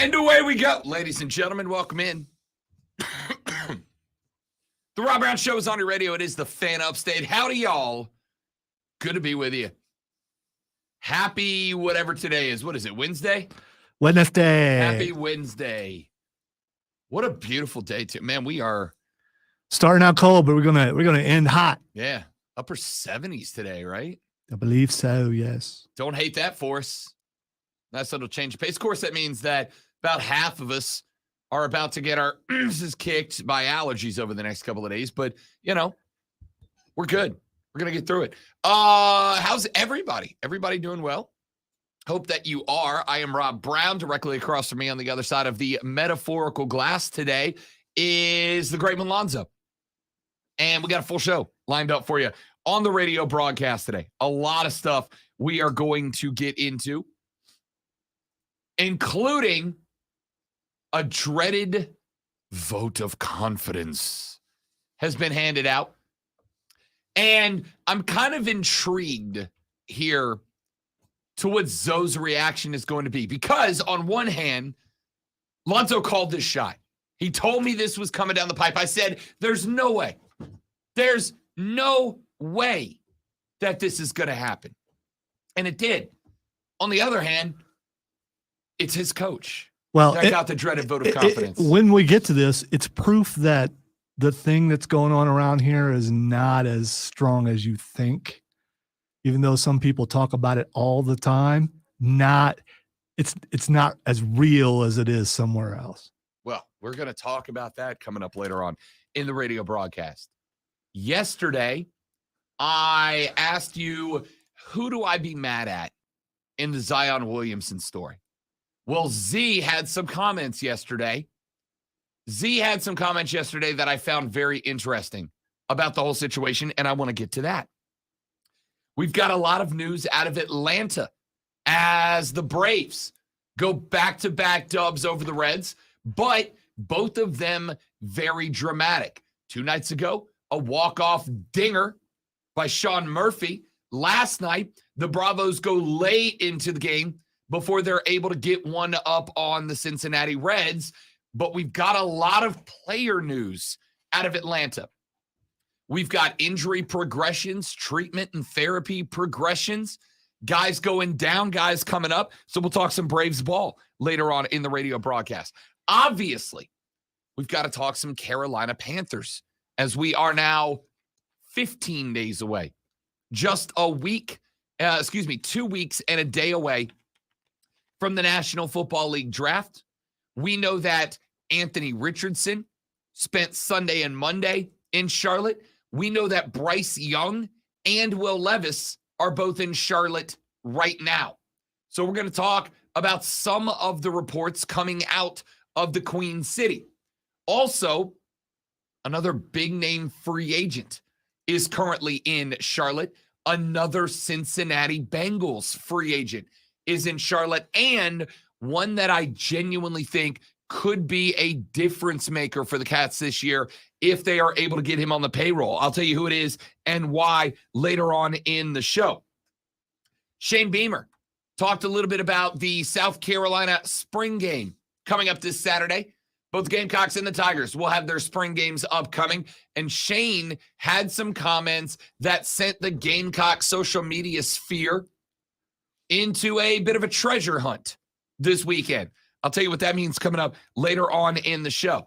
And away we go. Ladies and gentlemen, welcome in. The Rob Brown Show is on your radio. It is the Fan Upstate. Howdy, y'all. Good to be with you. Happy whatever today is. What is it, Wednesday? Wednesday. Happy Wednesday. What a beautiful day, too. Man, we are starting out cold, but we're gonna end hot. Yeah, upper 70s today, right? I believe so, yes. Don't hate that for us. That's what'll change the pace. Of course, that means that about half of us are about to get our asses kicked by allergies over the next couple of days. But, you know, we're good. We're going to get through it. How's everybody? Everybody doing well? Hope that you are. I am Rob Brown. Directly across from me on the other side of the metaphorical glass today is the great Lonzo. And we got a full show lined up for you on the radio broadcast today. A lot of stuff we are going to get into, including a dreaded vote of confidence has been handed out. And I'm kind of intrigued here to what Zoe's reaction is going to be. Because on one hand, Lonzo called this shot. He told me this was coming down the pipe. I said, there's no way. There's no way that this is going to happen. And it did. On the other hand, it's his coach. Well, that got the dreaded vote of confidence. When we get to this, it's proof that the thing that's going on around here is not as strong as you think. Even though some people talk about it all the time, it's not as real as it is somewhere else. Well, we're going to talk about that coming up later on in the radio broadcast. Yesterday, I asked you, who do I be mad at in the Zion Williamson story? Well, Z had some comments yesterday. That I found very interesting about the whole situation, and I want to get to that. We've got a lot of news out of Atlanta as the Braves go back-to-back dubs over the Reds, but both of them very dramatic. 2 nights ago, a walk-off dinger by Sean Murphy. Last night, the Bravos go late into the game before they're able to get one up on the Cincinnati Reds. But we've got a lot of player news out of Atlanta. We've got injury progressions, treatment and therapy progressions, guys going down, guys coming up. So we'll talk some Braves ball later on in the radio broadcast. Obviously, we've got to talk some Carolina Panthers as we are now 15 days away. Just 2 weeks and a day away from the National Football League draft. We know that Anthony Richardson spent Sunday and Monday in Charlotte. We know that Bryce Young and Will Levis are both in Charlotte right now. So we're going to talk about some of the reports coming out of the Queen City. Also, another big name free agent is currently in Charlotte. Another Cincinnati Bengals free agent is in Charlotte, and one that I genuinely think could be a difference maker for the Cats this year if they are able to get him on the payroll. I'll tell you who it is and why later on in the show. Shane Beamer talked a little bit about the South Carolina spring game coming up this Saturday. Both the Gamecocks and the Tigers will have their spring games upcoming, and Shane had some comments that sent the Gamecock social media sphere into a bit of a treasure hunt this weekend. I'll tell you what that means coming up later on in the show.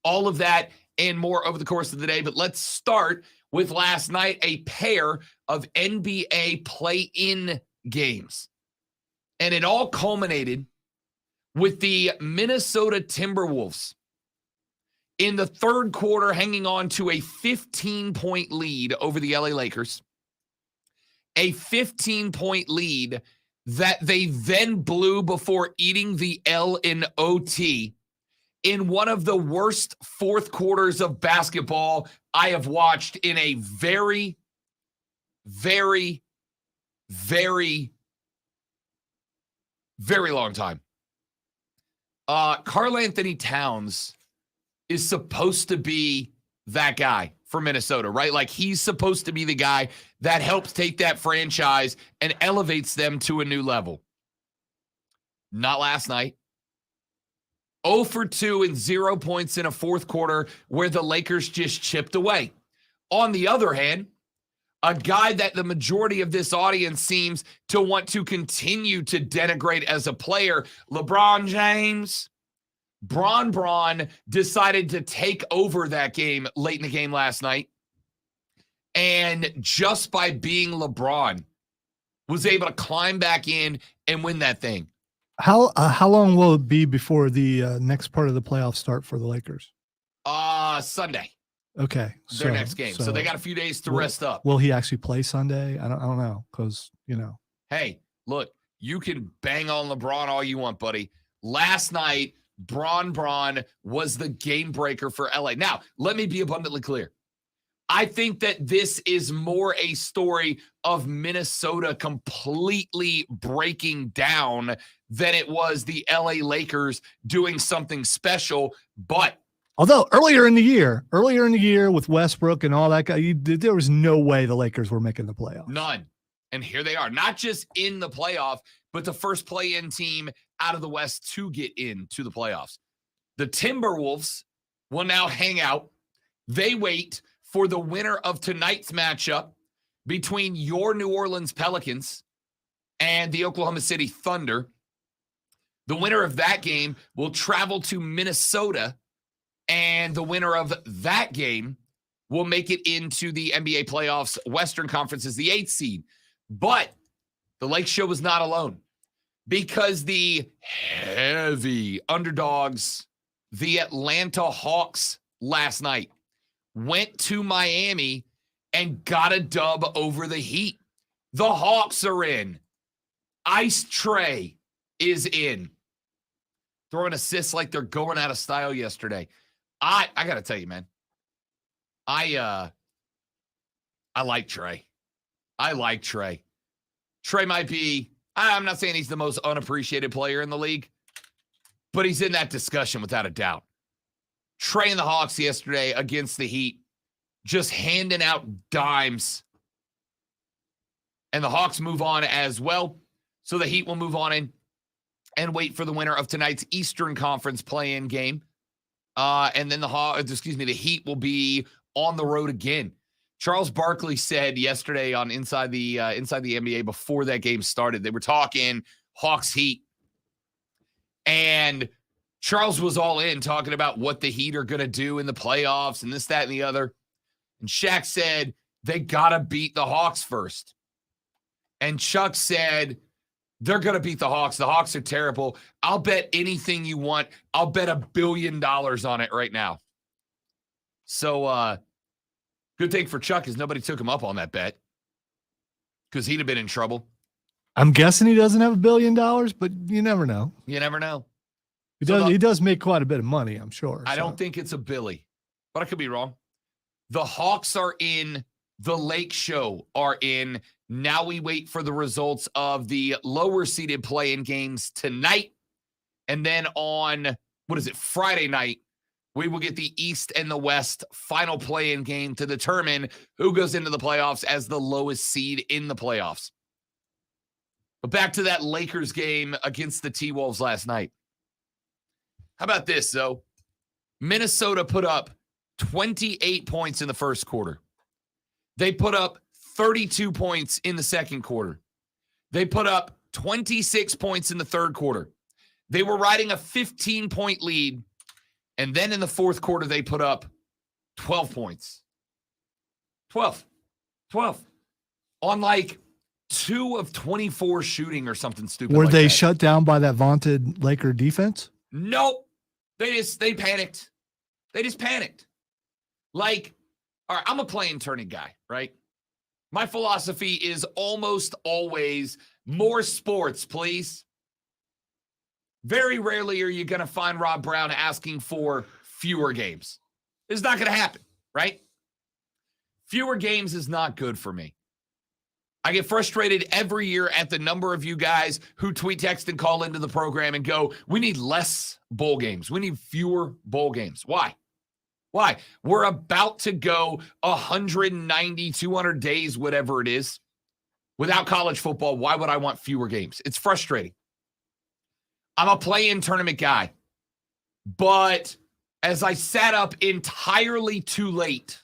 All of that and more over the course of the day. But let's start with last night, a pair of NBA play-in games. And it all culminated with the Minnesota Timberwolves in the third quarter hanging on to a 15-point lead over the LA Lakers. A 15-point lead that they then blew before eating the L in OT in one of the worst fourth quarters of basketball I have watched in a very, very, very, very long time. Karl Anthony Towns is supposed to be that guy for Minnesota, right? Like, he's supposed to be the guy that helps take that franchise and elevates them to a new level. Not last night. 0 for 2 and 0 points in a fourth quarter where the Lakers just chipped away. On the other hand, a guy that the majority of this audience seems to want to continue to denigrate as a player, LeBron James. Bron decided to take over that game late in the game last night. And just by being LeBron, was able to climb back in and win that thing. How long will it be before the next part of the playoffs start for the Lakers? Sunday. Okay. Their next game. So they got a few days to rest up. Will he actually play Sunday? I don't know, because, Hey, look, you can bang on LeBron all you want, buddy. Last night, Bron was the game breaker for LA. Now, let me be abundantly clear. I think that this is more a story of Minnesota completely breaking down than it was the LA Lakers doing something special. But although earlier in the year with Westbrook and all that guy, there was no way the Lakers were making the playoffs. None. And here they are, not just in the playoff, but the first play-in team out of the West to get into the playoffs. The Timberwolves will now hang out. They wait for the winner of tonight's matchup between your New Orleans Pelicans and the Oklahoma City Thunder. The winner of that game will travel to Minnesota, and the winner of that game will make it into the NBA playoffs. Western Conference is the 8th seed. But the Lake Show was not alone, because the heavy underdogs, the Atlanta Hawks, last night went to Miami and got a dub over the Heat. The Hawks are in. Ice Trae is in. Throwing assists like they're going out of style yesterday. I got to tell you, man. I like Trae. I like Trae. Trae might be, I'm not saying he's the most unappreciated player in the league, but he's in that discussion without a doubt. Trae and the Hawks yesterday against the Heat, just handing out dimes. And the Hawks move on as well. So the Heat will move on in and wait for the winner of tonight's Eastern Conference play-in game. And then the Heat will be on the road again. Charles Barkley said yesterday on Inside the NBA before that game started, they were talking Hawks Heat. And Charles was all in talking about what the Heat are going to do in the playoffs and this, that, and the other. And Shaq said, they got to beat the Hawks first. And Chuck said, they're going to beat the Hawks. The Hawks are terrible. I'll bet anything you want. I'll bet $1 billion on it right now. So, good thing for Chuck is nobody took him up on that bet, because he'd have been in trouble. I'm guessing he doesn't have $1 billion, but you never know. You never know. He does make quite a bit of money, I'm sure. I don't think it's a Billy, but I could be wrong. The Hawks are in. The Lake Show are in. Now we wait for the results of the lower seeded play-in games tonight. And then on, Friday night, we will get the East and the West final play-in game to determine who goes into the playoffs as the lowest seed in the playoffs. But back to that Lakers game against the T-Wolves last night. How about this, though? Minnesota put up 28 points in the first quarter. They put up 32 points in the second quarter. They put up 26 points in the third quarter. They were riding a 15-point lead. And then in the fourth quarter, they put up 12 points. 12. On like 2 of 24 shooting or something stupid. Were like they that. shut down by that vaunted Laker defense? Nope. They panicked. They just panicked. Like, all right, I'm a play and turning guy, right? My philosophy is almost always more sports, please. Very rarely are you going to find Rob Brown asking for fewer games. It's not going to happen, right? Fewer games is not good for me. I get frustrated every year at the number of you guys who tweet, text, and call into the program and go, we need less bowl games. We need fewer bowl games. Why? We're about to go 190, 200 days, whatever it is, without college football. Why would I want fewer games? It's frustrating. I'm a play-in tournament guy. But as I sat up entirely too late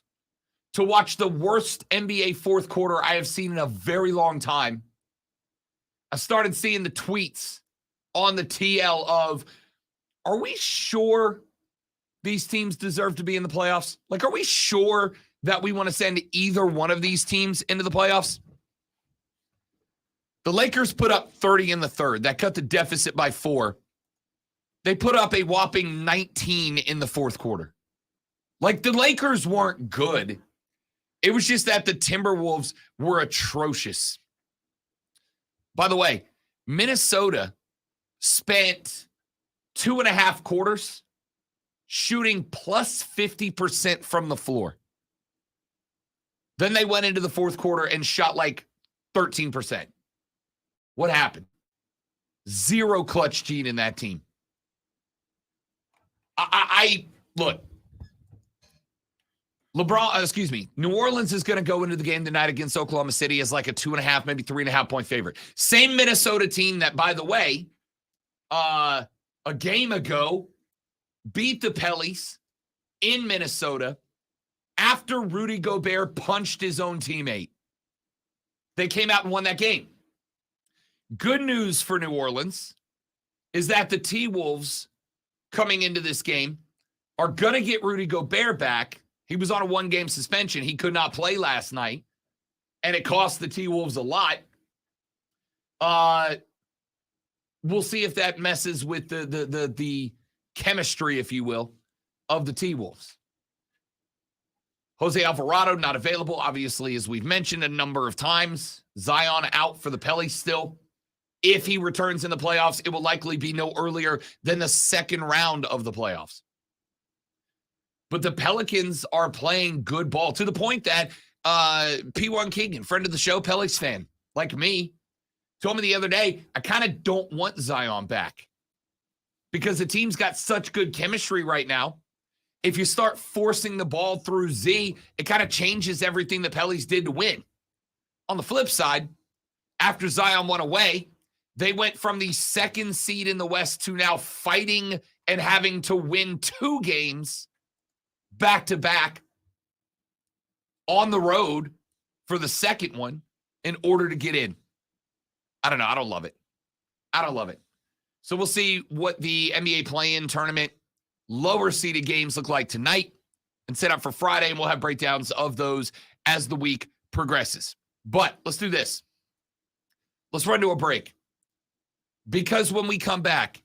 to watch the worst NBA fourth quarter I have seen in a very long time, I started seeing the tweets on the TL of, are we sure these teams deserve to be in the playoffs? Like, are we sure that we want to send either one of these teams into the playoffs? The Lakers put up 30 in the third. That cut the deficit by 4. They put up a whopping 19 in the fourth quarter. Like, the Lakers weren't good. It was just that the Timberwolves were atrocious. By the way, Minnesota spent 2.5 quarters shooting plus 50% from the floor. Then they went into the fourth quarter and shot like 13%. What happened? Zero clutch gene in that team. I look, New Orleans is going to go into the game tonight against Oklahoma City as like a 2.5, maybe 3.5 point favorite. Same Minnesota team that, by the way, a game ago beat the Pellies in Minnesota after Rudy Gobert punched his own teammate. They came out and won that game. Good news for New Orleans is that the T-Wolves coming into this game are going to get Rudy Gobert back. He was on a 1-game suspension. He could not play last night, and it cost the T-Wolves a lot. We'll see if that messes with the chemistry, if you will, of the T-Wolves. Jose Alvarado not available, obviously, as we've mentioned a number of times. Zion out for the Pellies still. If he returns in the playoffs, it will likely be no earlier than the second round of the playoffs. But the Pelicans are playing good ball to the point that P1 Keegan, friend of the show, Pellies fan, like me, told me the other day, I kind of don't want Zion back because the team's got such good chemistry right now. If you start forcing the ball through Z, it kind of changes everything the Pellies did to win. On the flip side, after Zion went away, they went from the second seed in the West to now fighting and having to win 2 games back-to-back on the road for the second one in order to get in. I don't know. I don't love it. I don't love it. So we'll see what the NBA play-in tournament lower seeded games look like tonight and set up for Friday, and we'll have breakdowns of those as the week progresses. But let's do this. Let's run to a break. Because when we come back,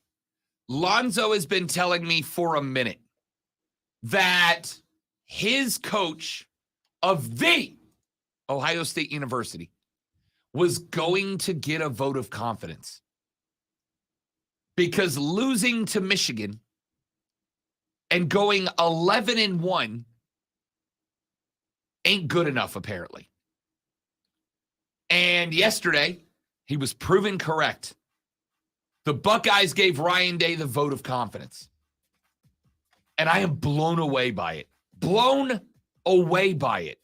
Lonzo has been telling me for a minute that his coach of the Ohio State University was going to get a vote of confidence because losing to Michigan and going 11-1 ain't good enough, apparently. And yesterday, he was proven correct. The Buckeyes gave Ryan Day the vote of confidence. And I am blown away by it. Blown away by it.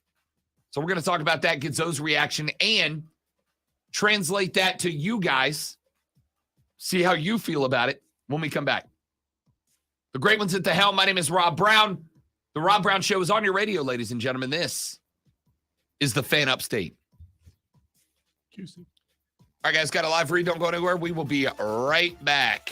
So we're going to talk about that, get Zoe's reaction, and translate that to you guys. See how you feel about it when we come back. The great ones at the helm. My name is Rob Brown. The Rob Brown Show is on your radio, ladies and gentlemen. This is the Fan Upstate. QC. All right, guys, got a live read. Don't go anywhere. We will be right back.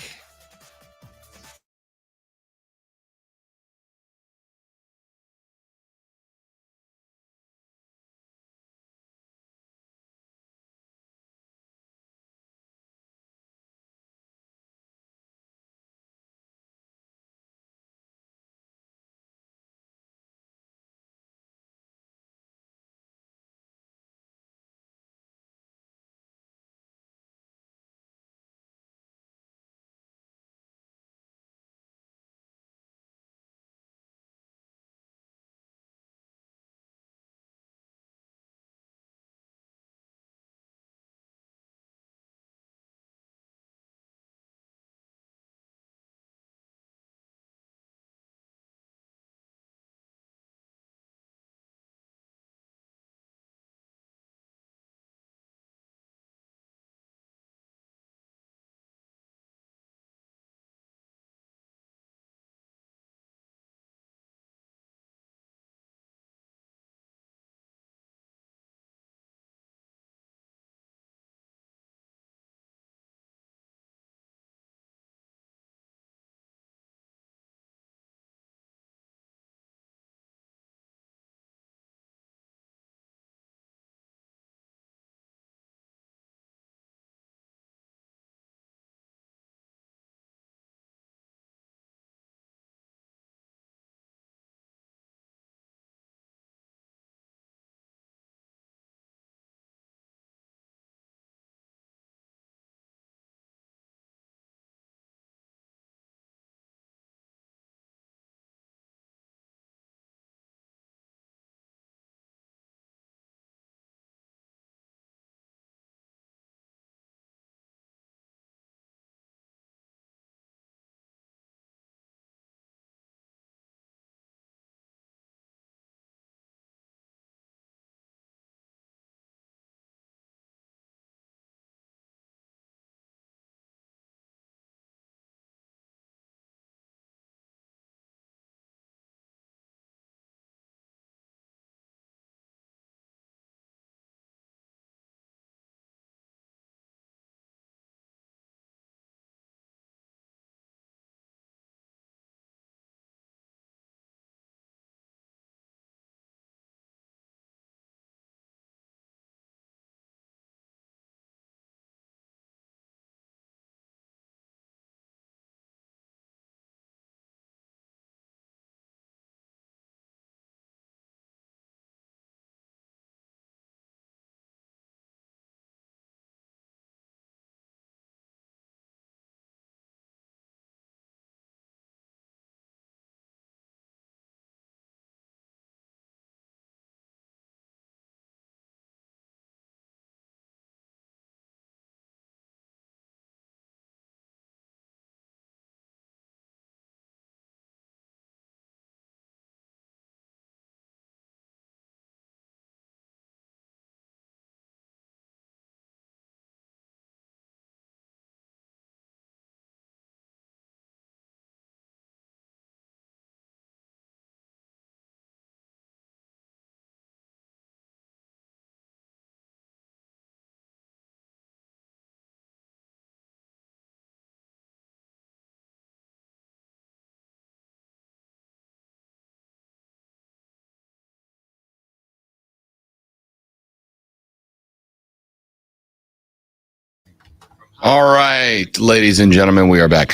All right, ladies and gentlemen, we are back.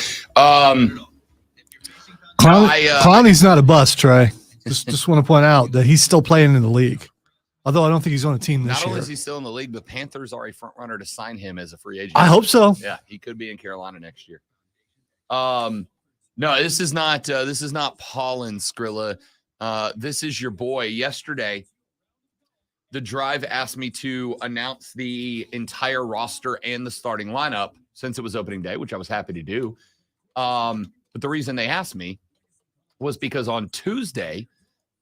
Clowney's not a bust, Trey. Just want to point out that he's still playing in the league. Although I don't think he's on a team this year. Not only is he still in the league, the Panthers are a front runner to sign him as a free agent. I hope so. Yeah, he could be in Carolina next year. No, this is not Paul and Skrilla. This is your boy. Yesterday, The Drive asked me to announce the entire roster and the starting lineup since it was opening day, which I was happy to do. But the reason they asked me was because on Tuesday,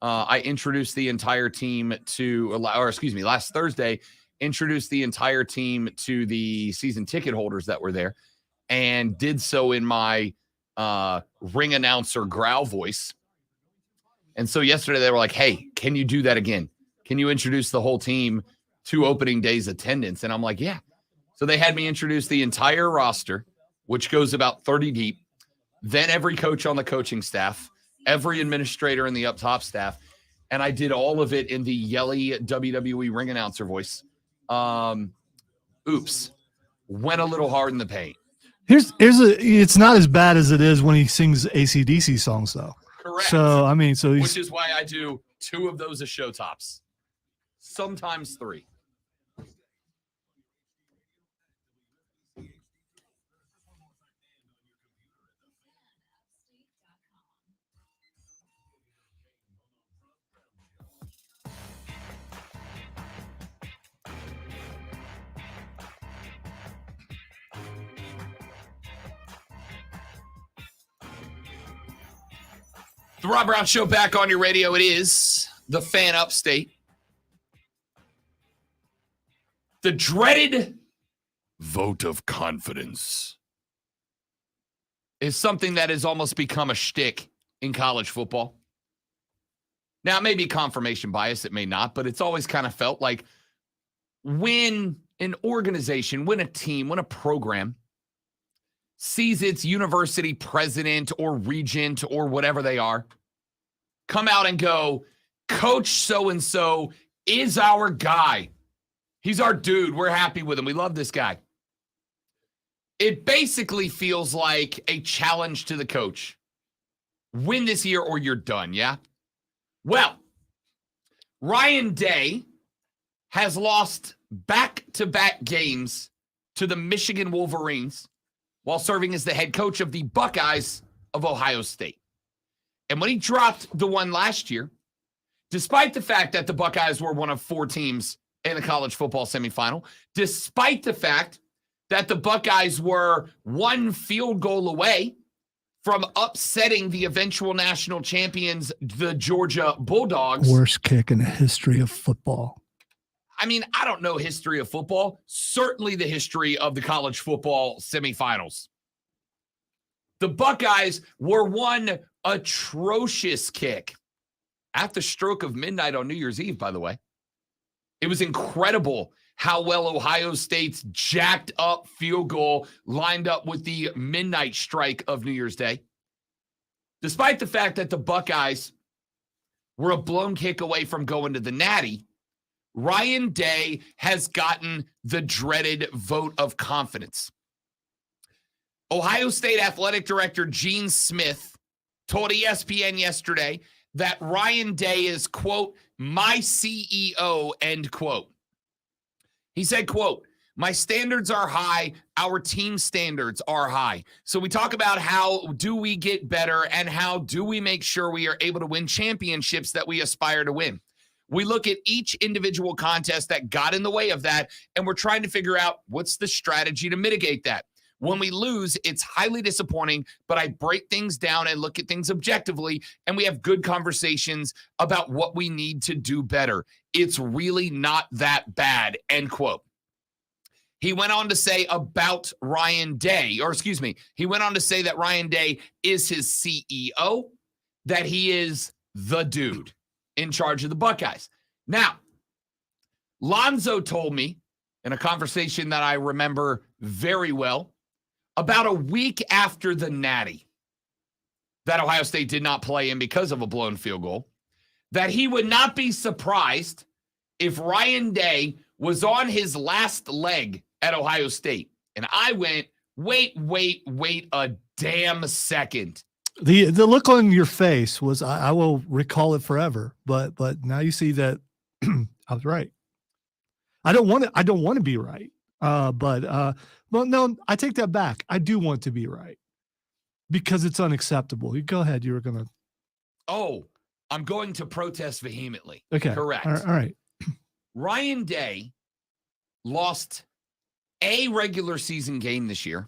I introduced the entire team last Thursday, introduced the entire team to the season ticket holders that were there and did so in my ring announcer growl voice. And so yesterday they were like, hey, can you do that again? Can you introduce the whole team to opening day's attendance? And I'm like, yeah. So they had me introduce the entire roster, which goes about 30 deep, then every coach on the coaching staff, every administrator in the up top staff. And I did all of it in the yelly WWE ring announcer voice. Oops. Went a little hard in the paint. It's not as bad as it is when he sings AC/DC songs, though. Correct. So, which is why I do 2 of those as show tops. Sometimes 3. The Rob Brown Show back on your radio. It is the Fan Upstate. The dreaded vote of confidence is something that has almost become a shtick in college football. Now, it may be confirmation bias. It may not, but it's always kind of felt like when an organization, when a team, when a program sees its university president or regent or whatever they are come out and go, Coach so-and-so is our guy. He's our dude. We're happy with him. We love this guy. It basically feels like a challenge to the coach. Win this year or you're done, yeah? Well, Ryan Day has lost back-to-back games to the Michigan Wolverines while serving as the head coach of the Buckeyes of Ohio State. And when he dropped the one last year, despite the fact that the Buckeyes were one of 4 teams in the college football semifinal, despite the fact that the Buckeyes were 1 field goal away from upsetting the eventual national champions, the Georgia Bulldogs. Worst kick in the history of football. I mean, I don't know history of football. Certainly the history of the college football semifinals. The Buckeyes were 1 atrocious kick at the stroke of midnight on New Year's Eve, by the way. It was incredible how well Ohio State's jacked up field goal lined up with the midnight strike of New Year's Day. Despite the fact that the Buckeyes were a blown kick away from going to the Natty, Ryan Day has gotten the dreaded vote of confidence. Ohio State Athletic Director Gene Smith told ESPN yesterday that Ryan Day is, quote, my CEO, end quote. He said, quote, my standards are high. Our team standards are high. So we talk about how do we get better and how do we make sure we are able to win championships that we aspire to win. We look at each individual contest that got in the way of that, and we're trying to figure out what's the strategy to mitigate that. When we lose, it's highly disappointing, but I break things down and look at things objectively, and we have good conversations about what we need to do better. It's really not that bad, end quote. He went on to say about Ryan Day, he went on to say that Ryan Day is his CEO, that he is the dude in charge of the Buckeyes. Now, Lonzo told me in a conversation that I remember very well, about a week after the Natty that Ohio State did not play in because of a blown field goal, that he would not be surprised if Ryan Day was on his last leg at Ohio State. And I went, wait a damn second. The look on your face was, I will recall it forever. But now you see that I was right. I don't want to be right. Well, no, I take that back. I do want to be right because it's unacceptable. You go ahead. You were going to. Oh, I'm going to protest vehemently. Okay. Correct. All right. Ryan Day lost a regular season game this year,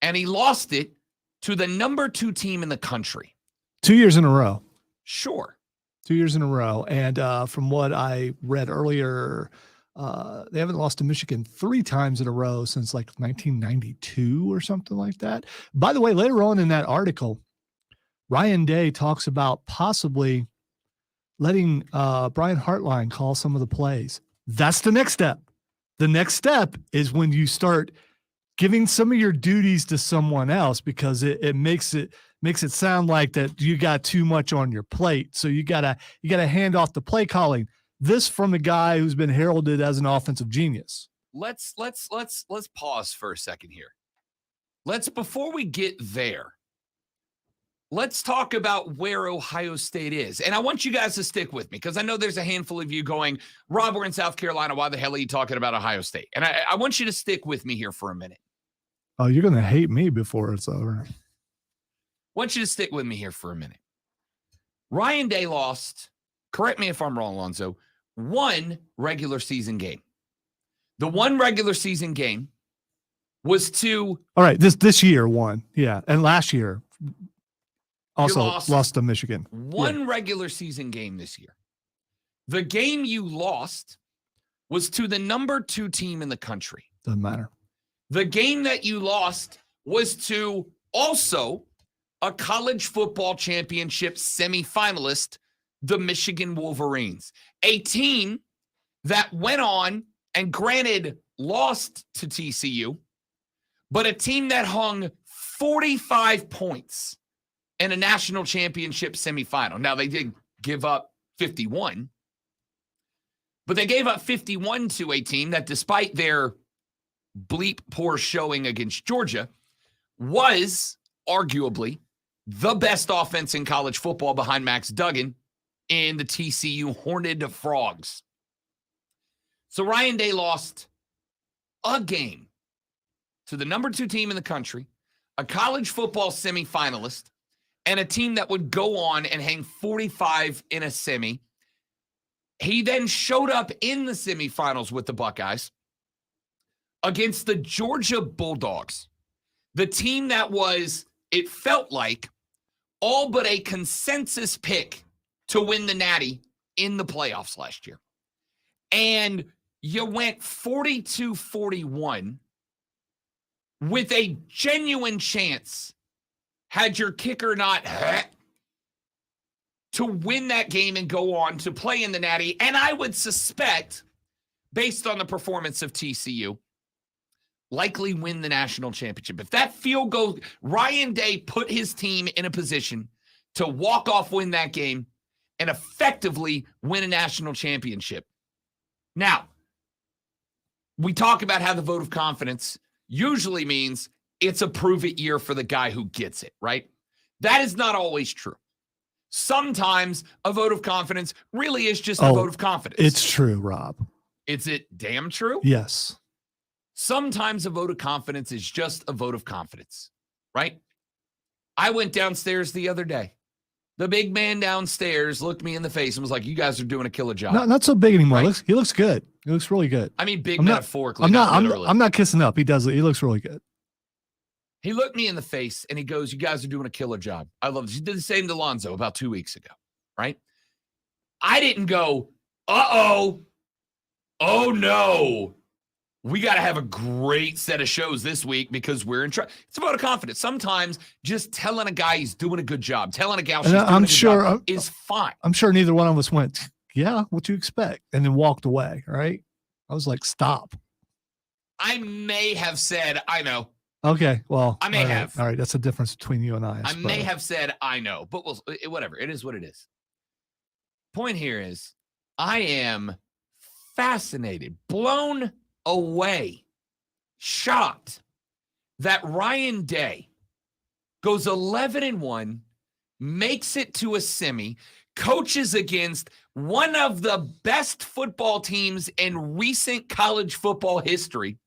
and he lost it to the number 2 team in the country. 2 years in a row. Sure. 2 years in a row. And from what I read earlier, they haven't lost to Michigan 3 times in a row since like 1992 or something like that. By the way, later on in that article, Ryan Day talks about possibly letting Brian Hartline call some of the plays. That's the next step. The next step is when you start giving some of your duties to someone else, because it makes it sound like that you got too much on your plate. So you gotta hand off the play calling. This from the guy who's been heralded as an offensive genius. Let's pause for a second here. Before we get there, let's talk about where Ohio State is. And I want you guys to stick with me, because I know there's a handful of you going, Rob, we're in South Carolina. Why the hell are you talking about Ohio State? And I want you to stick with me here for a minute. Oh, you're going to hate me before it's over. I want you to stick with me here for a minute. Ryan Day lost, correct me if I'm wrong, Alonzo, 1 regular season game. The 1 regular season game was to... All right, this year won. Yeah, and last year also lost to Michigan. 1 regular season game this year. The game you lost was to the number 2 team in the country. Doesn't matter. The game that you lost was to also a college football championship semifinalist, the Michigan Wolverines, a team that went on and granted lost to TCU, but a team that hung 45 points in a national championship semifinal. Now, they did give up 51, but they gave up 51 to a team that, despite their bleep poor showing against Georgia, was arguably the best offense in college football behind Max Duggan in the TCU Horned Frogs. So Ryan Day lost a game to the number 2 team in the country, a college football semifinalist, and a team that would go on and hang 45 in a semi. He then showed up in the semifinals with the Buckeyes against the Georgia Bulldogs, the team that was, it felt like, all but a consensus pick to win the Natty in the playoffs last year. And you went 42-41 with a genuine chance, had your kicker not to win that game and go on to play in the Natty. And I would suspect, based on the performance of TCU, likely win the national championship. If that field goal, Ryan Day put his team in a position to walk off, win that game, and effectively win a national championship. Now, we talk about how the vote of confidence usually means it's a prove-it year for the guy who gets it, right? That is not always true. Sometimes a vote of confidence really is just a vote of confidence. It's true, Rob. Is it damn true? Yes. Sometimes a vote of confidence is just a vote of confidence, right? I went downstairs the other day. The big man downstairs looked me in the face and was like, you guys are doing a killer job. Not so big anymore. Right? He looks good. He looks really good. I mean, big metaphorically. I'm not kissing up. He looks really good. He looked me in the face and he goes, you guys are doing a killer job. I love this. He did the same to Lonzo about 2 weeks ago, right? I didn't go, oh no. We got to have a great set of shows this week because we're in trouble. It's a vote of confidence. Sometimes just telling a guy he's doing a good job, telling a gal she's doing a good job is fine. I'm sure neither one of us went, yeah, what you expect? And then walked away, right? I was like, stop. I may have said, I know. Okay, well. I may have. All right, that's the difference between you and I may have said, I know. But whatever. It is what it is. Point here is, I am fascinated, blown away, shocked that Ryan Day goes 11-1, makes it to a semi, coaches against one of the best football teams in recent college football history,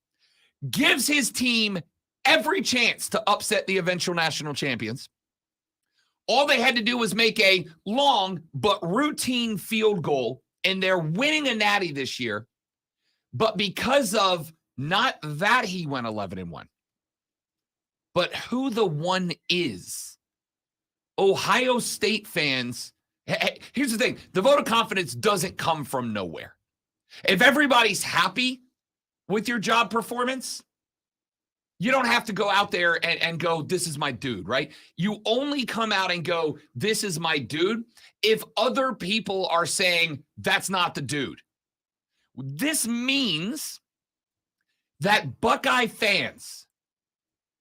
gives his team every chance to upset the eventual national champions. All they had to do was make a long but routine field goal, and they're winning a natty this year. But because of not that he went 11-1, but who the one is, Ohio State fans, here's the thing. The vote of confidence doesn't come from nowhere. If everybody's happy with your job performance, you don't have to go out there and go, this is my dude, right? You only come out and go, this is my dude, if other people are saying, that's not the dude. This means that Buckeye fans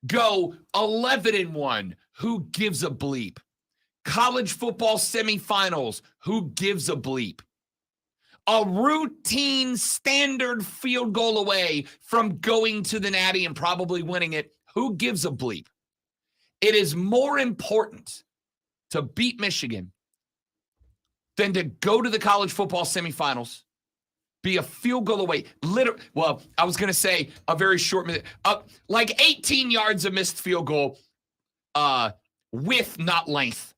go 11-1, who gives a bleep? College football semifinals, who gives a bleep? A routine standard field goal away from going to the natty and probably winning it, who gives a bleep? It is more important to beat Michigan than to go to the college football semifinals, be a field goal away. Well, I was going to say a very short minute, like 18 yards of missed field goal, width, not length,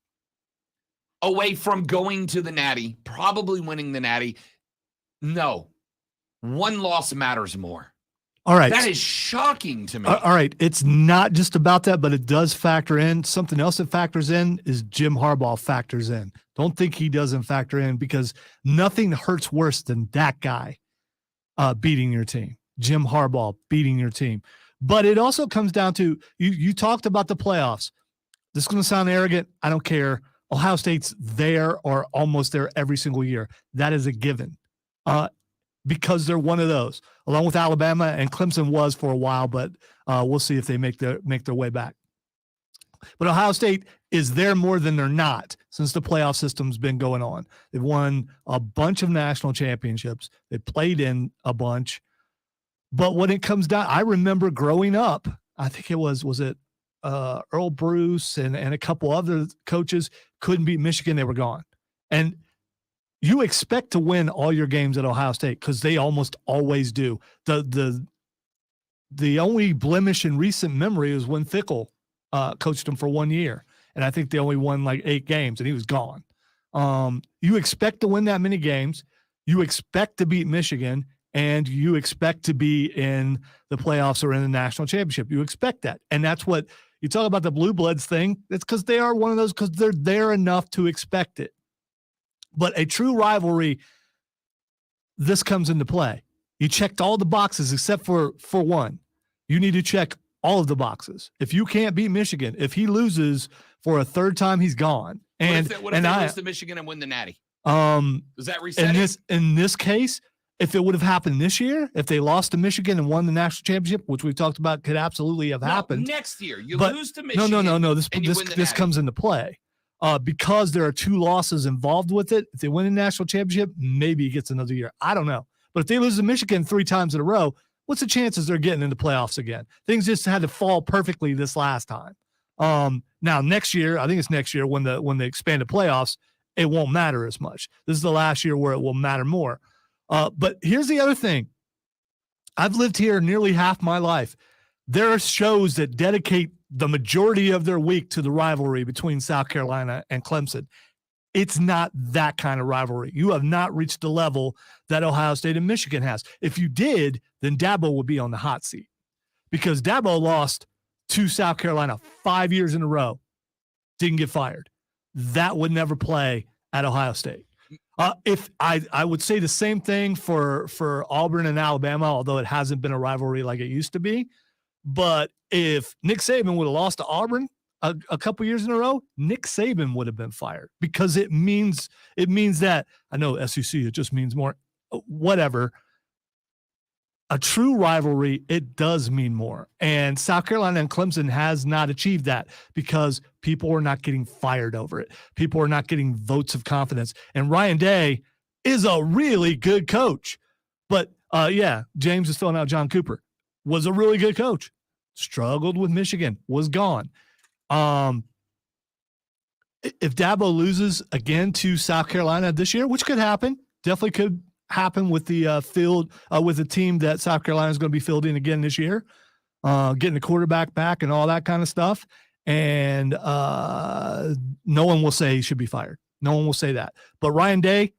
away from going to the natty, probably winning the natty. No, one loss matters more. All right. That is shocking to me. All right. It's not just about that, but it does factor in. Something else that factors in is Jim Harbaugh factors in. Don't think he doesn't factor in, because nothing hurts worse than that guy beating your team. Jim Harbaugh beating your team. But it also comes down to, you talked about the playoffs. This is going to sound arrogant. I don't care. Ohio State's there or almost there every single year. That is a given. Because they're one of those, along with Alabama, and Clemson was for a while, but we'll see if they make their way back. But Ohio State is there more than they're not since the playoff system's been going on. They've won a bunch of national championships. They played in a bunch. But when it comes down, I remember growing up, I think it was it Earl Bruce and a couple other coaches couldn't beat Michigan. They were gone. And you expect to win all your games at Ohio State because they almost always do. The only blemish in recent memory is when Fickell coached them for 1 year, and I think they only won like 8 games, and he was gone. You expect to win that many games. You expect to beat Michigan, and you expect to be in the playoffs or in the national championship. You expect that, and that's what you talk about the Blue Bloods thing. It's because they are one of those, because they're there enough to expect it. But a true rivalry, this comes into play. You checked all the boxes except for one. You need to check all of the boxes. If you can't beat Michigan, if he loses for a third time, he's gone. And what if they lose to Michigan and win the natty? Does that reset in this case, if it would have happened this year, if they lost to Michigan and won the national championship, which we've talked about could absolutely have happened. Next year, lose to Michigan. No. This comes into play. Because there are 2 losses involved with it. If they win a national championship, maybe he gets another year. I don't know. But if they lose to Michigan 3 times in a row, what's the chances they're getting into playoffs again? Things just had to fall perfectly this last time. Now next year, I think it's next year when they expand the playoffs, it won't matter as much. This is the last year where it will matter more. But here's the other thing. I've lived here nearly half my life. There are shows that dedicate the majority of their week to the rivalry between South Carolina and Clemson. It's not that kind of rivalry. You have not reached the level that Ohio State and Michigan has. If you did, then Dabo would be on the hot seat, because Dabo lost to South Carolina 5 years in a row, didn't get fired. That would never play at Ohio State. If I would say the same thing for Auburn and Alabama, although it hasn't been a rivalry like it used to be. But if Nick Saban would have lost to Auburn a couple years in a row, Nick Saban would have been fired, because it means that, I know SEC, it just means more, whatever. A true rivalry, it does mean more. And South Carolina and Clemson has not achieved that, because people are not getting fired over it. People are not getting votes of confidence. And Ryan Day is a really good coach. But James is filling out John Cooper. Was a really good coach. struggled with Michigan, was gone. If Dabo loses again to South Carolina this year, which could happen, definitely could happen with the field with the team that South Carolina is going to be fielding again this year, getting the quarterback back and all that kind of stuff. And no one will say he should be fired. No one will say that. But Ryan Day,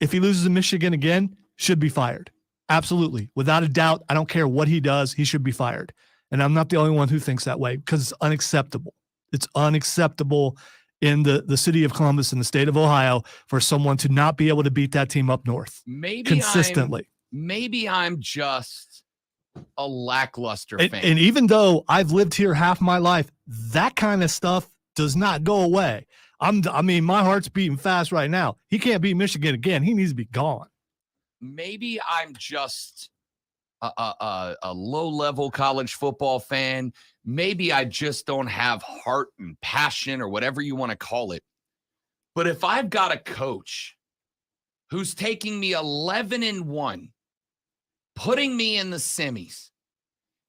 if he loses in Michigan again, should be fired. Absolutely. Without a doubt. I don't care what he does. He should be fired. And I'm not the only one who thinks that way because it's unacceptable. It's unacceptable in the city of Columbus in the state of Ohio for someone to not be able to beat that team up north consistently. Maybe I'm just a lackluster fan. And even though I've lived here half my life, that kind of stuff does not go away. I mean, my heart's beating fast right now. He can't beat Michigan again. He needs to be gone. Maybe I'm just a low-level college football fan. Maybe I just don't have heart and passion or whatever you want to call it. But if I've got a coach who's taking me 11-1, putting me in the semis,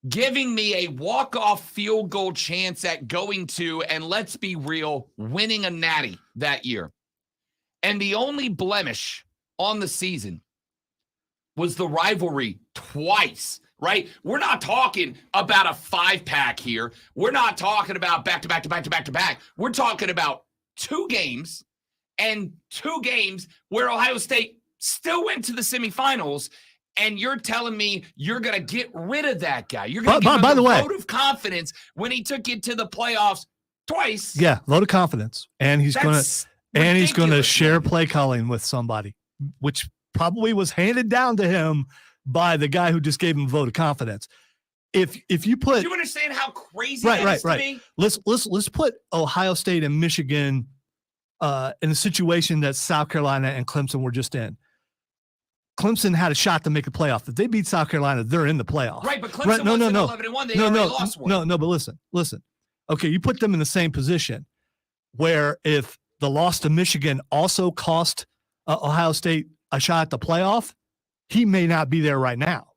giving me a walk-off field goal chance at going to, and let's be real, winning a natty that year. And the only blemish on the season was the rivalry twice, right? We're not talking about a 5-pack here. We're not talking about back-to-back to back-to-back. We're talking about 2 games and 2 games where Ohio State still went to the semifinals. And you're telling me you're going to get rid of that guy. You're going to give him a vote of confidence when he took you to the playoffs twice. Yeah, vote of confidence. And he's going to share play calling with somebody, which probably was handed down to him by the guy who just gave him a vote of confidence. If you put, do you understand how crazy that is to me? Let's put Ohio State and Michigan in a situation that South Carolina and Clemson were just in. Clemson had a shot to make a playoff. If they beat South Carolina, they're in the playoff. Right, but Clemson wasn't 11-1. They already lost one. No, but listen. Okay, you put them in the same position where if the loss to Michigan also cost Ohio State a shot at the playoff, he may not be there right now.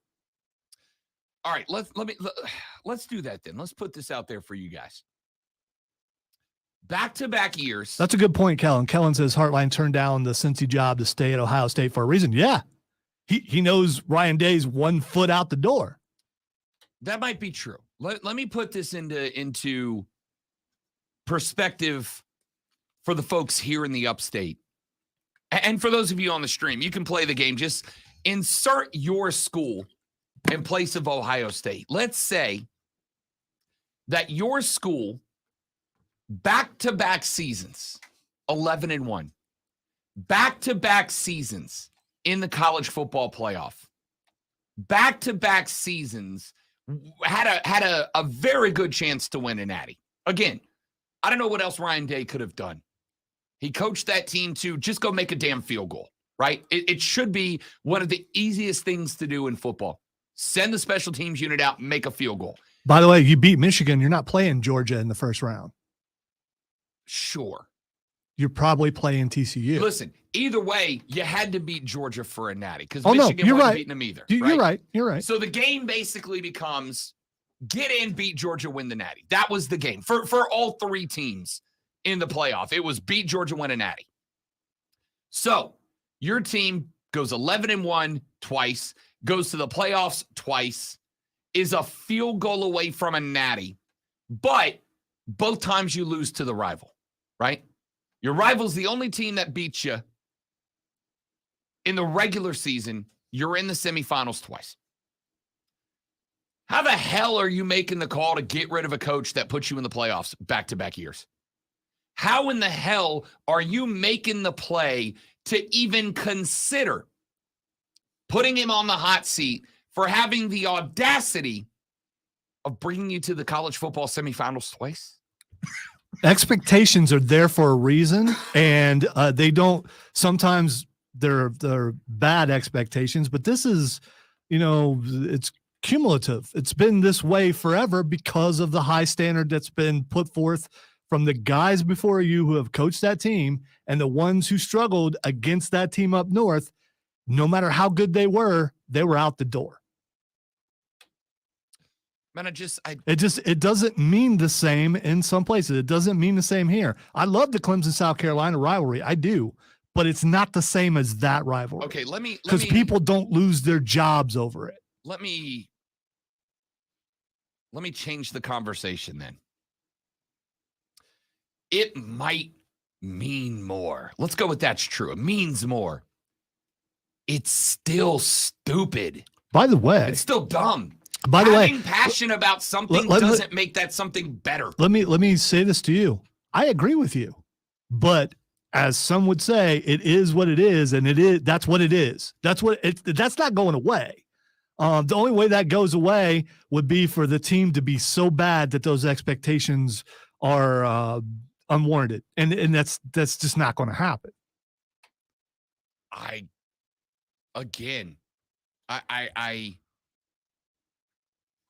All right, let's do that then. Let's put this out there for you guys. Back-to-back years. That's a good point, Kellen. Kellen says Hartline turned down the Cincy job to stay at Ohio State for a reason. Yeah. He knows Ryan Day's 1 foot out the door. That might be true. Let me put this into perspective for the folks here in the upstate. And for those of you on the stream, you can play the game. Just insert your school in place of Ohio State. Let's say that your school, back-to-back seasons, 11-1, back-to-back seasons in the college football playoff, back-to-back seasons had a very good chance to win a natty. Again, I don't know what else Ryan Day could have done. He coached that team to just go make a damn field goal, right? It should be one of the easiest things to do in football. Send the special teams unit out and make a field goal. By the way, you beat Michigan. You're not playing Georgia in the first round. Sure. You're probably playing TCU. Listen, either way, you had to beat Georgia for a natty because Michigan wasn't beating them either. You're right. You're right. So the game basically becomes get in, beat Georgia, win the natty. That was the game for all 3 teams in the playoff. It was beat Georgia, win a natty. So your team goes 11-1 twice, goes to the playoffs twice, is a field goal away from a natty, but both times you lose to the rival, right? Your rival's the only team that beats you in the regular season. You're in the semifinals twice. How the hell are you making the call to get rid of a coach that puts you in the playoffs back-to-back years? How in the hell are you making the play to even consider putting him on the hot seat for having the audacity of bringing you to the college football semifinals twice? Expectations are there for a reason, and they don't. Sometimes they're bad expectations, but this is, it's cumulative. It's been this way forever because of the high standard that's been put forth from the guys before you who have coached that team and the ones who struggled against that team up north. No matter how good they were out the door. Man, It doesn't mean the same in some places. It doesn't mean the same here. I love the Clemson South Carolina rivalry. I do, but it's not the same as that rivalry. Okay, because people don't lose their jobs over it. Let me change the conversation then. It might mean more. Let's go with that's true. It means more. It's still stupid. By the way, it's still dumb. By the way, having passion about something doesn't make that something better. Let me say this to you. I agree with you, but as some would say, it is what it is, and that's what it is. That's not going away. The only way that goes away would be for the team to be so bad that those expectations are unwarranted, and that's just not going to happen. I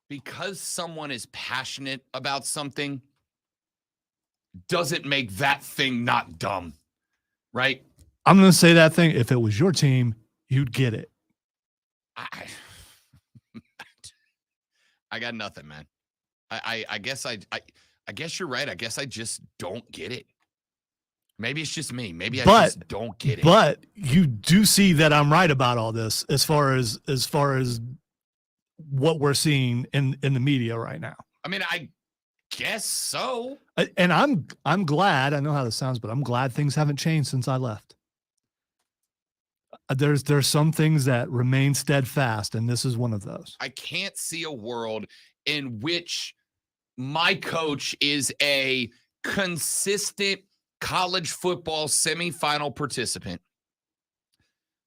because someone is passionate about something doesn't make that thing not dumb, right? I'm going to say that thing. If it was your team, you'd get it. I got nothing, man. I guess I guess you're right. I guess I just don't get it. Maybe it's just me. Maybe I just don't get it. But you do see that I'm right about all this as far as what we're seeing in the media right now. I mean, I guess so. And I'm glad. I know how this sounds, but I'm glad things haven't changed since I left. There's some things that remain steadfast, and this is one of those. I can't see a world in which my coach is a consistent college football semifinal participant.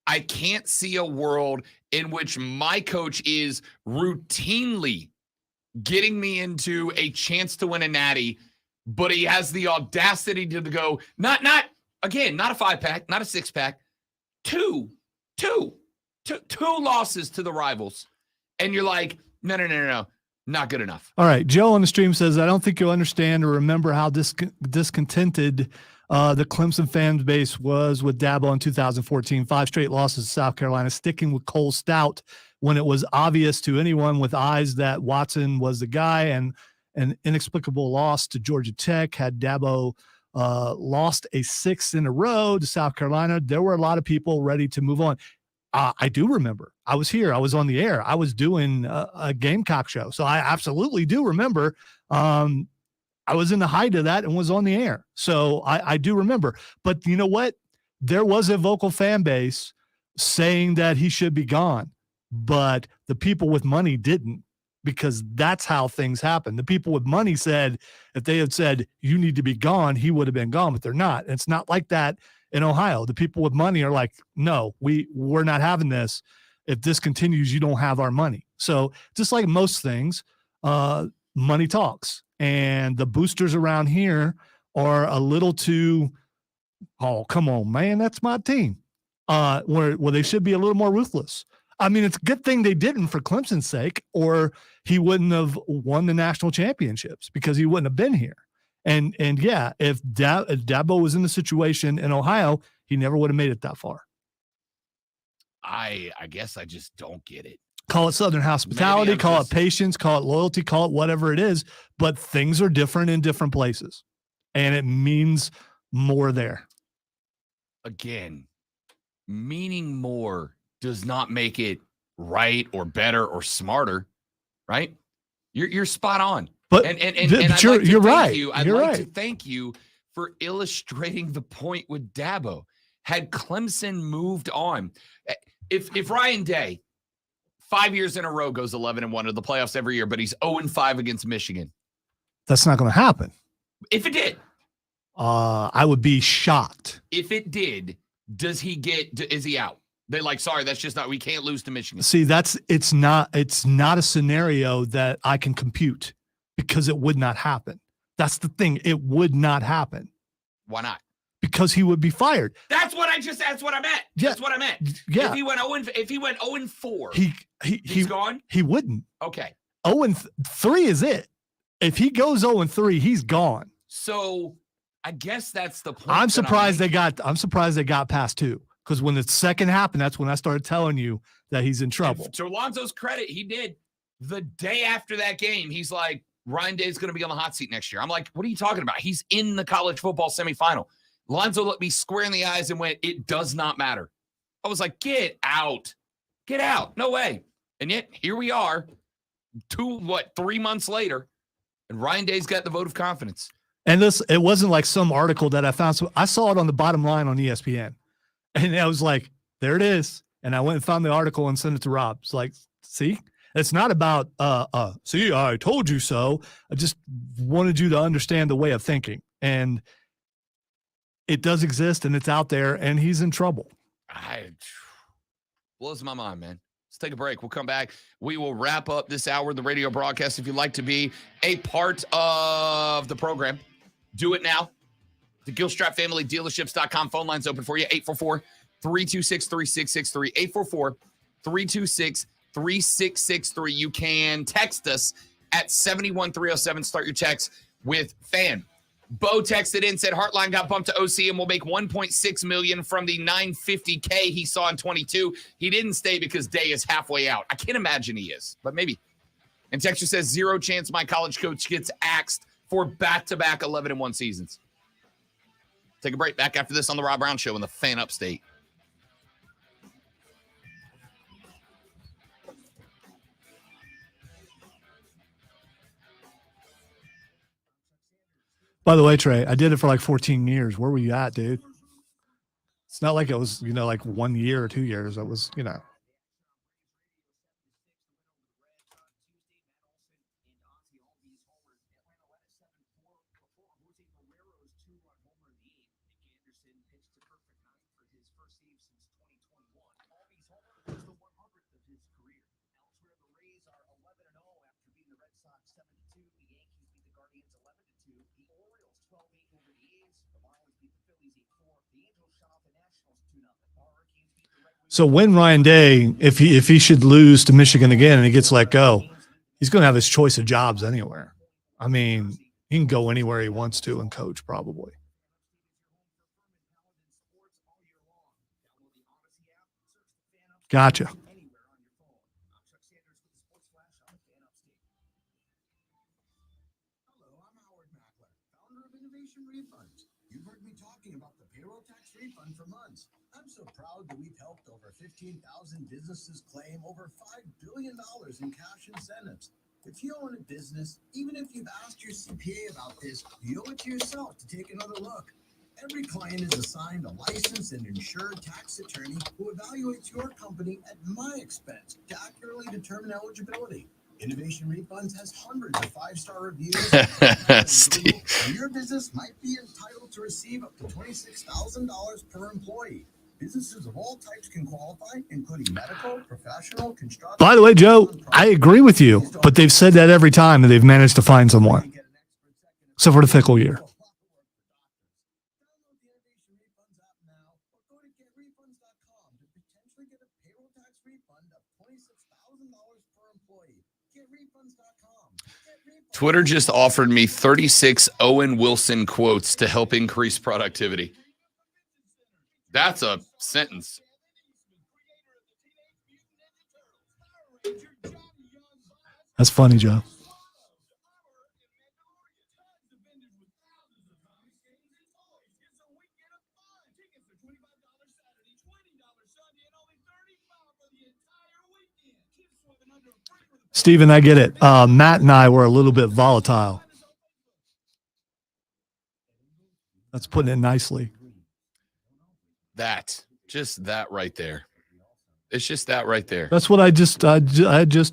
I can't see a world in which my coach is routinely getting me into a chance to win a natty, but he has the audacity to go, not a 5-pack, not a 6-pack, two losses to the rivals. And you're like, no, not good enough. All right. Joe on the stream says, I don't think you'll understand or remember how discontented the Clemson fan base was with Dabo in 2014. 5 straight losses to South Carolina, sticking with Cole Stout when it was obvious to anyone with eyes that Watson was the guy, and an inexplicable loss to Georgia Tech. Had Dabo lost a 6th in a row to South Carolina, there were a lot of people ready to move on. I do remember. I was here. I was on the air. I was doing a Gamecock show. So I absolutely do remember. I was in the height of that and was on the air. So I do remember. But you know what? There was a vocal fan base saying that he should be gone. But the people with money didn't, because that's how things happen. The people with money said, if they had said, you need to be gone, he would have been gone, but they're not. And it's not like that in Ohio. The people with money are like, no, we're not having this. If this continues, you don't have our money. So just like most things, money talks. And the boosters around here are a little too, oh, come on, man, that's my team. Where they should be a little more ruthless. I mean, it's a good thing they didn't for Clemson's sake, or he wouldn't have won the national championships, because he wouldn't have been here. And yeah, if Dabo was in the situation in Ohio, he never would have made it that far. I guess I just don't get it. Call it Southern hospitality, call it patience, call it loyalty, call it whatever it is. But things are different in different places, and it means more there. Again, meaning more does not make it right or better or smarter, right? You're spot on. But you're right. I'd like to thank you for illustrating the point with Dabo. Had Clemson moved on, if Ryan Day 5 years in a row goes 11-1 to the playoffs every year, but he's 0-5 against Michigan, that's not going to happen. If it did, I would be shocked. If it did, is he out? They're like, sorry, that's just not, we can't lose to Michigan. See, it's not a scenario that I can compute, because it would not happen. That's the thing. It would not happen. Why not? Because he would be fired. That's what I meant. Yeah. That's what I meant. Yeah. If he went 0-4, he's gone? He wouldn't. Okay. 0-3 is it. If he goes 0-3, he's gone. So I guess that's the point. I'm surprised they got past 2. Because when the second happened, that's when I started telling you that he's in trouble. And to Alonzo's credit, he did. The day after that game, he's like, Ryan Day's going to be on the hot seat next year. I'm like, what are you talking about? He's in the college football semifinal. Lonzo looked me square in the eyes and went, it does not matter. I was like, get out. Get out. No way. And yet, here we are, 3 months later, and Ryan Day's got the vote of confidence. And it wasn't like some article that I found. So I saw it on the bottom line on ESPN. And I was like, there it is. And I went and found the article and sent it to Rob. It's like, see? It's not about, see, I told you so. I just wanted you to understand the way of thinking. And it does exist, and it's out there, and he's in trouble. Blows my mind, man. Let's take a break. We'll come back. We will wrap up this hour of the radio broadcast. If you'd like to be a part of the program, do it now. The Gilstrap Family Dealerships.com phone line's open for you. 844-326-3663. 844-326-3663. You can text us at 71307. Start your text with FAN. Bo texted in, said Hartline got bumped to OC and will make $1.6 million from the $950K he saw in 22. He didn't stay because Day is halfway out. I can't imagine he is, but maybe. And Texture says, zero chance my college coach gets axed for back-to-back 11-1 seasons. Take a break. Back after this on the Rob Brown Show in the Fan Upstate. By the way, Trey, I did it for like 14 years. Where were you at, dude? It's not like it was, like 1 year or 2 years. It was, So when Ryan Day, if he should lose to Michigan again and he gets let go, he's going to have his choice of jobs anywhere. I mean, he can go anywhere he wants to and coach probably. Gotcha. For months. I'm so proud that we've helped over 15,000 businesses claim over $5 billion in cash incentives. If you own a business, even if you've asked your CPA about this, you owe it to yourself to take another look. Every client is assigned a licensed and insured tax attorney who evaluates your company at my expense to accurately determine eligibility. Innovation Refunds has hundreds of 5-star reviews. Steve. Your business might be entitled to receive up to $26,000 per employee. Businesses of all types can qualify, including medical, professional, construction. By the way, Joe, I agree with you, but they've said that every time and they've managed to find someone, except for the Fickle year. Twitter just offered me 36 Owen Wilson quotes to help increase productivity. That's a sentence. That's funny, Joe. Steven, I get it. Matt and I were a little bit volatile. That's putting it nicely. That right there. It's just that right there. That's what I just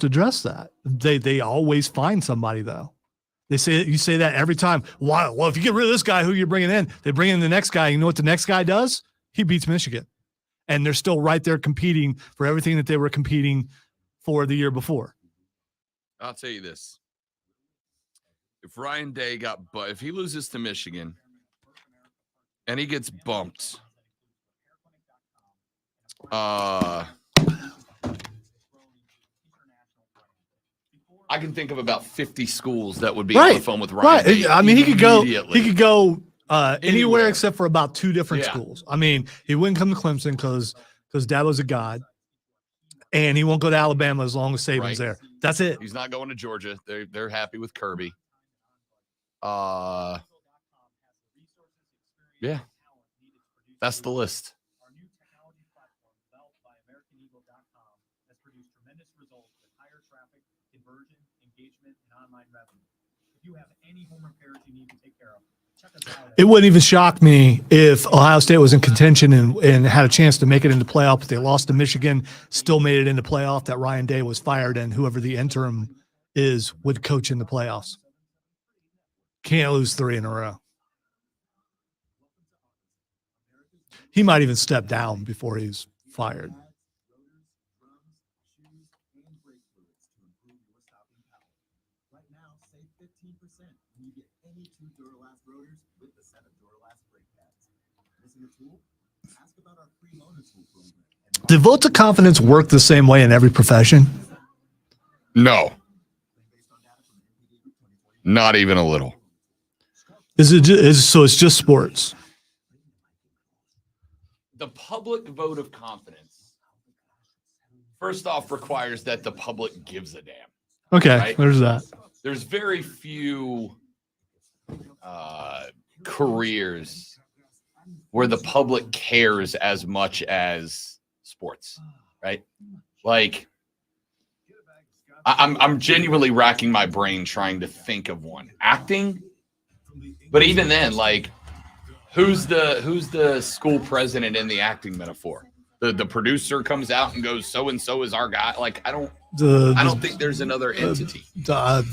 addressed that. They always find somebody though. You say that every time. Wow. Well, if you get rid of this guy, who you're bringing in, they bring in the next guy. You know what the next guy does? He beats Michigan, and they're still right there competing for everything that they were competing for the year before. I'll tell you this. If Ryan Day if he loses to Michigan and he gets bumped, I can think of about 50 schools that would be on the phone with Ryan Day. I mean, he could go anywhere except for about 2 different schools. I mean, he wouldn't come to Clemson because Dabo's a god. and he won't go to Alabama as long as Saban's Right. there. That's it. He's not going to Georgia. They're happy with Kirby. Yeah. That's the list. Our new technology platform developed by AmericanEagle.com has produced tremendous results with higher traffic, conversion, engagement, and online revenue. If you have any home repairs you need to take care of, check us out. It wouldn't even shock me if Ohio State was in contention and had a chance to make it into playoff. If they lost to Michigan, still made it into playoff, that Ryan Day was fired and whoever the interim is would coach in the playoffs. Can't lose 3 in a row. He might even step down before he's fired. Right now, save 15% when you get any 2 Duralast rotors with the set of Duralast brake pads. Missing a tool? Ask about our free loaner tool program. Do votes of confidence work the same way in every profession? No. Not even a little. So it's just sports? The public vote of confidence, first off, requires that the public gives a damn. Okay, Right. there's that. There's very few careers where the public cares as much as sports, right? Like, I'm genuinely racking my brain trying to think of one. Acting, but even then, like, who's the school president in the acting metaphor? The producer comes out and goes, so and so is our guy. Like, I don't think there's another entity.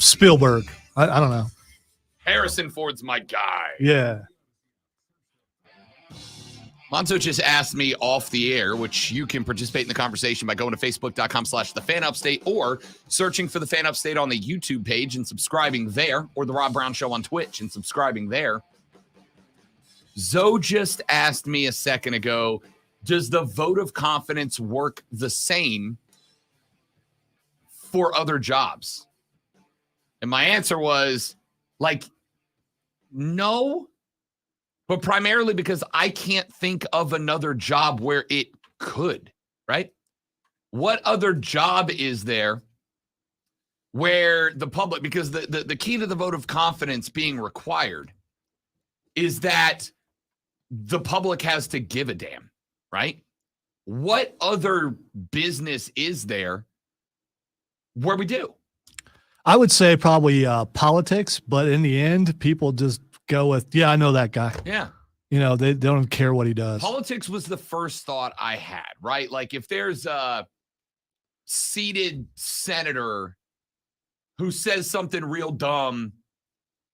Spielberg. I don't know. Harrison Ford's my guy. Yeah. Monzo just asked me off the air, which you can participate in the conversation by going to facebook.com/thefanupstate or searching for the Fan Upstate on the YouTube page and subscribing there, or the Rob Brown Show on Twitch and subscribing there. Zoe just asked me a second ago, does the vote of confidence work the same for other jobs? And my answer was, like, no, but primarily because I can't think of another job where it could, right? What other job is there where the public, because the key to the vote of confidence being required is that the public has to give a damn, right? What other business is there where we do? I would say probably politics, but in the end, people just go with, yeah, I know that guy. Yeah. You know, they don't care what he does. Politics was the first thought I had, right? Like, if there's a seated senator who says something real dumb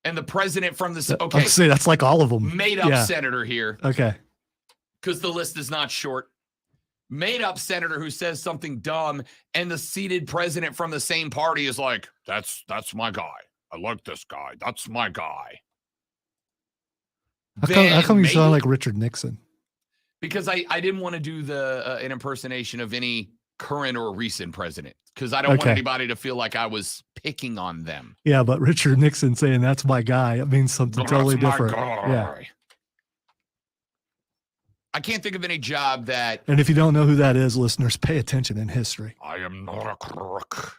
and the president from the, okay, I'd say that's like all of them. made up Yeah. senator here, Okay. because the list is not short. Made up senator who says something dumb, and the seated president from the same party is like, that's my guy. I like this guy. That's my guy. How come you Then sound maybe- like Richard Nixon? Because I didn't want to do the an impersonation of any current or recent president, because I don't want Okay. anybody to feel like I was picking on them. Yeah, but Richard Nixon saying that's my guy, it means something That's totally my different. guy. Yeah. I can't think of any job that And if you don't know who that is, listeners, pay attention in history. I am not a crook.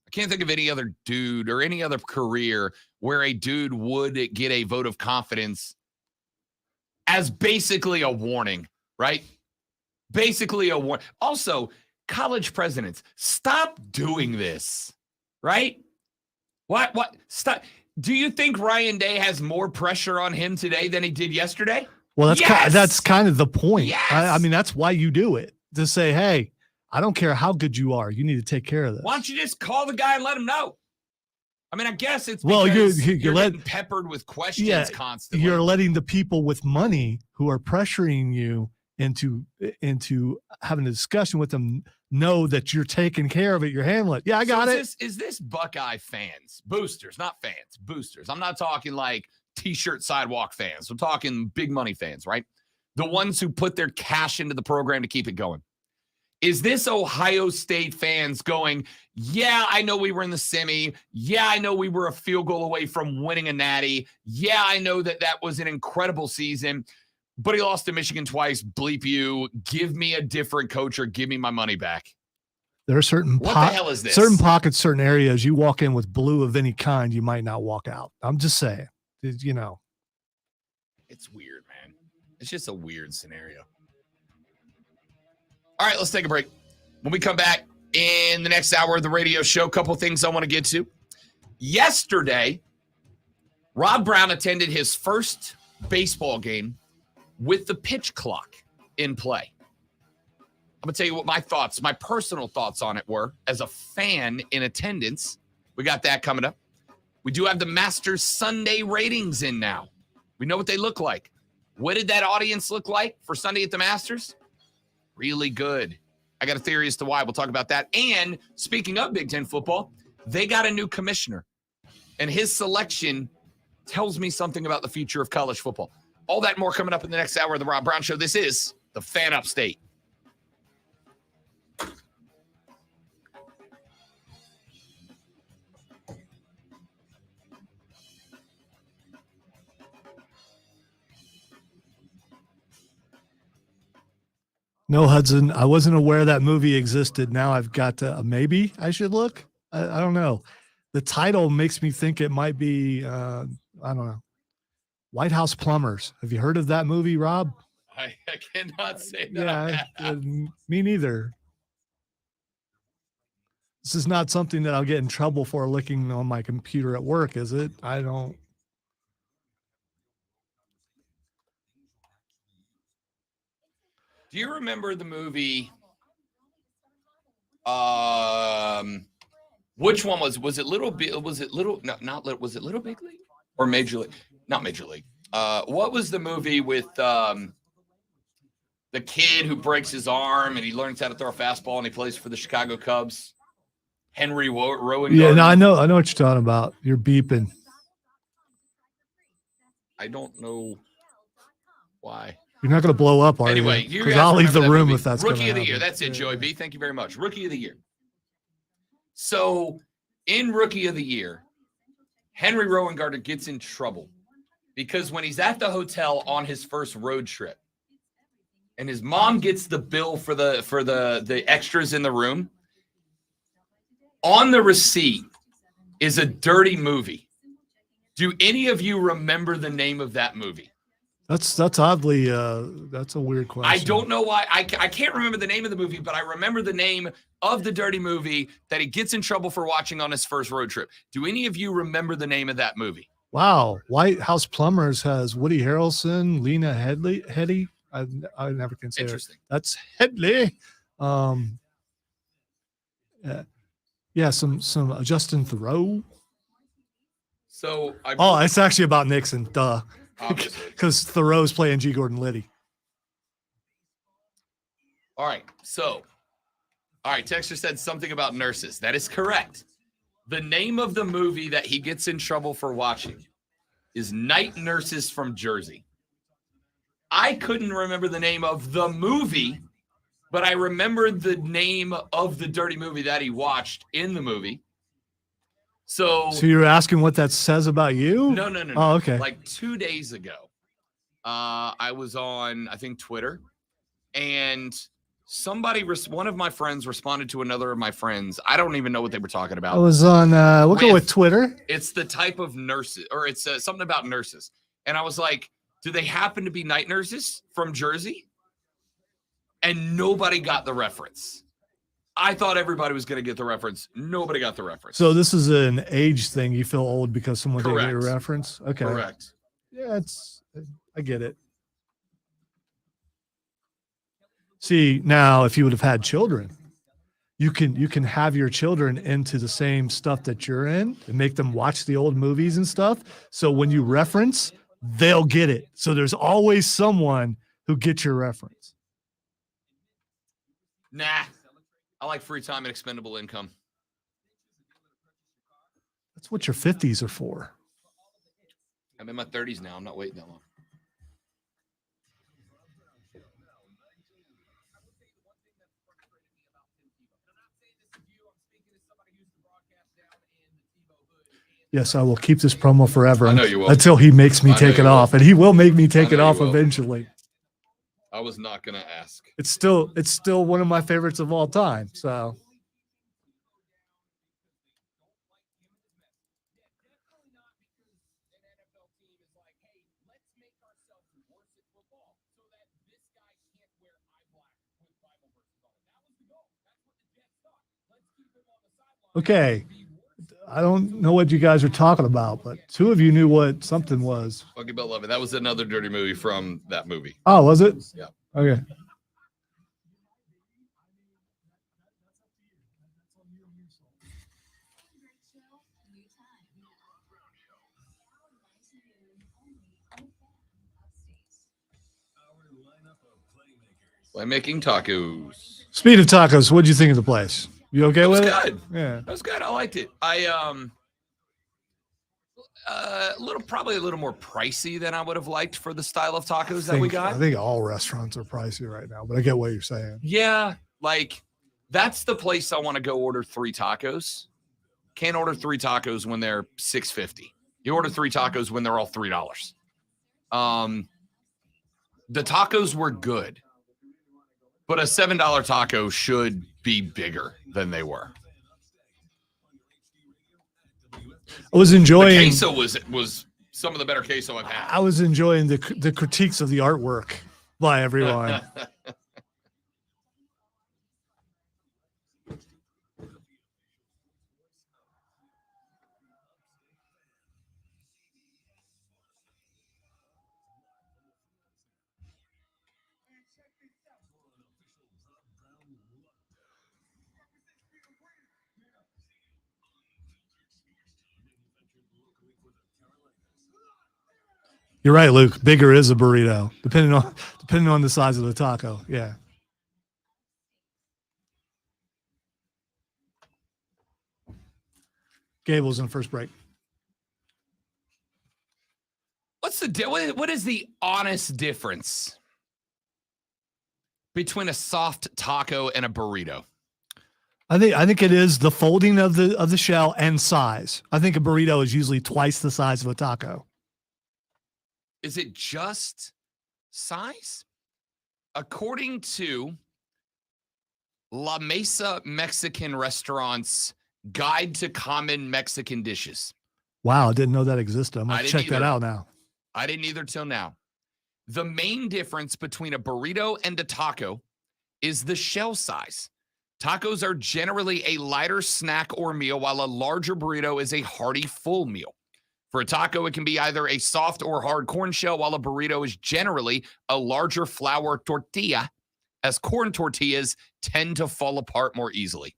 I can't think of any other dude or any other career where a dude would get a vote of confidence as basically a warning, right? Basically a warning. Also, college presidents, stop doing this, right? What? Stop. Do you think Ryan Day has more pressure on him today than he did yesterday? Well, Yes! that's kind of the point. Yes! I mean, that's why you do it, to say, hey, I don't care how good you are. You need to take care of this. Why don't you just call the guy and let him know? I mean, I guess it's Well, because you're you're let- getting peppered with questions Yeah, constantly. You're letting the people with money who are pressuring you into having a discussion with them know that you're taking care of it. You're handling it. Yeah, I got it. Is this Buckeye fans, boosters, not fans, boosters? I'm not talking like T-shirt sidewalk fans. I'm talking big money fans, right? The ones who put their cash into the program to keep it going. Is this Ohio State fans going, yeah, I know we were in the semi. Yeah, I know we were a field goal away from winning a natty. Yeah, I know that was an incredible season, but he lost to Michigan twice. Bleep you. Give me a different coach or give me my money back. There are certain What the hell is this? certain pockets, certain areas. You walk in with blue of any kind, you might not walk out. I'm just saying, you know. It's weird, man. It's just a weird scenario. All right, let's take a break. When we come back in the next hour of the radio show, a couple things I want to get to. Yesterday, Rob Brown attended his first baseball game with the pitch clock in play. I'm going to tell you what my personal thoughts on it were as a fan in attendance. We got that coming up. We do have the Masters Sunday ratings in now. We know what they look like. What did that audience look like for Sunday at the Masters? Really good. I got a theory as to why. We'll talk about that. And speaking of Big Ten football, they got a new commissioner. And his selection tells me something about the future of college football. All that and more coming up in the next hour of the Rob Brown Show. This is the Fan Upstate. No, Hudson, I wasn't aware that movie existed. Now I've got to, maybe I should look. I don't know. The title makes me think it might be, I don't know, White House Plumbers. Have you heard of that movie, Rob? I cannot say that. Yeah, me neither. This is not something that I'll get in trouble for looking on my computer at work, is it? I don't. Do you remember the movie? Which one was it Little Big? Was it Little? No, not Little. Was it Little Big League or Major League? Not Major League. What was the movie with the kid who breaks his arm and he learns how to throw a fastball and he plays for the Chicago Cubs? Henry Rowan. Yeah, no, I know what you're talking about. You're beeping. I don't know why. You're not going to blow up, are anyway, you? Because I'll leave the room if that's Rookie of the Year. That's it, Joey B. Thank you very much. Rookie of the Year. So, in Rookie of the Year, Henry Rowan Gardner gets in trouble because when he's at the hotel on his first road trip, and his mom gets the bill for the extras in the room, on the receipt is a dirty movie. Do any of you remember the name of that movie? That's oddly that's a weird question. I don't know why. I can't remember the name of the movie, but I remember the name of the dirty movie that he gets in trouble for watching on his first road trip. Do any of you remember the name of that movie? Wow. White House Plumbers has Woody Harrelson, Lena Headey. I never can say Interesting. Her. That's Headley. Yeah, some Justin Thoreau. So it's actually about Nixon. Duh. Because Thoreau's playing G. Gordon Liddy. All right. Texter said something about nurses. That is correct. The name of the movie that he gets in trouble for watching is Night Nurses from Jersey. I couldn't remember the name of the movie, but I remembered the name of the dirty movie that he watched in the movie. So you're asking what that says about you? No. Oh, okay. Like 2 days ago, I was on, I think, Twitter, and one of my friends responded to another of my friends. I don't even know what they were talking about. I was on, we'll go with Twitter. It's the type of nurses, or it's something about nurses. And I was like, do they happen to be night nurses from Jersey? And nobody got the reference. I thought everybody was going to get the reference. Nobody got the reference. So this is an age thing. You feel old because someone didn't get a Correct. reference? Okay. Correct. Yeah, I get it. See, now if you would have had children, you can have your children into the same stuff that you're in and make them watch the old movies and stuff. So when you reference, they'll get it. So there's always someone who gets your reference. Nah. I like free time and expendable income. That's what your 50s are for. I'm in my 30s now. I'm not waiting that long. Yes, I will keep this promo forever. I know you will. Until he makes me take it off. And he will make me take it off will. eventually. I was not going to ask. It's still one of my favorites of all time. So Okay. I don't know what you guys are talking about, but two of you knew what something was. Funky Bill Love It. That was another dirty movie from that movie. Oh, was it? Yeah. Okay. Playmaking tacos. Speed of tacos, what'd you think of the place? You okay That was with it? good. Yeah. That was good. I liked it. Probably a little more pricey than I would have liked for the style of tacos that we got. I think all restaurants are pricey right now, but I get what you're saying. Yeah, like that's the place I want to go order 3 tacos. Can't order 3 tacos when they're $6.50. You order 3 tacos when they're all $3. The tacos were good, but a $7 taco should be bigger than they were. I was enjoying the queso was some of the better queso I've had. I was enjoying the critiques of the artwork by everyone. You're right, Luke. Bigger is a burrito, depending on the size of the taco. Yeah. Gable's in the first break. What is the honest difference between a soft taco and a burrito? I think it is the folding of the shell and size. I think a burrito is usually twice the size of a taco. Is it just size? According to La Mesa Mexican Restaurant's Guide to Common Mexican Dishes. Wow, I didn't know that existed. I'm going I to didn't check that either. out now. I didn't either till now. The main difference between a burrito and a taco is the shell size. Tacos are generally a lighter snack or meal, while a larger burrito is a hearty full meal. For a taco, it can be either a soft or hard corn shell, while a burrito is generally a larger flour tortilla, as corn tortillas tend to fall apart more easily.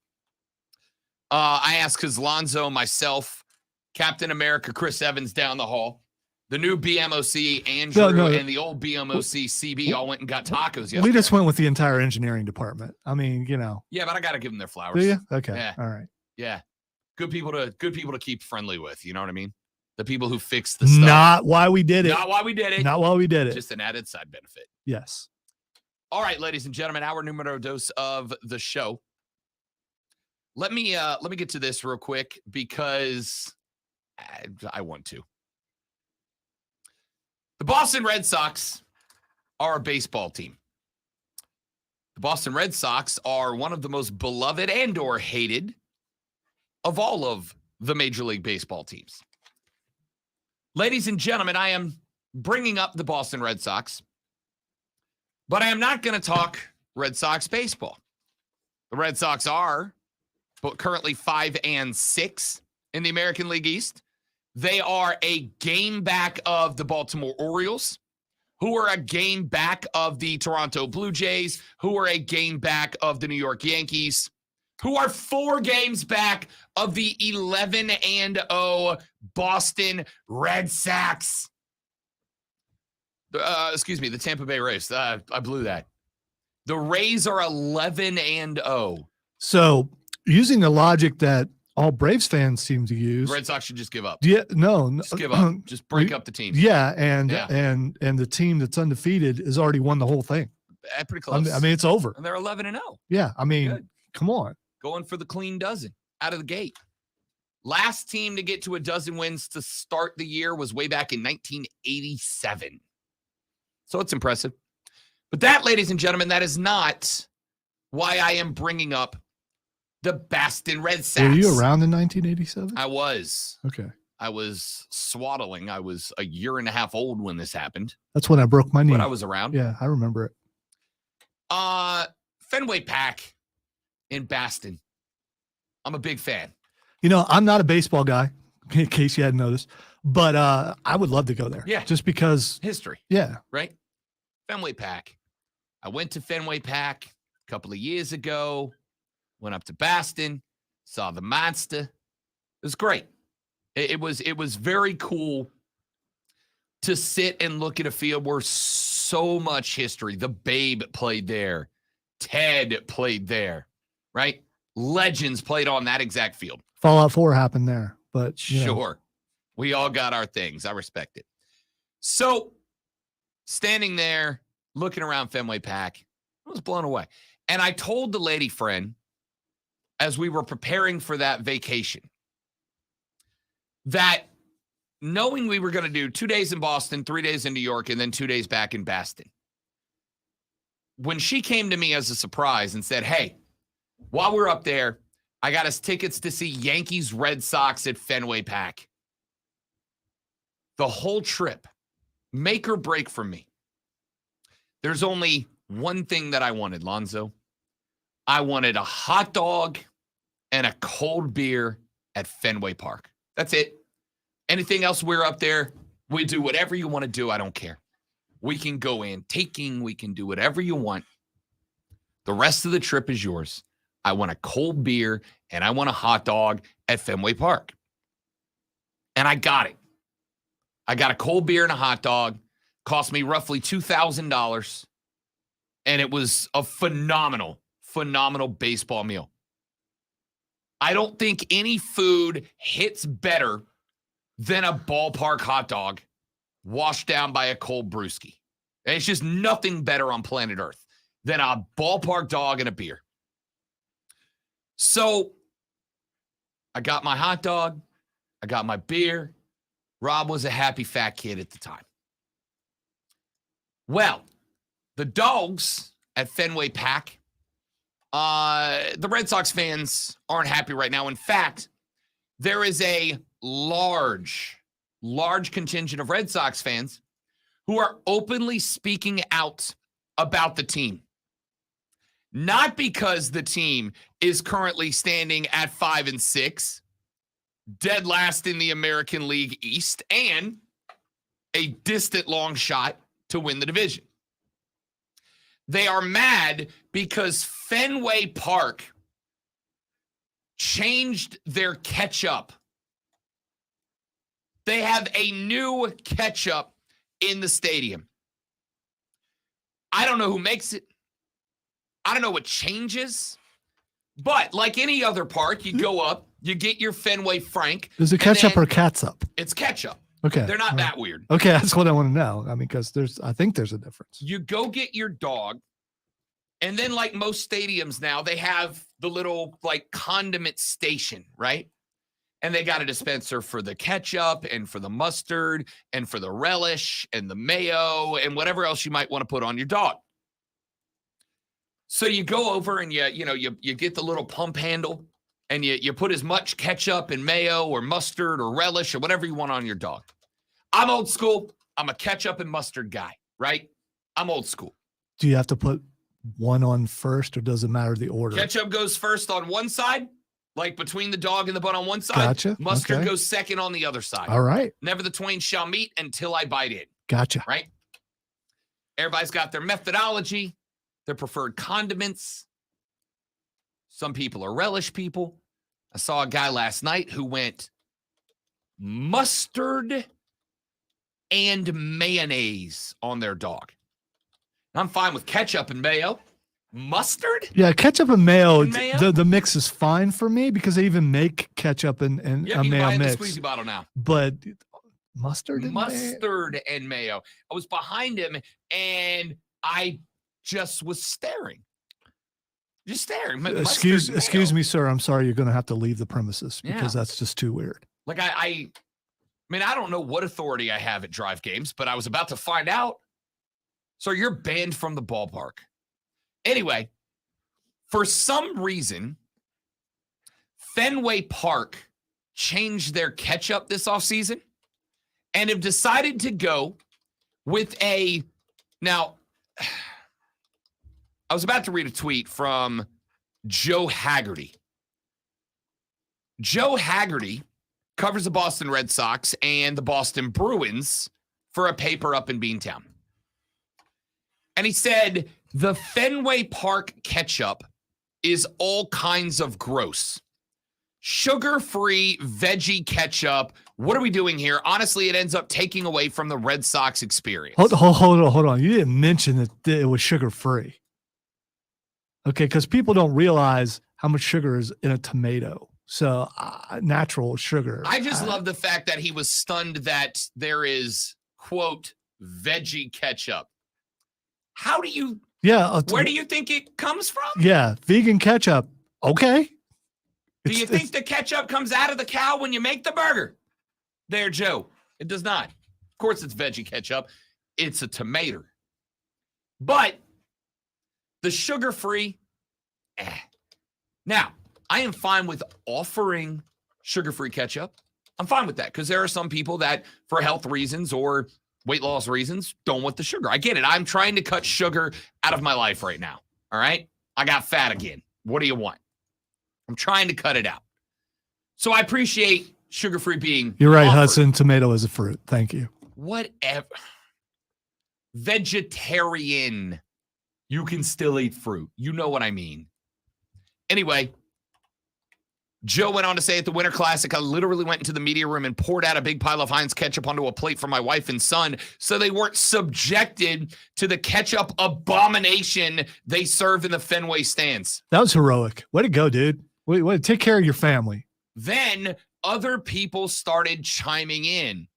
I asked because Lonzo, myself, Captain America, Chris Evans down the hall, the new BMOC, Andrew, and the old BMOC, CB all went and got tacos yesterday. We just went with the entire engineering department. I mean, you know. Yeah, but I got to give them their flowers. Do you? Okay. Yeah. All right. Yeah. Good people to keep friendly with. You know what I mean? The people who fix the stuff. Not why we did it. Not why we did it. Not why we did it. Just an added side benefit. Yes. All right, ladies and gentlemen, our numero dos of the show. Let me get to this real quick because I want to. The Boston Red Sox are a baseball team. The Boston Red Sox are one of the most beloved and or hated of all of the Major League Baseball teams. Ladies and gentlemen, I am bringing up the Boston Red Sox, but I am not going to talk Red Sox baseball. The Red Sox are currently 5-6 in the American League East. They are a game back of the Baltimore Orioles, who are a game back of the Toronto Blue Jays, who are a game back of the New York Yankees, who are 4 games back of the 11-0 Boston Red Sox. The Tampa Bay Rays. I blew that. The Rays are 11-0. So, using the logic that all Braves fans seem to use, The Red Sox should just give up. Yeah, no, Just give up. Just break up the team. Yeah, and the team that's undefeated has already won the whole thing. Pretty close. I mean, it's over. And they're 11-0. Yeah, I mean, Good. come on. Going for the clean dozen out of the gate. Last team to get to a dozen wins to start the year was way back in 1987. So it's impressive. But that, ladies and gentlemen, that is not why I am bringing up the Boston Red Sox. Were you around in 1987? I was. Okay. I was swaddling. I was a year and a half old when this happened, That's when I broke my knee. but I was around. Yeah, I remember it. Fenway Pack in Baston. I'm a big fan. You know, I'm not a baseball guy, in case you hadn't noticed, but I would love to go there. Yeah. Just because. History, Yeah. right? Fenway Pack. I went to Fenway Pack a couple of years ago, went up to Baston, saw the monster. It was great. It was very cool to sit and look at a field where so much history. The Babe played there. Ted played there, right? Legends played on that exact field. Fallout 4 happened there, but Sure. We all got our things. I respect it. So standing there, looking around Fenway Pack, I was blown away. And I told the lady friend as we were preparing for that vacation that knowing we were going to do 2 days in Boston, 3 days in New York, and then 2 days back in Baston, when she came to me as a surprise and said, hey, while we're up there, I got us tickets to see Yankees Red Sox at Fenway Pack. The whole trip, make or break for me. There's only one thing that I wanted, Lonzo. I wanted a hot dog and a cold beer at Fenway Park. That's it. Anything else, we're up there. We do whatever you want to do. I don't care. We can go in taking. We can do whatever you want. The rest of the trip is yours. I want a cold beer and I want a hot dog at Fenway Park. And I got it. I got a cold beer and a hot dog. Cost me roughly $2,000. And it was a phenomenal baseball meal. I don't think any food hits better than a ballpark hot dog washed down by a cold brewski. And it's just nothing better on planet Earth than a ballpark dog and a beer. So I got my hot dog. I got my beer. Rob was a happy fat kid at the time. Well, the dogs at Fenway Pack, the Red Sox fans aren't happy right now. In fact, there is a large contingent of Red Sox fans who are openly speaking out about the team. Not because the team is currently standing at 5-6, dead last in the American League East, and a distant long shot to win the division. They are mad because Fenway Park changed their ketchup. They have a new ketchup in the stadium. I don't know who makes it. I don't know what changes. But like any other park, you go up, you get your Fenway Frank. Is it ketchup or catsup? It's ketchup. Okay. They're not that weird. Okay, that's what I want to know. I mean, because I think there's a difference. You go get your dog, and then like most stadiums now, they have the little like condiment station, right? And they got a dispenser for the ketchup and for the mustard and for the relish and the mayo and whatever else you might want to put on your dog. So you go over and you get the little pump handle and you put as much ketchup and mayo or mustard or relish or whatever you want on your dog. I'm old school. I'm a ketchup and mustard guy, right? I'm old school. Do you have to put one on first, or does it matter the order? Ketchup goes first on one side, like between the dog and the bun on one side. Gotcha. Mustard Okay. goes second on the other side. All right. Never the twain shall meet until I bite in, Gotcha. right? Everybody's got their methodology, their preferred condiments. Some people are relish people. I saw a guy last night who went mustard and mayonnaise on their dog. I'm fine with ketchup and mayo. Mustard? Yeah, ketchup and mayo, And mayo? the mix is fine for me because they even make ketchup and Yeah, a you can mayo buy it in the mix. squeezy bottle now. But mustard and mayo? Mustard and mayo. I was behind him and I just was staring. Just staring. Excuse me, sir. I'm sorry. You're going to have to leave the premises because Yeah. that's just too weird. Like I mean, I don't know what authority I have at Drive Games, but I was about to find out. So you're banned from the ballpark. Anyway, for some reason, Fenway Park changed their ketchup this offseason and have decided to go with now, I was about to read a tweet from Joe Haggerty. Joe Haggerty covers the Boston Red Sox and the Boston Bruins for a paper up in Beantown. And he said, the Fenway Park ketchup is all kinds of gross. Sugar-free veggie ketchup. What are we doing here? Honestly, it ends up taking away from the Red Sox experience. Hold on. You didn't mention that it was sugar-free. Okay, because people don't realize how much sugar is in a tomato. So natural sugar. I just love the fact that he was stunned that there is, quote, veggie ketchup. How do you, where do you think it comes from? Yeah, vegan ketchup. Okay. Do you think the ketchup comes out of the cow when you make the burger? There, Joe. It does not. Of course, it's veggie ketchup. It's a tomato. But the sugar-free, Now, I am fine with offering sugar-free ketchup. I'm fine with that because there are some people that, for health reasons or weight loss reasons, don't want the sugar. I get it. I'm trying to cut sugar out of my life right now. All right? I got fat again. What do you want? I'm trying to cut it out. So I appreciate sugar-free being You're right, offered. Hudson. Tomato is a fruit. Thank you. Whatever. Vegetarian. You can still eat fruit. You know what I mean. Anyway, Joe went on to say at the Winter Classic, I literally went into the media room and poured out a big pile of Heinz ketchup onto a plate for my wife and son so they weren't subjected to the ketchup abomination they serve in the Fenway stands. That was heroic. Way to go, dude. Wait, take care of your family. Then other people started chiming in.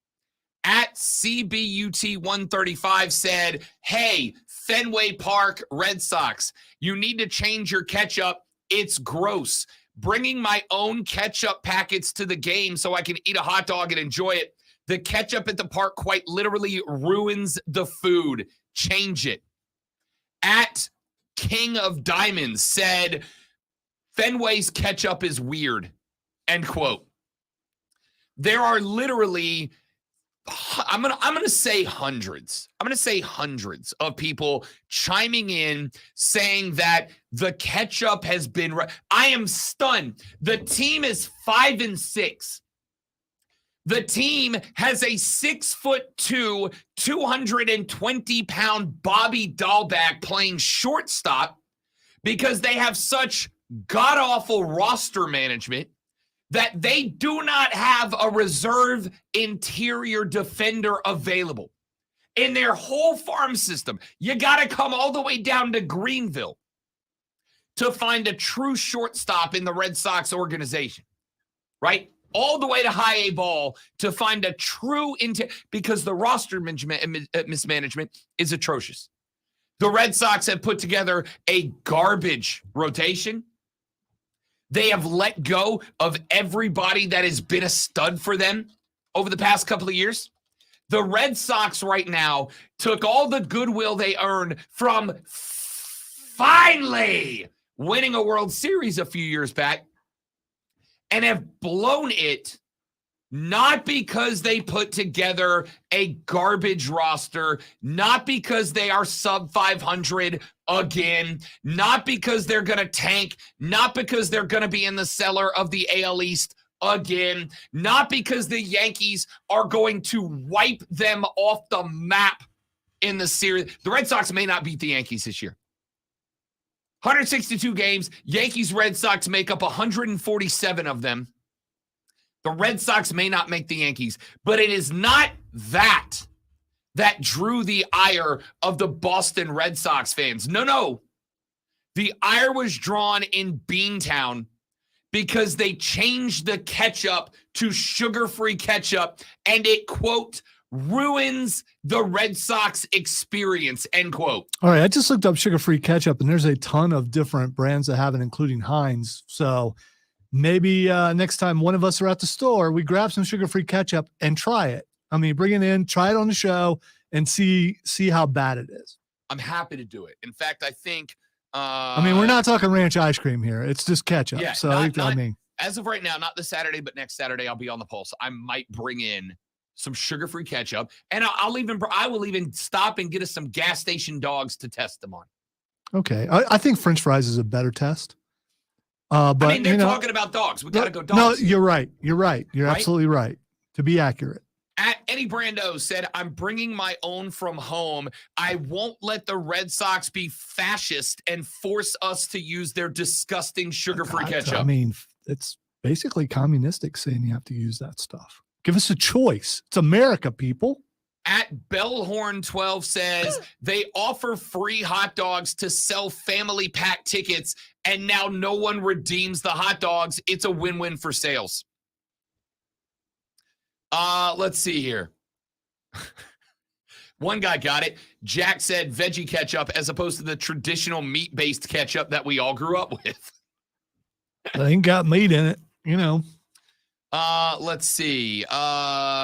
At CBUT135 said, hey, Fenway Park Red Sox, you need to change your ketchup. It's gross. Bringing my own ketchup packets to the game so I can eat a hot dog and enjoy it. The ketchup at the park quite literally ruins the food. Change it. At King of Diamonds said, Fenway's ketchup is weird. End quote. There are literally, I'm gonna say hundreds. I'm gonna say hundreds of people chiming in saying that the ketchup has been. I am stunned. The team is 5-6. The team has a 6'2", 220-pound Bobby Dahlback playing shortstop because they have such god-awful roster management that they do not have a reserve interior defender available. In their whole farm system, you got to come all the way down to Greenville to find a true shortstop in the Red Sox organization, right? All the way to high A ball to find a true because the roster mismanagement is atrocious. The Red Sox have put together a garbage rotation. They have let go of everybody that has been a stud for them over the past couple of years. The Red Sox right now took all the goodwill they earned from finally winning a World Series a few years back and have blown it, not because they put together a garbage roster, not because they are sub 500 again, not because they're going to tank, not because they're going to be in the cellar of the AL East again, not because the Yankees are going to wipe them off the map in the series. The Red Sox may not beat the Yankees this year. 162 games, Yankees, Red Sox make up 147 of them. The Red Sox may not make the Yankees, but it is not that drew the ire of the Boston Red Sox fans. No. The ire was drawn in Beantown because they changed the ketchup to sugar-free ketchup, and it, quote, ruins the Red Sox experience, end quote. All right, I just looked up sugar-free ketchup, and there's a ton of different brands that have it, including Heinz. So maybe next time one of us are at the store, we grab some sugar-free ketchup and try it. I mean, bring it in, try it on the show, and see how bad it is. I'm happy to do it. In fact, I think I mean, we're not talking ranch ice cream here. It's just ketchup. Yeah, so not As of right now, not this Saturday, but next Saturday, I'll be on the pulse. I might bring in some sugar-free ketchup, and I will even stop and get us some gas station dogs to test them on. Okay. I think French fries is a better test. But I mean, they're you know, talking about dogs. We got to go no, dogs. here. you're right. You're right. You're Right? absolutely right. To be accurate. At Eddie Brando said, I'm bringing my own from home. I won't let the Red Sox be fascist and force us to use their disgusting sugar-free ketchup. I mean, it's basically communistic saying you have to use that stuff. Give us a choice. It's America, people. At Bellhorn12 says they offer free hot dogs to sell family pack tickets, and now no one redeems the hot dogs. It's a win-win for sales. Let's see here. One guy got it. Jack said veggie ketchup as opposed to the traditional meat-based ketchup that we all grew up with. They ain't got meat in it, you know. Let's see. Yeah,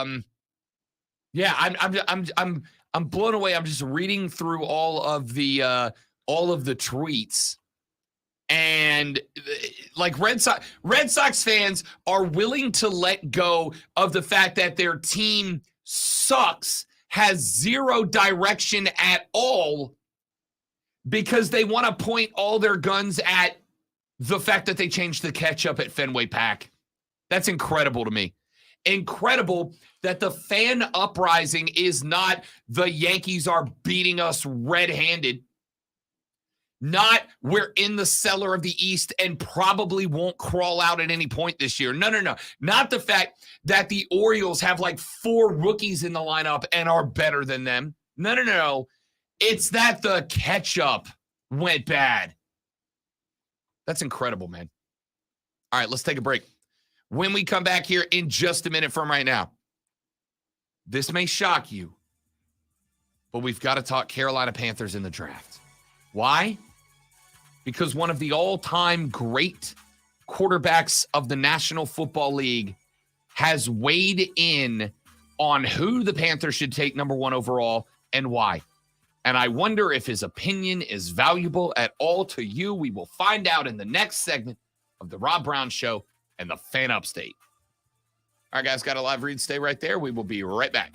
I'm blown away. I'm just reading through all of the tweets. And like Red Sox fans are willing to let go of the fact that their team sucks, has zero direction at all, because they want to point all their guns at the fact that they changed the ketchup at Fenway Park. That's incredible to me. Incredible that the fan uprising is not the Yankees are beating us red-handed. Not we're in the cellar of the East and probably won't crawl out at any point this year. No. Not the fact that the Orioles have like 4 rookies in the lineup and are better than them. No. It's that the ketchup went bad. That's incredible, man. All right, let's take a break. When we come back here in just a minute from right now, this may shock you, but we've got to talk Carolina Panthers in the draft. Why? Because one of the all-time great quarterbacks of the National Football League has weighed in on who the Panthers should take number 1 overall and why. And I wonder if his opinion is valuable at all to you. We will find out in the next segment of the Rob Brown Show and the Fan Upstate. All right, guys, got a live read. Stay right there. We will be right back.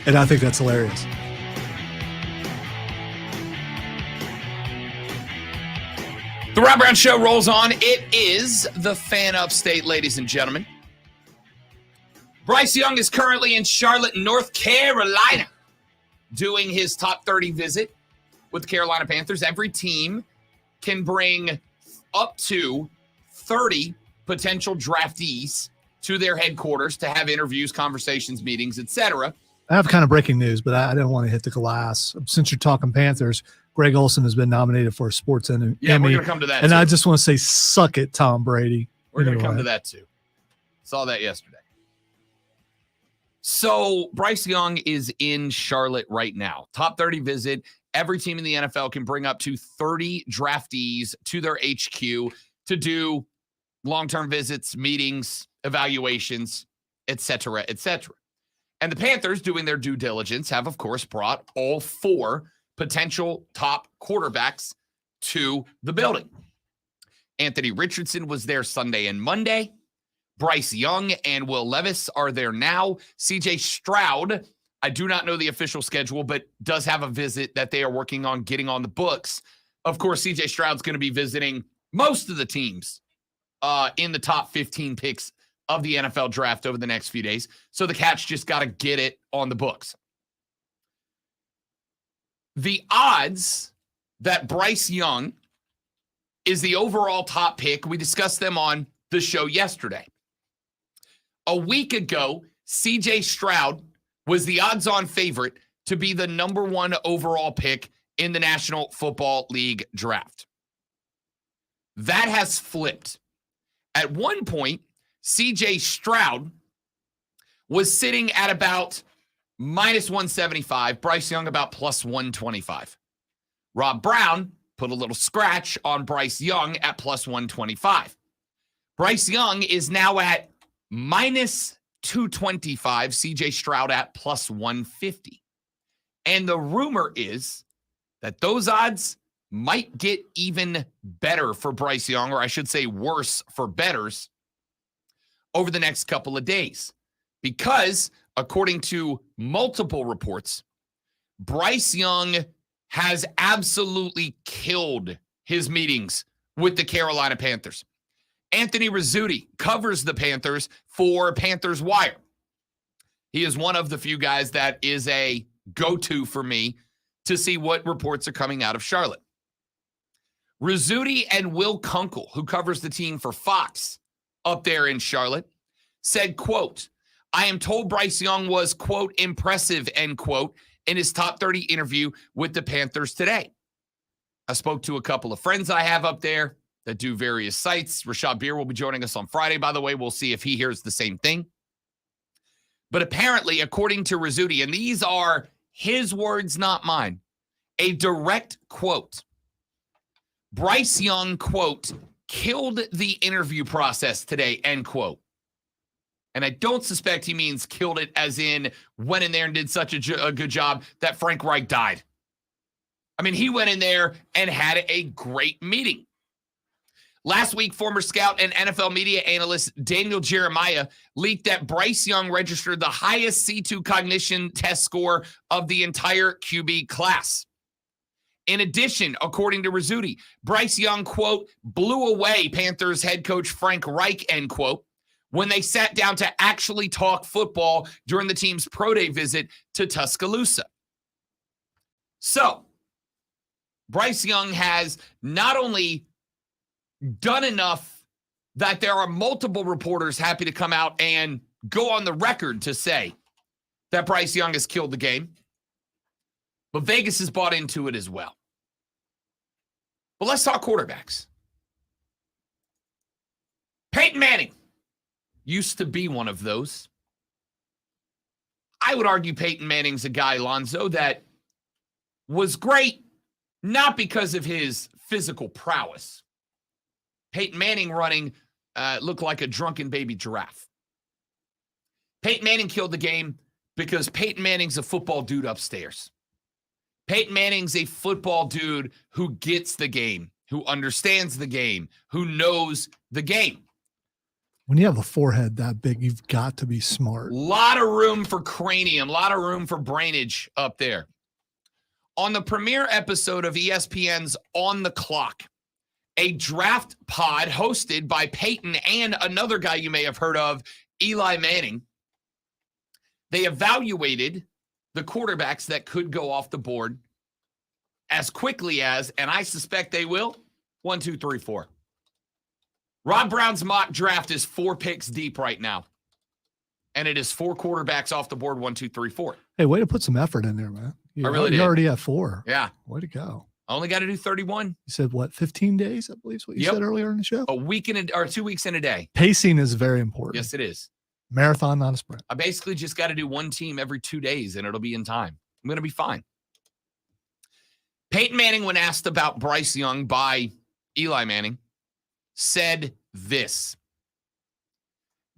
And I think that's hilarious. The Rob Brown Show rolls on. It is the Fan Upstate, ladies and gentlemen. Bryce Young is currently in Charlotte, North Carolina, doing his top 30 visit with the Carolina Panthers. Every team can bring up to 30 potential draftees to their headquarters to have interviews, conversations, meetings, etc. I have kind of breaking news, but I didn't want to hit the glass. Since you're talking Panthers, Greg Olson has been nominated for a sports Emmy. Yeah, we're going to come to that, and too. I just want to say, suck it, Tom Brady. We're going to come to that, too. Saw that yesterday. So Bryce Young is in Charlotte right now. Top 30 visit. Every team in the NFL can bring up to 30 draftees to their HQ to do long-term visits, meetings, evaluations, etc., etc. And the Panthers, doing their due diligence, have, of course, brought all 4 potential top quarterbacks to the building. Anthony Richardson was there Sunday and Monday. Bryce Young and Will Levis are there now. CJ Stroud, I do not know the official schedule, but does have a visit that they are working on getting on the books. Of course, CJ Stroud's going to be visiting most of the teams in the top 15 picks of the NFL draft over the next few days. So the Cats just got to get it on the books. The odds that Bryce Young is the overall top pick, we discussed them on the show yesterday. A week ago, CJ Stroud was the odds-on favorite to be the number 1 overall pick in the National Football League draft. That has flipped. At one point, CJ Stroud was sitting at about minus 175, Bryce Young about plus 125. Rob Brown put a little scratch on Bryce Young at plus 125. Bryce Young is now at minus 225, CJ Stroud at plus 150. And the rumor is that those odds might get even better for Bryce Young, or I should say worse for bettors, over the next couple of days. Because, according to multiple reports, Bryce Young has absolutely killed his meetings with the Carolina Panthers. Anthony Rizzuti covers the Panthers for Panthers Wire. He is one of the few guys that is a go-to for me to see what reports are coming out of Charlotte. Rizzuti and Will Kunkel, who covers the team for Fox up there in Charlotte, said, quote, I am told Bryce Young was, quote, impressive, end quote, in his top 30 interview with the Panthers today. I spoke to a couple of friends I have up there that do various sites. Rashad Beer will be joining us on Friday, by the way. We'll see if he hears the same thing. But apparently, according to Rizzuti, and these are his words, not mine, a direct quote, Bryce Young, quote, killed the interview process today, end quote. And I don't suspect he means killed it as in went in there and did such a good job that Frank Reich died. I mean, he went in there and had a great meeting. Last week, former scout and NFL media analyst Daniel Jeremiah leaked that Bryce Young registered the highest C2 cognition test score of the entire QB class. In addition, according to Rizzuti, Bryce Young, quote, blew away Panthers head coach Frank Reich, end quote, when they sat down to actually talk football during the team's pro day visit to Tuscaloosa. So, Bryce Young has not only done enough that there are multiple reporters happy to come out and go on the record to say that Bryce Young has killed the game, but Vegas has bought into it as well. But let's talk quarterbacks. Peyton Manning used to be one of those. I would argue Peyton Manning's a guy, Lonzo, that was great, not because of his physical prowess. Peyton Manning running looked like a drunken baby giraffe. Peyton Manning killed the game because Peyton Manning's a football dude upstairs. Peyton Manning's a football dude who gets the game, who understands the game, who knows the game. When you have a forehead that big, you've got to be smart. Lot of room for cranium, lot of room for brainage up there. On the premiere episode of ESPN's On the Clock, a draft pod hosted by Peyton and another guy you may have heard of, Eli Manning, they evaluated the quarterbacks that could go off the board as quickly as, and I suspect they will, 1, 2, 3, 4. Rob Brown's mock draft is 4 picks deep right now. And it is 4 quarterbacks off the board, 1, 2, 3, 4. Hey, way to put some effort in there, man. I really did. You already have 4. Yeah. Way to go. I only got to do 31. You said what, 15 days, I believe is what you said earlier in the show? A week or 2 weeks in a day. Pacing is very important. Yes, it is. Marathon, not a sprint. I basically just got to do one team every 2 days, and it'll be in time. I'm going to be fine. Peyton Manning, when asked about Bryce Young by Eli Manning, said this: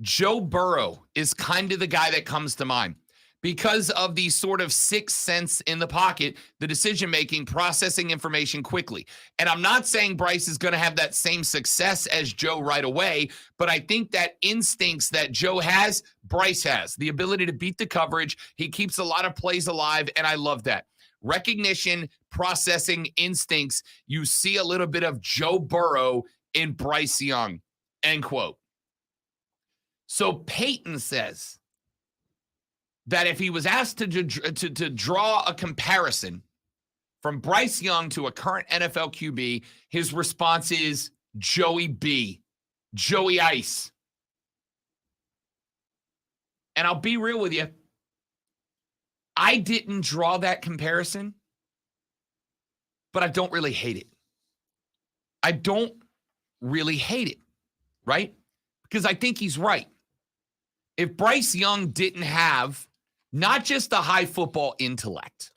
Joe Burrow is kind of the guy that comes to mind because of the sort of sixth sense in the pocket, the decision-making, processing information quickly. And I'm not saying Bryce is going to have that same success as Joe right away, but I think that instincts that Joe has, Bryce has. The ability to beat the coverage. He keeps a lot of plays alive, and I love that. Recognition, processing, instincts. You see a little bit of Joe Burrow in Bryce Young, end quote. So Peyton says that if he was asked to draw a comparison from Bryce Young to a current NFL QB, his response is Joey B, Joey Ice. And I'll be real with you. I didn't draw that comparison, but I don't really hate it. I don't really hate it, right? Because I think he's right. If Bryce Young didn't have not just a high football intellect,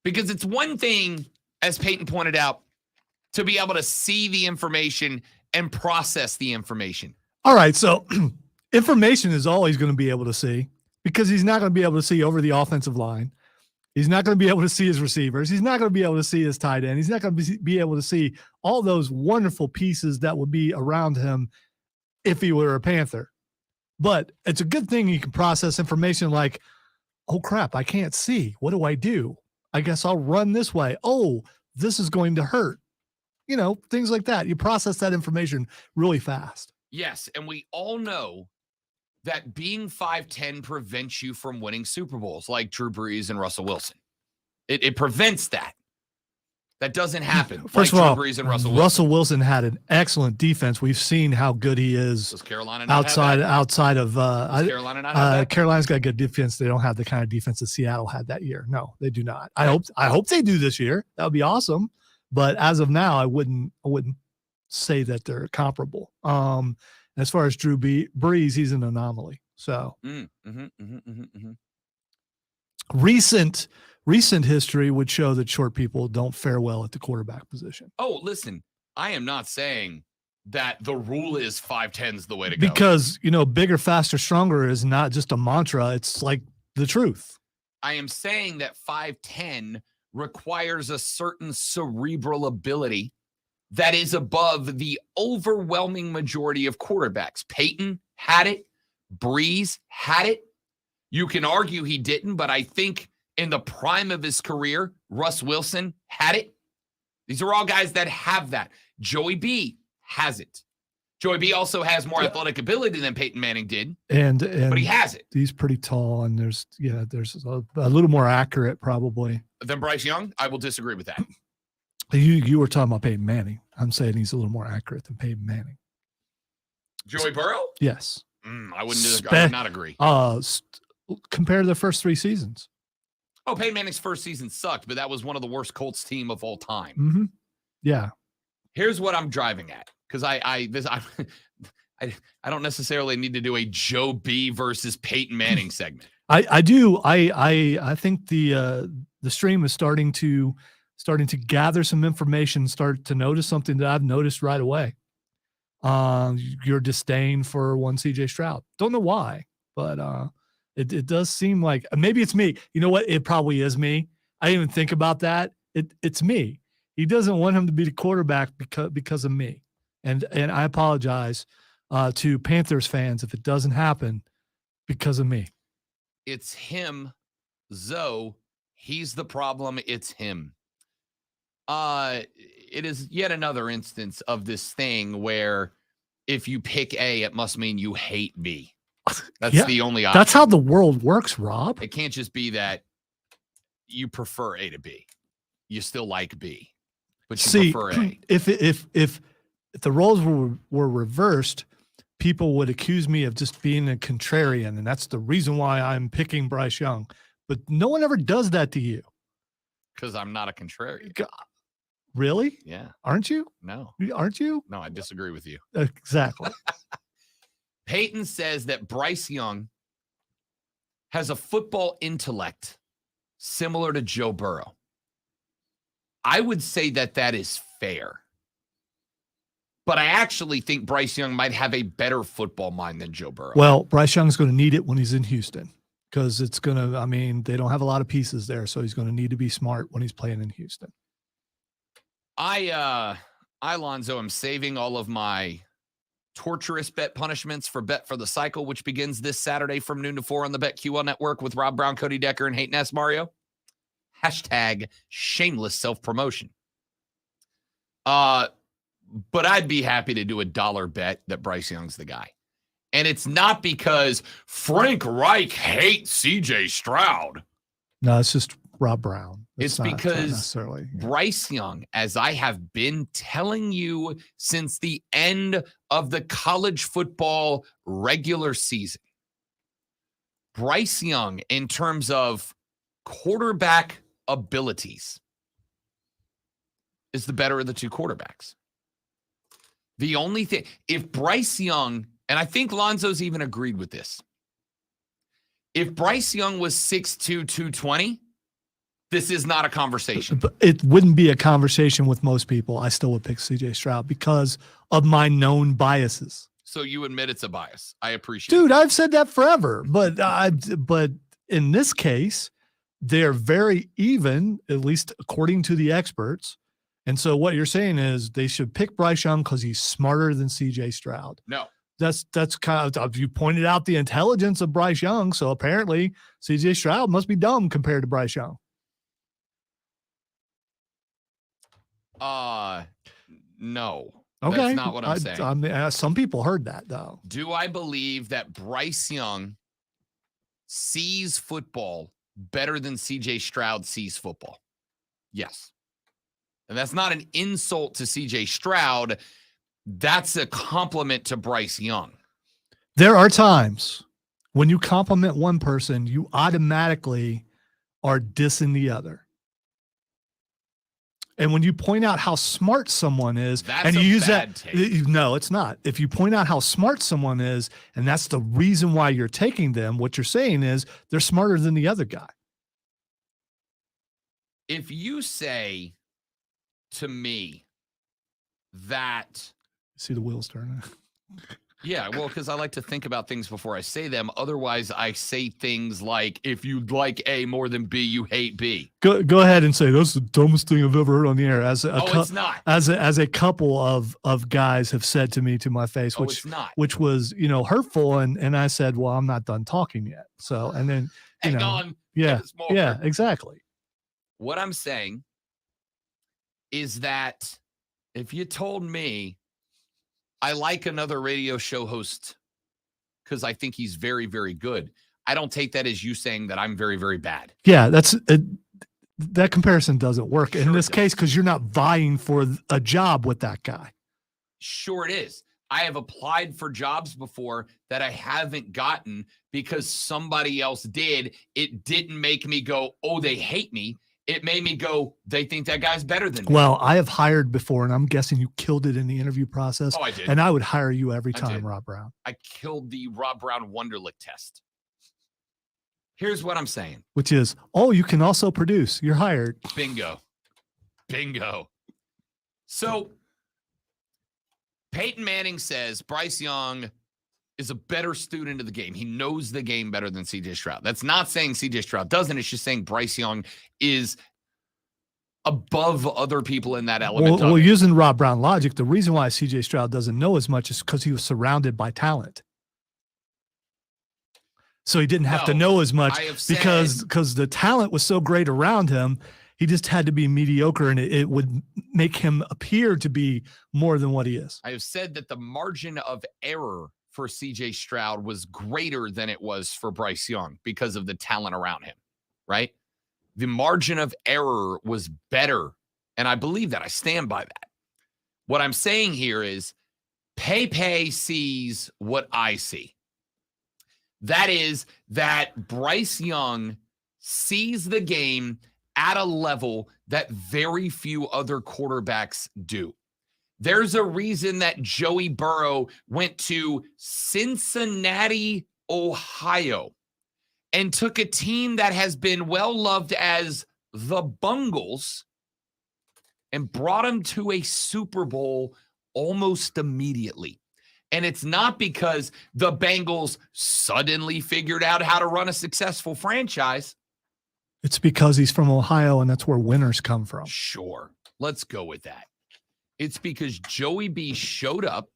because it's one thing, as Peyton pointed out, to be able to see the information and process the information. All right, so information is all he's going to be able to see because he's not going to be able to see over the offensive line. He's not going to be able to see his receivers. He's not going to be able to see his tight end. He's not going to be able to see all those wonderful pieces that would be around him if he were a Panther. But it's a good thing you can process information like, oh, crap, I can't see. What do I do? I guess I'll run this way. Oh, this is going to hurt. You know, things like that. You process that information really fast. Yes, and we all know that being 5'10" prevents you from winning Super Bowls like Drew Brees and Russell Wilson. It prevents that. That doesn't happen. First like of all, Drew Brees and Russell Wilson had an excellent defense. We've seen how good he is. Does Carolina not outside of Carolina not have that? Carolina's got good defense. They don't have the kind of defense that Seattle had that year. No, they do not. I hope they do this year. That would be awesome. But as of now, I wouldn't say that they're comparable. As far as Drew Brees, he's an anomaly. So recent history would show that short people don't fare well at the quarterback position. Oh, listen, I am not saying that the rule is 5'10's the way to go. Because, bigger, faster, stronger is not just a mantra. It's like the truth. I am saying that 5'10 requires a certain cerebral ability that is above the overwhelming majority of quarterbacks. Peyton had it. Brees had it. You can argue he didn't, but I think in the prime of his career, Russ Wilson had it. These are all guys that have that. Joey B has it. Joey B also has more athletic ability than Peyton Manning did, but he has it. He's pretty tall, and there's a little more accurate probably than Bryce Young. I will disagree with that. You were talking about Peyton Manning. I'm saying he's a little more accurate than Peyton Manning. Joey Burrow? Yes. I would not agree. Compare the first 3 seasons. Oh, Peyton Manning's first season sucked, but that was one of the worst Colts team of all time. Mm-hmm. Yeah. Here's what I'm driving at, because I don't necessarily need to do a Joe B versus Peyton Manning segment. I do. I think the stream is starting to gather some information, start to notice something that I've noticed right away. Your disdain for one CJ Stroud. Don't know why, but it does seem like maybe it's me. You know what? It probably is me. I didn't even think about that. It's me. He doesn't want him to be the quarterback because of me. And I apologize to Panthers fans if it doesn't happen because of me. It's him, Zoe. He's the problem. It's him. It is yet another instance of this thing where if you pick A, it must mean you hate B. That's Yeah, the only option. That's how the world works, Rob. It can't just be that you prefer A to B. You still like B, but you prefer A. If the roles were reversed, people would accuse me of just being a contrarian, and that's the reason why I'm picking Bryce Young. But no one ever does that to you. Because I'm not a contrarian. Really? Yeah. Aren't you? No. Aren't you? No, I disagree with you. Exactly. Peyton says that Bryce Young has a football intellect similar to Joe Burrow. I would say that is fair. But I actually think Bryce Young might have a better football mind than Joe Burrow. Well, Bryce Young's going to need it when he's in Houston because it's going to, they don't have a lot of pieces there. So he's going to need to be smart when he's playing in Houston. Lonzo, am saving all of my torturous bet punishments for Bet for the Cycle, which begins this Saturday from noon to 4 on the BetQL network with Rob Brown, Cody Decker, and Hayden S. Mario. Hashtag shameless self-promotion. But I'd be happy to do a dollar bet that Bryce Young's the guy. And it's not because Frank Reich hates CJ Stroud. No, it's just Rob Brown. It's not because necessarily Bryce Young, as I have been telling you since the end of the college football regular season, Bryce Young, in terms of quarterback abilities, is the better of the two quarterbacks. The only thing, if Bryce Young, and I think Lonzo's even agreed with this, if Bryce Young was 6'2", 220, this is not a conversation. But it wouldn't be a conversation with most people. I still would pick CJ Stroud because of my known biases. So you admit it's a bias. I appreciate Dude, it. I've said that forever. But in this case, they're very even, at least according to the experts. And so what you're saying is they should pick Bryce Young because he's smarter than CJ Stroud. No. That's kind of, you pointed out the intelligence of Bryce Young. So apparently CJ Stroud must be dumb compared to Bryce Young. No. Okay. That's not what I'm saying. Some people heard that, though. Do I believe that Bryce Young sees football better than CJ Stroud sees football? Yes. And that's not an insult to CJ Stroud. That's a compliment to Bryce Young. There are times when you compliment one person, you automatically are dissing the other. And when you point out how smart someone is, and you use that, no, it's not. If you point out how smart someone is, and that's the reason why you're taking them, what you're saying is they're smarter than the other guy. If you say to me that, see the wheels turning. Yeah, well, because I like to think about things before I say them. Otherwise, I say things like, if you like A more than B, you hate B. Go ahead and say that's the dumbest thing I've ever heard on the air. It's not. As a couple of guys have said to me to my face, it's not. Which was hurtful, and I said, well, I'm not done talking yet. So and then hang on, yeah, exactly. What I'm saying is that if you told me I like another radio show host because I think he's very, very good, I don't take that as you saying that I'm very, very bad. Yeah, that comparison doesn't work in this case because you're not vying for a job with that guy. Sure it is. I have applied for jobs before that I haven't gotten because somebody else did. It didn't make me go, oh, they hate me. It made me go, they think that guy's better than me. Well, I have hired before, and I'm guessing you killed it in the interview process. Oh, I did. And I would hire you every time, Rob Brown. I killed the Rob Brown Wonderlic test. Here's what I'm saying. Which is, you can also produce. You're hired. Bingo. So, Peyton Manning says Bryce Young is a better student of the game. He knows the game better than CJ Stroud. That's not saying CJ Stroud doesn't. It's just saying Bryce Young is above other people in that element. Well, using Rob Brown logic, the reason why CJ Stroud doesn't know as much is because he was surrounded by talent. So he didn't have to know as much because the talent was so great around him. He just had to be mediocre, and it would make him appear to be more than what he is. I have said that the margin of error for CJ Stroud was greater than it was for Bryce Young because of the talent around him, right? The margin of error was better, and I believe that. I stand by that. What I'm saying here is Pepe sees what I see. That is that Bryce Young sees the game at a level that very few other quarterbacks do. There's a reason that Joey Burrow went to Cincinnati, Ohio, and took a team that has been well loved as the Bungles and brought them to a Super Bowl almost immediately. And it's not because the Bengals suddenly figured out how to run a successful franchise. It's because he's from Ohio, and that's where winners come from. Sure. Let's go with that. It's because Joey B showed up,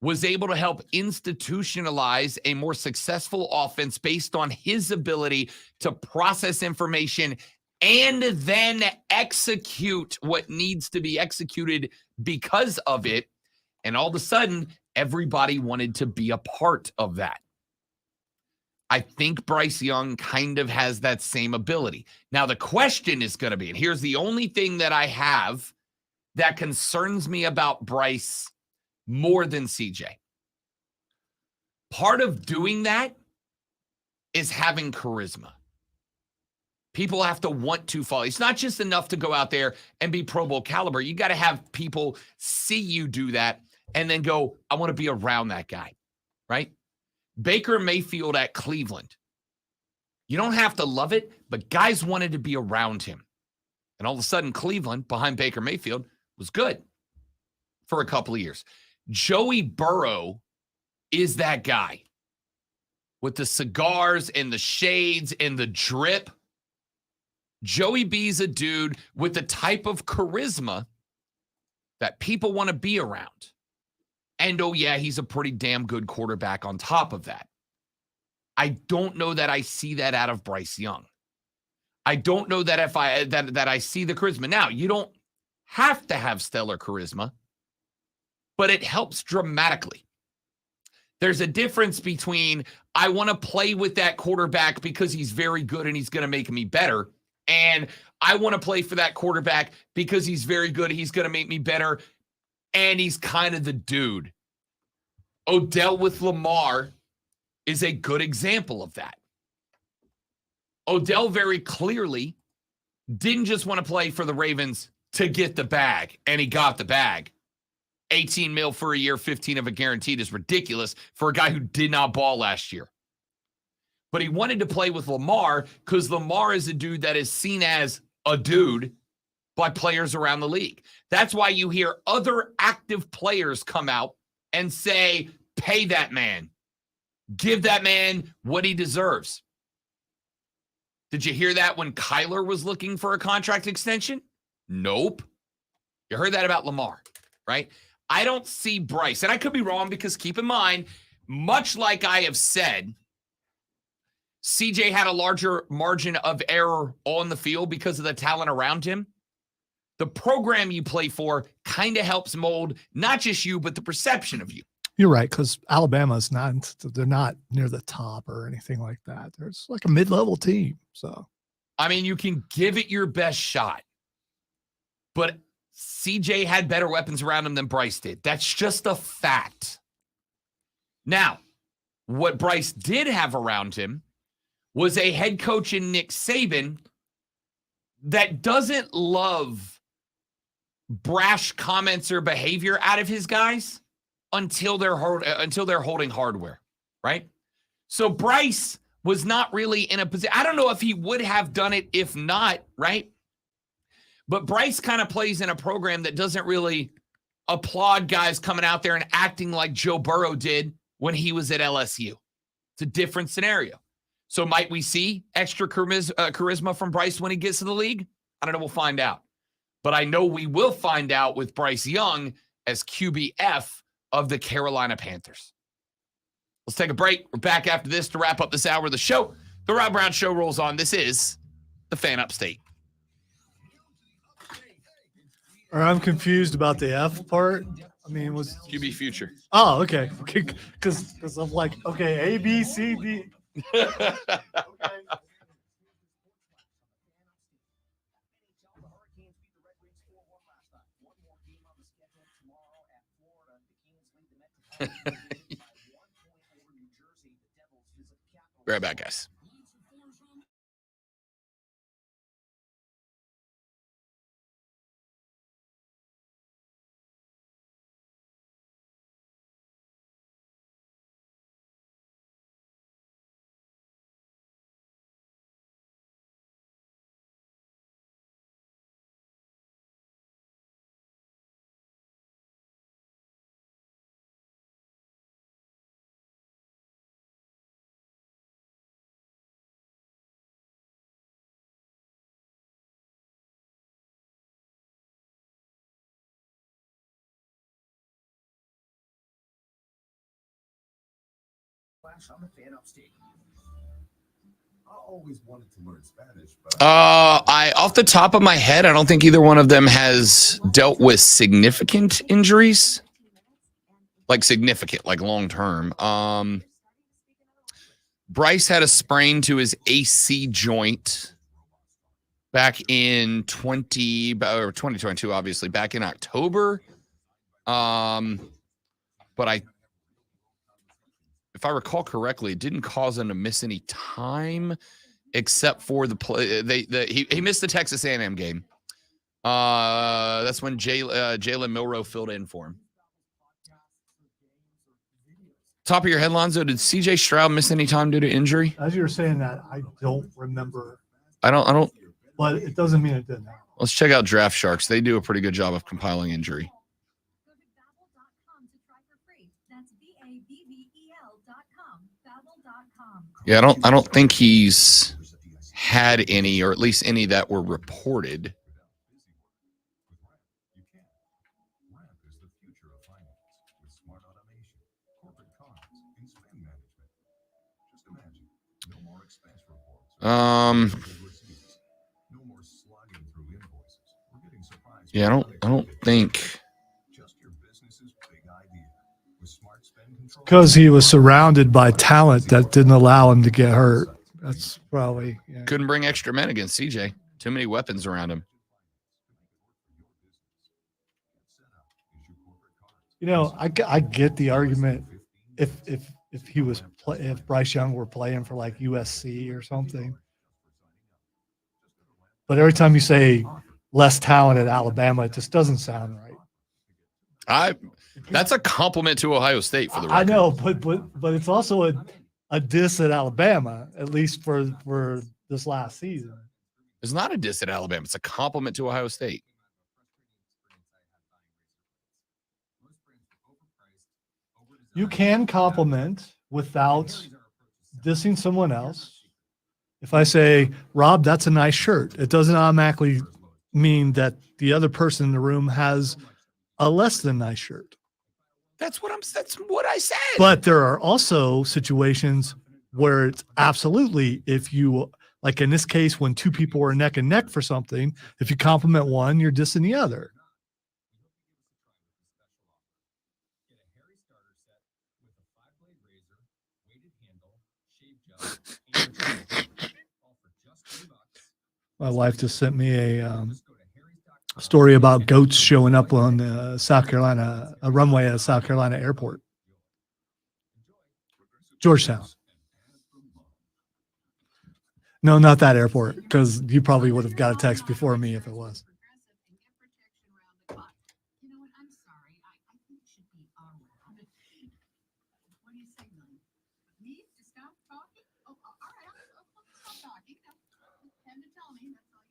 was able to help institutionalize a more successful offense based on his ability to process information and then execute what needs to be executed because of it. And all of a sudden, everybody wanted to be a part of that. I think Bryce Young kind of has that same ability. Now, the question is going to be, and here's the only thing that I have that concerns me about Bryce more than CJ. Part of doing that is having charisma. People have to want to follow. It's not just enough to go out there and be Pro Bowl caliber. You got to have people see you do that and then go, I want to be around that guy, right? Baker Mayfield at Cleveland. You don't have to love it, but guys wanted to be around him. And all of a sudden, Cleveland, behind Baker Mayfield, was good for a couple of years. Joey Burrow is that guy with the cigars and the shades and the drip. Joey B's a dude with the type of charisma that people want to be around. And, oh, yeah, he's a pretty damn good quarterback on top of that. I don't know that I see that out of Bryce Young. I don't know that if I see the charisma. Now, you don't have to have stellar charisma, but it helps dramatically. There's a difference between I want to play with that quarterback because he's very good and he's going to make me better, and I want to play for that quarterback because he's very good, he's going to make me better, and he's kind of the dude. Odell with Lamar is a good example of that. Odell very clearly didn't just want to play for the Ravens to get the bag, and he got the bag. 18 mil for a year, 15 of it guaranteed is ridiculous for a guy who did not ball last year. But he wanted to play with Lamar because Lamar is a dude that is seen as a dude by players around the league. That's why you hear other active players come out and say, pay that man. Give that man what he deserves. Did you hear that when Kyler was looking for a contract extension? Nope. You heard that about Lamar, right? I don't see Bryce, and I could be wrong because keep in mind, much like I have said, CJ had a larger margin of error on the field because of the talent around him. The program you play for kind of helps mold not just you, but the perception of you. You're right, because Alabama's they're not near the top or anything like that. There's like a mid-level team. So, I mean, you can give it your best shot, but CJ had better weapons around him than Bryce did. That's just a fact. Now, what Bryce did have around him was a head coach in Nick Saban that doesn't love brash comments or behavior out of his guys until they're holding hardware, right? So Bryce was not really in a position. I don't know if he would have done it if not, right? But Bryce kind of plays in a program that doesn't really applaud guys coming out there and acting like Joe Burrow did when he was at LSU. It's a different scenario. So might we see extra charisma from Bryce when he gets to the league? I don't know. We'll find out. But I know we will find out with Bryce Young as QBF of the Carolina Panthers. Let's take a break. We're back after this to wrap up this hour of the show. The Rob Brown Show rolls on. This is the Fan Upstate. Or I'm confused about the F part. I mean, was QB future. oh okay, because I'm like okay, A B C D. Okay. Be right back, guys. On the Fan Upstate. I always wanted to learn Spanish, but I off the top of my head, I don't think either one of them has dealt with significant injuries. Like significant, like long term. Bryce had a sprain to his AC joint back in 2022, obviously, back in October. But if I recall correctly, it didn't cause him to miss any time except for the play. He missed the Texas A&M game. That's when Jalen Milroe filled in for him. Top of your head, Lonzo, did CJ Stroud miss any time due to injury? As you were saying that, I don't remember. I don't. But it doesn't mean it didn't happen. Let's check out Draft Sharks. They do a pretty good job of compiling injury. Yeah, I don't think he's had any, or at least any that were reported. Yeah, I don't think. Because he was surrounded by talent that didn't allow him to get hurt. That's probably Couldn't bring extra men against CJ. Too many weapons around him. You know, I get the argument if Bryce Young were playing for like USC or something. But every time you say less talent at Alabama, it just doesn't sound right. That's a compliment to Ohio State for the record. I know, but it's also a diss at Alabama, at least for this last season. It's not a diss at Alabama. It's a compliment to Ohio State. You can compliment without dissing someone else. If I say, Rob, that's a nice shirt, it doesn't automatically mean that the other person in the room has a less than nice shirt. That's what I said. But there are also situations where it's absolutely, if you, like in this case, when two people are neck and neck for something, if you compliment one, you're dissing the other. My wife just sent me a story about goats showing up on South Carolina, a runway at South Carolina Airport. Georgetown. No, not that airport, because you probably would have got a text before me if it was.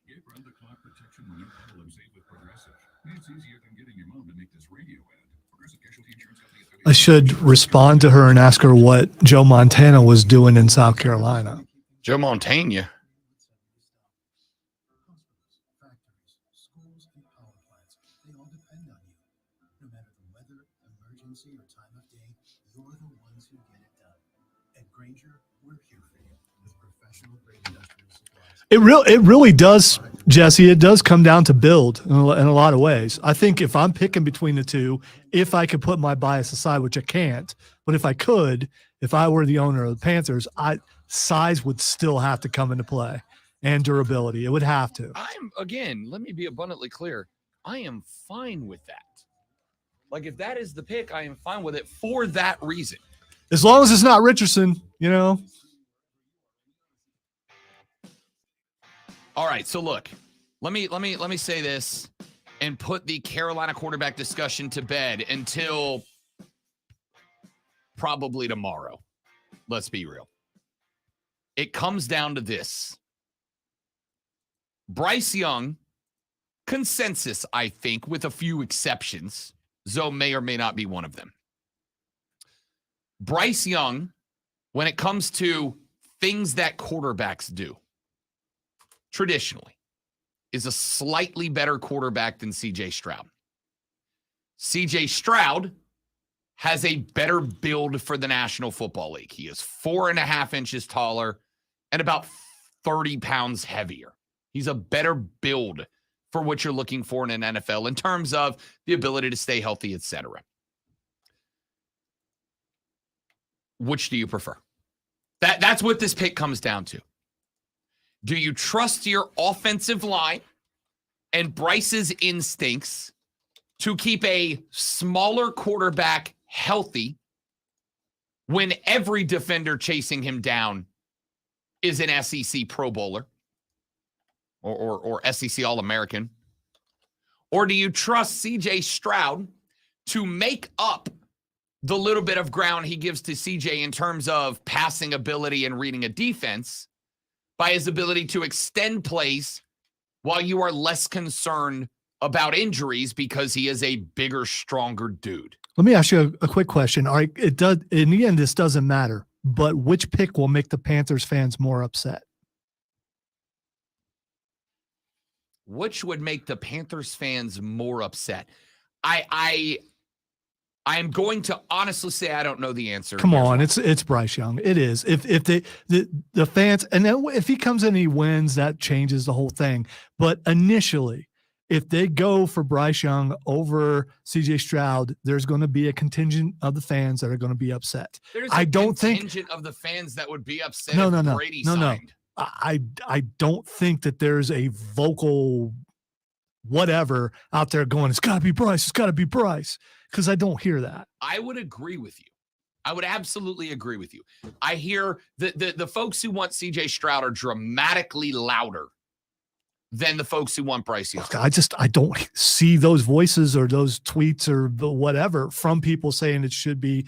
Get round-the-clock protection when you pedal and save with Progressive. It's easier than getting your mom to make this radio ad. Progressive Casualty Insurance Company. I should respond to her and ask her what Joe Montana was doing in South Carolina. Joe Montana. No matter the weather, emergency, or time of day, you're the ones who get it done. At Granger, we're here for you with professional grade industrial supplies. It really does, Jesse. It does come down to build in a lot of ways. I think if I'm picking between the two, if I could put my bias aside, which I can't, but if I could, if I were the owner of the Panthers, size would still have to come into play and durability. It would have to. Let me be abundantly clear. I am fine with that. Like, if that is the pick, I am fine with it for that reason. As long as it's not Richardson, you know. All right, so look, let me say this and put the Carolina quarterback discussion to bed until probably tomorrow. Let's be real. It comes down to this. Bryce Young, consensus, I think, with a few exceptions. Zoe may or may not be one of them. Bryce Young, when it comes to things that quarterbacks do, traditionally, is a slightly better quarterback than C.J. Stroud. C.J. Stroud has a better build for the National Football League. He is 4.5 inches taller and about 30 pounds heavier. He's a better build for what you're looking for in an NFL in terms of the ability to stay healthy, etc. Which do you prefer? That's what this pick comes down to. Do you trust your offensive line and Bryce's instincts to keep a smaller quarterback healthy when every defender chasing him down is an SEC Pro Bowler or SEC All-American? Or do you trust C.J. Stroud to make up the little bit of ground he gives to C.J. in terms of passing ability and reading a defense by his ability to extend plays while you are less concerned about injuries because he is a bigger, stronger dude? Let me ask you a quick question. All right, it does. In the end, this doesn't matter. But which pick will make the Panthers fans more upset? Which would make the Panthers fans more upset? I'm going to honestly say I don't know the answer. Come on, it's Bryce Young. It is. If the fans, and then if he comes in and he wins, that changes the whole thing. But initially, if they go for Bryce Young over C.J. Stroud, there's going to be a contingent of the fans that are going to be upset. There's I a don't think contingent of the fans that would be upset No, if no, no, Brady no, no. signed. I don't think that there's a vocal whatever out there going, it's got to be Bryce. It's got to be Bryce. Because I don't hear that. I would agree with you. I would absolutely agree with you. I hear the folks who want C.J. Stroud are dramatically louder than the folks who want Bryce Young. I don't see those voices or those tweets or whatever from people saying it should be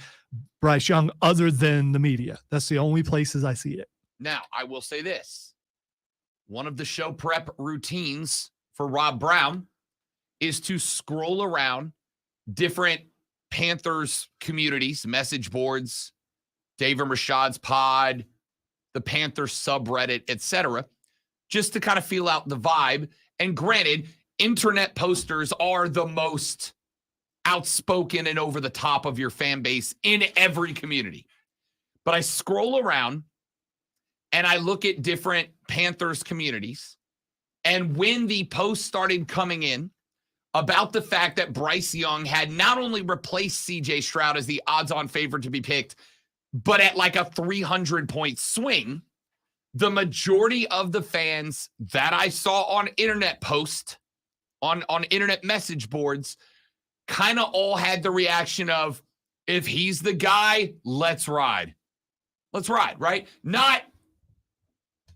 Bryce Young other than the media. That's the only places I see it. Now, I will say this. One of the show prep routines for Rob Brown is to scroll around different Panthers communities, message boards, Dave and Rashad's pod, the Panthers subreddit, etc., just to kind of feel out the vibe. And granted, internet posters are the most outspoken and over the top of your fan base in every community. But I scroll around and I look at different Panthers communities. And when the posts started coming in about the fact that Bryce Young had not only replaced C.J. Stroud as the odds-on favorite to be picked, but at like a 300-point swing, the majority of the fans that I saw on internet posts, on internet message boards, kind of all had the reaction of, if he's the guy, let's ride. Let's ride, right? Not,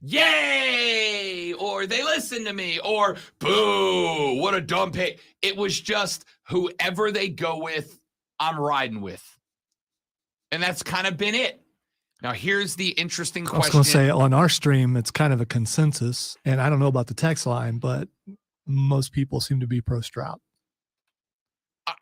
yay, or they listen to me, or boo, what a dumb pick. It was just whoever they go with, I'm riding with. And that's kind of been it. Now, here's the interesting question. I was going to say, on our stream, it's kind of a consensus, and I don't know about the text line, but most people seem to be pro Stroud.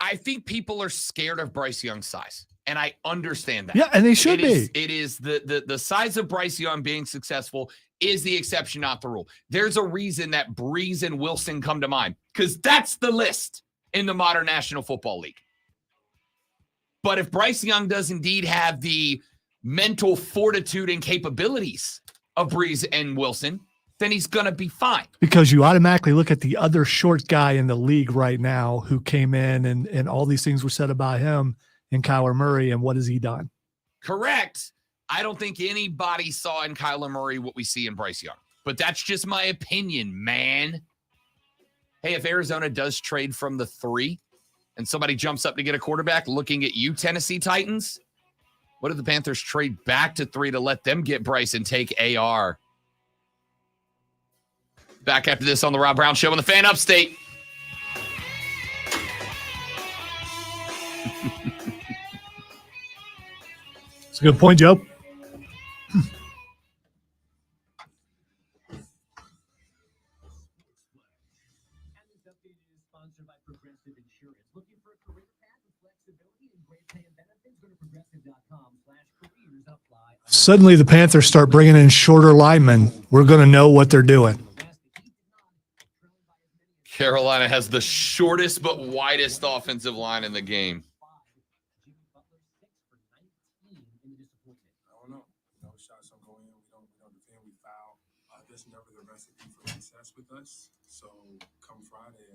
I think people are scared of Bryce Young's size, and I understand that. Yeah, and they should be. It is the size of Bryce Young being successful is the exception, not the rule. There's a reason that Breeze and Wilson come to mind, because that's the list. in the modern National Football League. But if Bryce Young does indeed have the mental fortitude and capabilities of Breeze and Wilson, then he's going to be fine. Because you automatically look at the other short guy in the league right now who came in and all these things were said about him and Kyler Murray, and what has he done? Correct. I don't think anybody saw in Kyler Murray what we see in Bryce Young. But that's just my opinion, man. Hey, if Arizona does trade from the 3 and somebody jumps up to get a quarterback, looking at you, Tennessee Titans, what if the Panthers trade back to 3 to let them get Bryce and take AR? Back after this on the Rob Brown Show on the Fan Upstate. It's a good point, Joe. Suddenly the Panthers start bringing in shorter linemen. We're going to know what they're doing. Carolina has the shortest but widest offensive line in the game. I don't know. No shots don't go in. We don't defend. We foul. That's never the recipe for success with us. So come Friday,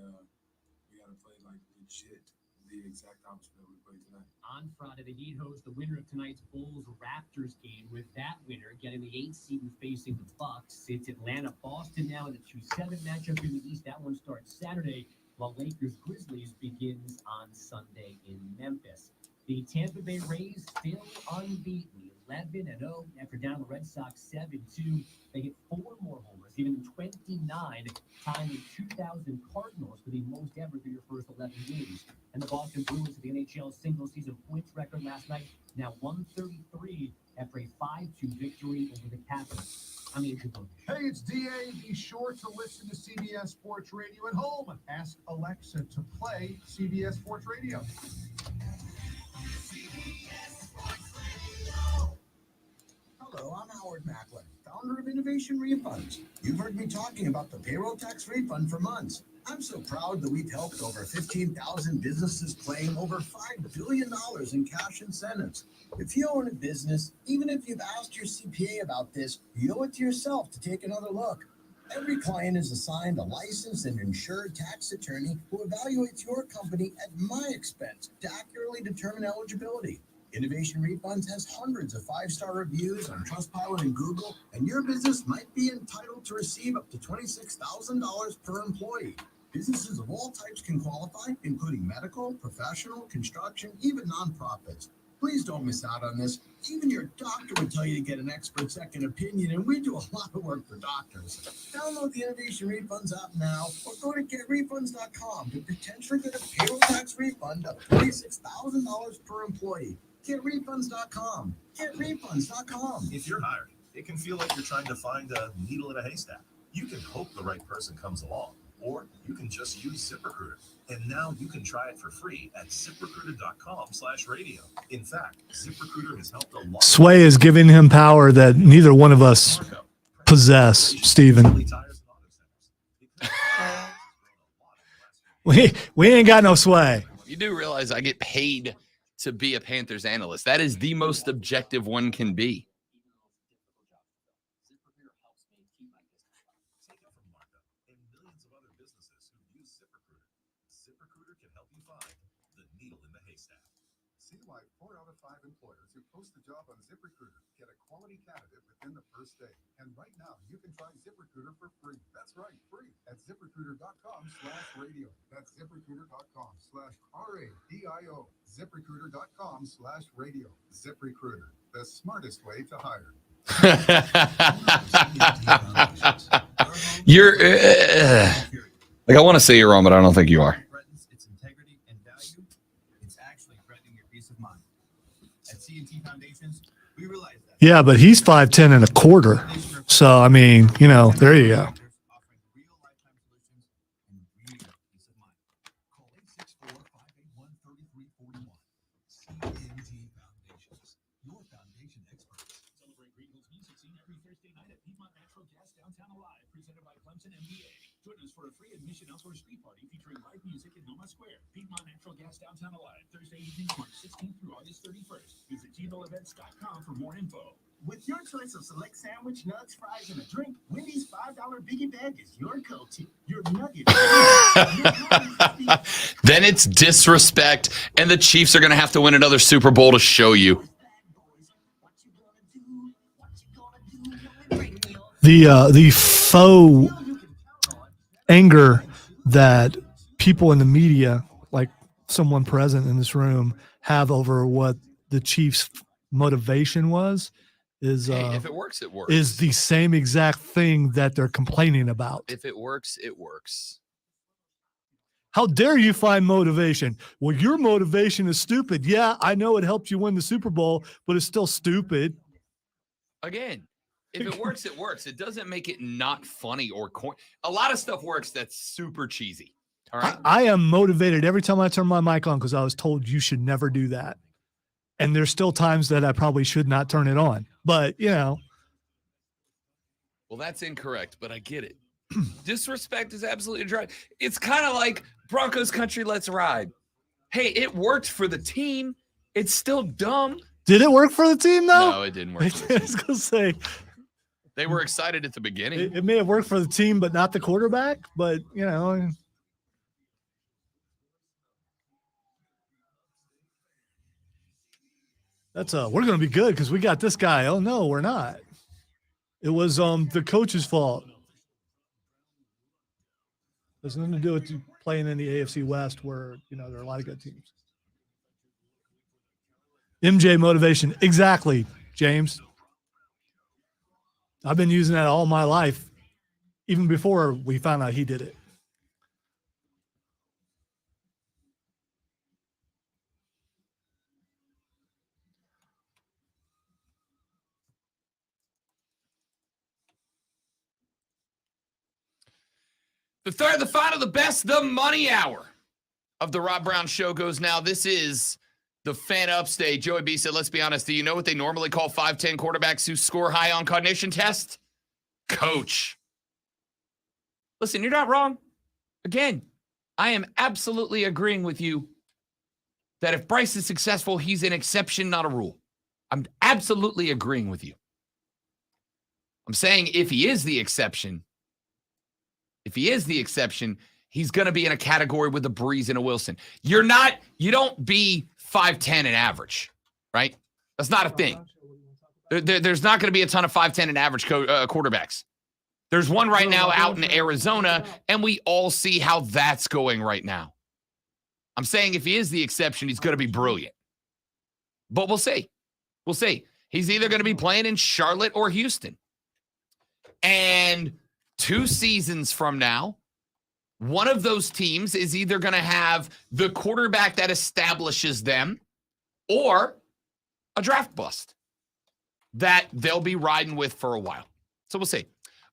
we got to play like legit, the exact opposite that we played tonight. On Friday, the Heat host the winner of tonight's Bulls-Raptors game, with that winner getting the 8th seed and facing the Bucks. It's Atlanta-Boston now in the 2-7 matchup in the East. That one starts Saturday, while Lakers-Grizzlies begins on Sunday in Memphis. The Tampa Bay Rays still unbeaten, 11-0 after down the Red Sox 7-2. They get 4 more homers, even 29, tying the 2,000 Cardinals for the most ever through your first 11 games. And the Boston Bruins at the NHL single-season points record last night, now 133 after a 5-2 victory over the Capitals. I'm Andrew Bogut. Hey, it's DA. Be sure to listen to CBS Sports Radio at home. Ask Alexa to play CBS Sports Radio. Hello, I'm Howard Macklin, founder of Innovation Refunds. You've heard me talking about the payroll tax refund for months. I'm so proud that we've helped over 15,000 businesses claim over $5 billion in cash incentives. If you own a business, even if you've asked your CPA about this, you owe it to yourself to take another look. Every client is assigned a licensed and insured tax attorney who evaluates your company at my expense to accurately determine eligibility. Innovation Refunds has hundreds of 5-star reviews on Trustpilot and Google, and your business might be entitled to receive up to $26,000 per employee. Businesses of all types can qualify, including medical, professional, construction, even nonprofits. Please don't miss out on this. Even your doctor would tell you to get an expert second opinion, and we do a lot of work for doctors. Download the Innovation Refunds app now, or go to getrefunds.com to potentially get a payroll tax refund of $26,000 per employee. GetRefunds.com. GetRefunds.com. If you're hired, it can feel like you're trying to find a needle in a haystack. You can hope the right person comes along, or you can just use ZipRecruiter. And now you can try it for free at ZipRecruiter.com/radio. In fact, ZipRecruiter has helped a lot. Sway is giving him power that neither one of us possess, Stephen. We ain't got no sway. You do realize I get paid to be a Panthers analyst. That is the most objective one can be. ZipRecruiter can help you find the needle in the haystack. See why 4 out of 5 employers who post a job on ZipRecruiter get a quality candidate within the first day. And right now, you can try ZipRecruiter for free. That's right, free at ZipRecruiter.com/radio. That's ZipRecruiter.com/RADIO. ZipRecruiter.com/radio. ZipRecruiter, the smartest way to hire. You're like, I want to say you're wrong, but I don't think you are. Threatens its integrity and value. It's actually threatening your peace of mind. At C&T Foundations, we realize that. Yeah, but he's 5'10" and a quarter. So, I mean, there you go. Offering real lifetime solutions and real peace of mind. Call 864-581-3341. C&T Foundations, your foundation experts. Celebrate Green Hills Music Scene every Thursday night at Piedmont Natural Gas Downtown Alive, presented by Clemson MBA. Join us for a free admission outdoor street party featuring live music in Noma Square. Piedmont Natural Gas Downtown Alive, Thursday evening, March 16th through August 31st. Visit GMOevents.com for more info. With your choice of select sandwich, nuts, fries, and a drink, Wendy's $5 biggie bag is your go-to. Your nugget. Then it's disrespect, and the Chiefs are going to have to win another Super Bowl to show you. The faux anger that people in the media, like someone present in this room, have over what the Chiefs' motivation was is Hey, if it works, it works. is the same exact thing that they're complaining about. If it works, it works. How dare you find motivation? Well, your motivation is stupid. Yeah, I know it helps you win the Super Bowl, but it's still stupid. Again, if it works, it works. It doesn't make it not funny or corny. A lot of stuff works that's super cheesy. All right. I am motivated every time I turn my mic on because I was told you should never do that. And there's still times that I probably should not turn it on. But, you know. Well, that's incorrect, but I get it. Disrespect is absolutely dry. It's kind of like Broncos country, let's ride. Hey, it worked for the team. It's still dumb. Did it work for the team, though? No, it didn't work for the I team. was going to say. They were excited at the beginning. It may have worked for the team, but not the quarterback. But, you know. That's we're going to be good because we got this guy. Oh, no, we're not. It was the coach's fault. There's nothing to do with playing in the AFC West where, you know, there are a lot of good teams. MJ motivation. Exactly, James. I've been using that all my life, even before we found out he did it. The third, the final, the best, the money hour of the Rob Brown Show goes now. This is the fan upstate. Joey B said, let's be honest, do you know what they normally call 5'10 quarterbacks who score high on cognition tests? Coach. Listen, you're not wrong. Again, I am absolutely agreeing with you that if Bryce is successful, he's an exception, not a rule. I'm absolutely agreeing with you. I'm saying if he is the exception, he's going to be in a category with a Breeze and a Wilson. You don't be 5'10 and average, right? That's not a thing. There's not going to be a ton of 5'10 and average quarterbacks. There's one right now out in Arizona, and we all see how that's going right now. I'm saying if he is the exception, he's going to be brilliant. But we'll see. We'll see. He's either going to be playing in Charlotte or Houston. And 2 seasons from now, one of those teams is either going to have the quarterback that establishes them or a draft bust that they'll be riding with for a while. So we'll see.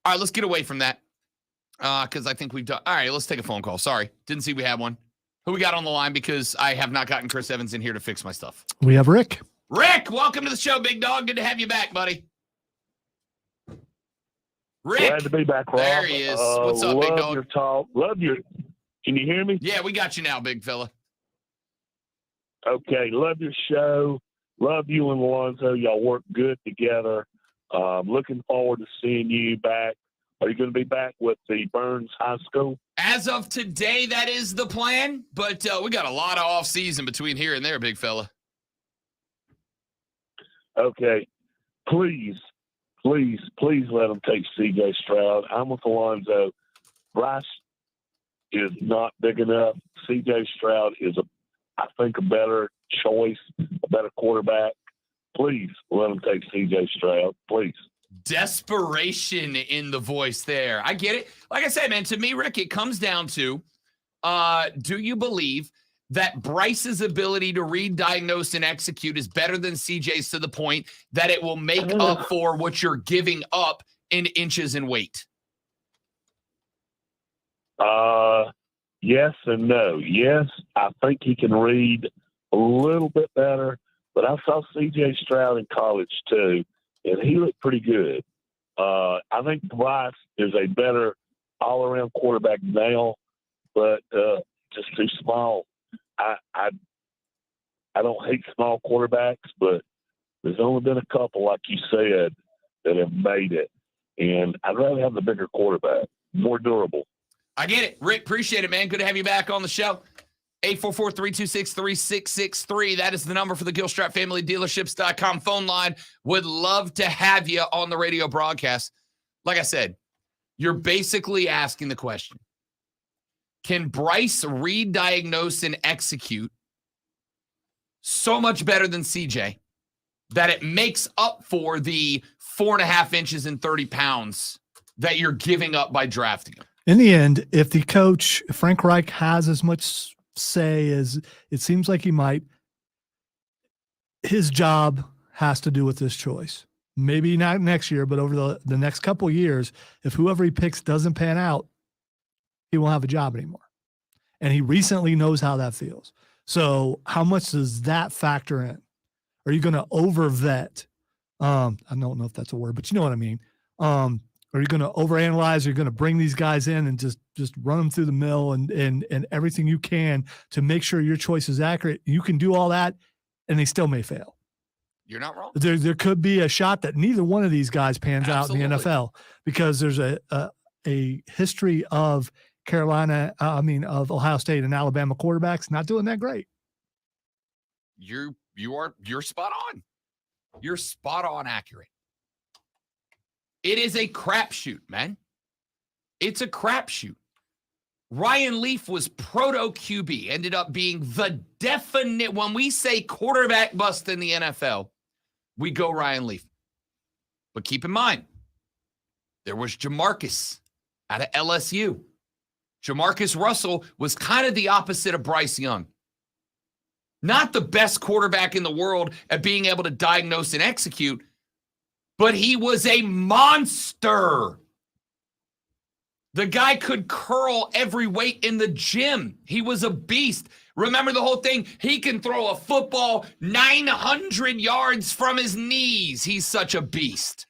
All right, let's get away from that because I think we've done. All right, let's take a phone call. Sorry, didn't see we had one. Who we got on the line because I have not gotten Chris Evans in here to fix my stuff. We have Rick. Rick, welcome to the show, big dog. Good to have you back, buddy. Rick. Glad to be back, Rob. There he is. What's up, big dog? Love your talk. Can you hear me? Yeah, we got you now, big fella. Okay, love your show. Love you and Alonzo. Y'all work good together. Looking forward to seeing you back. Are you going to be back with the Burns High School? As of today, that is the plan, but we got a lot of off season between here and there, big fella. Okay, please let them take C.J. Stroud. I'm with Alonzo. Bryce is not big enough. C.J. Stroud is, I think, a better choice, a better quarterback. Please let them take C.J. Stroud, please. Desperation in the voice there. I get it. Like I said, man, to me, Rick, it comes down to, do you believe that Bryce's ability to read, diagnose, and execute is better than CJ's to the point that it will make up for what you're giving up in inches and weight? Yes and no. Yes, I think he can read a little bit better, but I saw C.J. Stroud in college too, and he looked pretty good. I think Bryce is a better all-around quarterback now, but just too small. I don't hate small quarterbacks, but there's only been a couple, like you said, that have made it. And I'd rather have the bigger quarterback, more durable. I get it. Rick, appreciate it, man. Good to have you back on the show. 844-326-3663. That is the number for the Gilstrap Family Dealerships.com phone line. Would love to have you on the radio broadcast. Like I said, you're basically asking the question, can Bryce re-diagnose and execute so much better than CJ that it makes up for the 4.5 inches and 30 pounds that you're giving up by drafting him? In the end, if the coach, Frank Reich, has as much say as it seems like he might, his job has to do with this choice. Maybe not next year, but over the next couple of years, if whoever he picks doesn't pan out, he won't have a job anymore. And he recently knows how that feels. So how much does that factor in? Are you going to over-vet? I don't know if that's a word, but you know what I mean. Are you going to overanalyze? Are you going to bring these guys in and just run them through the mill and everything you can to make sure your choice is accurate? You can do all that, and they still may fail. You're not wrong. There could be a shot that neither one of these guys pans out in the NFL because there's a history of of Ohio State and Alabama quarterbacks not doing that great. You're spot on. You're spot on accurate. It is a crapshoot, man. It's a crapshoot. Ryan Leaf was proto QB, ended up being the definite. When we say quarterback bust in the NFL, we go Ryan Leaf. But keep in mind, there was Jamarcus out of LSU. Jamarcus Russell was kind of the opposite of Bryce Young. Not the best quarterback in the world at being able to diagnose and execute, but he was a monster. The guy could curl every weight in the gym. He was a beast. Remember the whole thing? He can throw a football 900 yards from his knees. He's such a beast.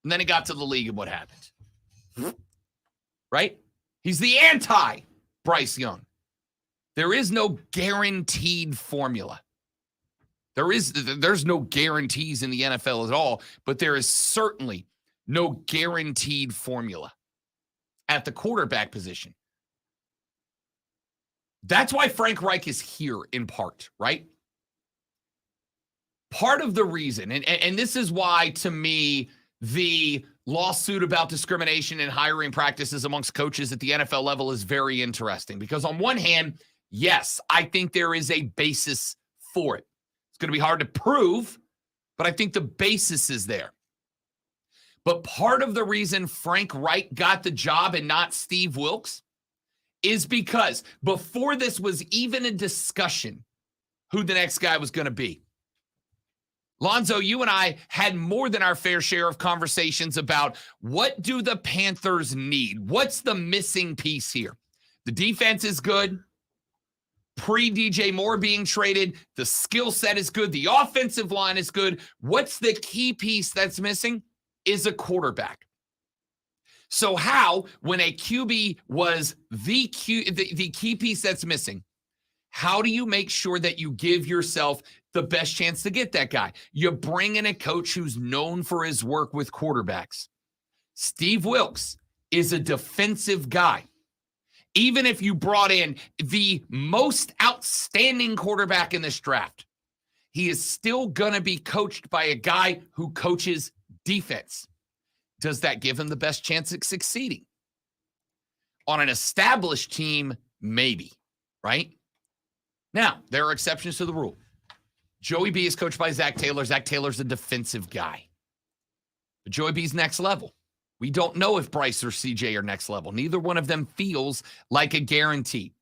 And then he got to the league, and what happened? Right? He's the anti-Bryce Young. There is no guaranteed formula. There's no guarantees in the NFL at all, but there is certainly no guaranteed formula at the quarterback position. That's why Frank Reich is here in part, right? Part of the reason, and this is why, to me, the lawsuit about discrimination and hiring practices amongst coaches at the NFL level is very interesting. Because on one hand, yes, I think there is a basis for it. It's going to be hard to prove, but I think the basis is there. But part of the reason Frank Reich got the job and not Steve Wilks is because before this was even a discussion who the next guy was going to be, Lonzo, you and I had more than our fair share of conversations about what do the Panthers need? What's the missing piece here? The defense is good. Pre-DJ Moore being traded, the skill set is good. The offensive line is good. What's the key piece that's missing? Is a quarterback. So how, when a QB was the key piece that's missing, how do you make sure that you give yourself the best chance to get that guy? You bring in a coach who's known for his work with quarterbacks. Steve Wilks is a defensive guy. Even if you brought in the most outstanding quarterback in this draft, he is still going to be coached by a guy who coaches defense. Does that give him the best chance at succeeding? On an established team, maybe, right? Now, there are exceptions to the rule. Joey B is coached by Zach Taylor. Zach Taylor's a defensive guy. But Joey B's next level. We don't know if Bryce or CJ are next level. Neither one of them feels like a guarantee.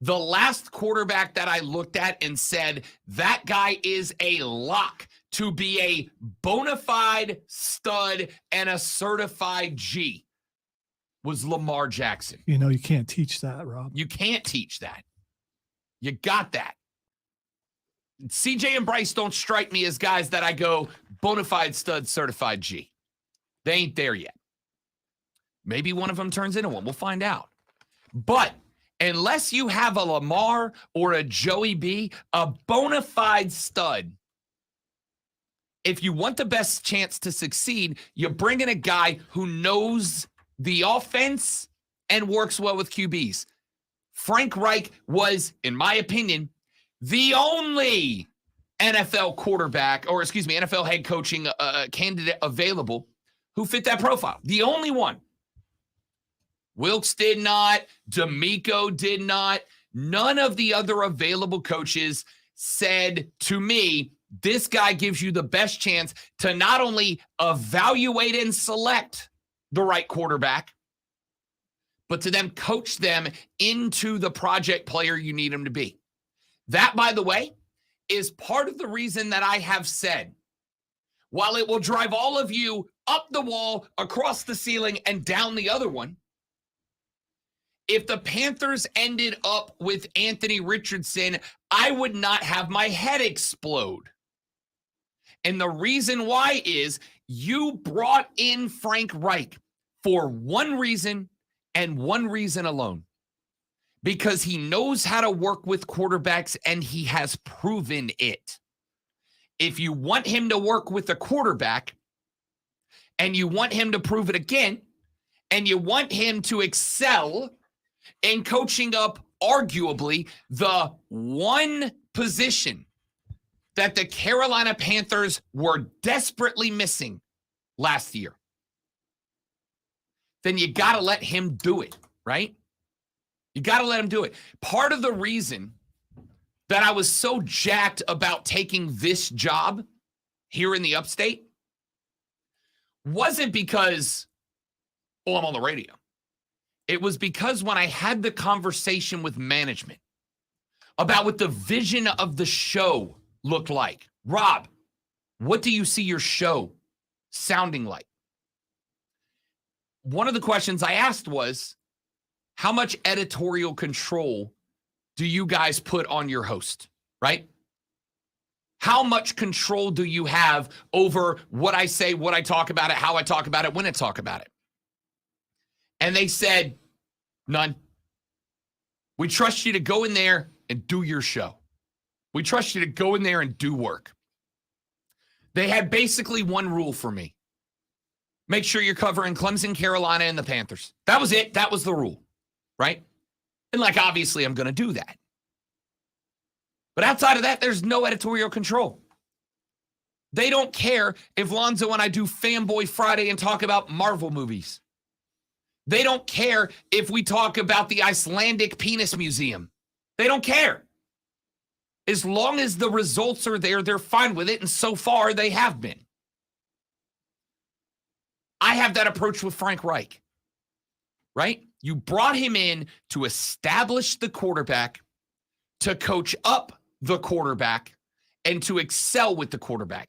The last quarterback that I looked at and said, that guy is a lock to be a bona fide stud and a certified G, was Lamar Jackson. You know, you can't teach that, Rob. You can't teach that. You got that. CJ and Bryce don't strike me as guys that I go bona fide stud, certified G. They ain't there yet. Maybe one of them turns into one. We'll find out. But unless you have a Lamar or a Joey B, a bona fide stud, if you want the best chance to succeed, you bring in a guy who knows the offense and works well with QBs. Frank Reich was, in my opinion, the only NFL head coaching candidate available who fit that profile. The only one. Wilkes did not. D'Amico did not. None of the other available coaches said to me, this guy gives you the best chance to not only evaluate and select the right quarterback, but to then coach them into the project player you need him to be. That, by the way, is part of the reason that I have said, while it will drive all of you up the wall, across the ceiling, and down the other one, if the Panthers ended up with Anthony Richardson, I would not have my head explode. And the reason why is you brought in Frank Reich for one reason and one reason alone. Because he knows how to work with quarterbacks and he has proven it. If you want him to work with a quarterback and you want him to prove it again and you want him to excel in coaching up arguably the one position that the Carolina Panthers were desperately missing last year, then you got to let him do it, right? You got to let him do it. Part of the reason that I was so jacked about taking this job here in the upstate wasn't because, I'm on the radio. It was because when I had the conversation with management about what the vision of the show looked like. Rob, what do you see your show sounding like? One of the questions I asked was, how much editorial control do you guys put on your host, right? How much control do you have over what I say, what I talk about it, how I talk about it, when I talk about it? And they said, none. We trust you to go in there and do your show. We trust you to go in there and do work. They had basically one rule for me. Make sure you're covering Clemson, Carolina, and the Panthers. That was it. That was the rule, right? And obviously I'm going to do that. But outside of that, there's no editorial control. They don't care if Lonzo and I do Fanboy Friday and talk about Marvel movies. They don't care if we talk about the Icelandic Penis Museum. They don't care. As long as the results are there, they're fine with it. And so far, they have been. I have that approach with Frank Reich, right? You brought him in to establish the quarterback, to coach up the quarterback, and to excel with the quarterback.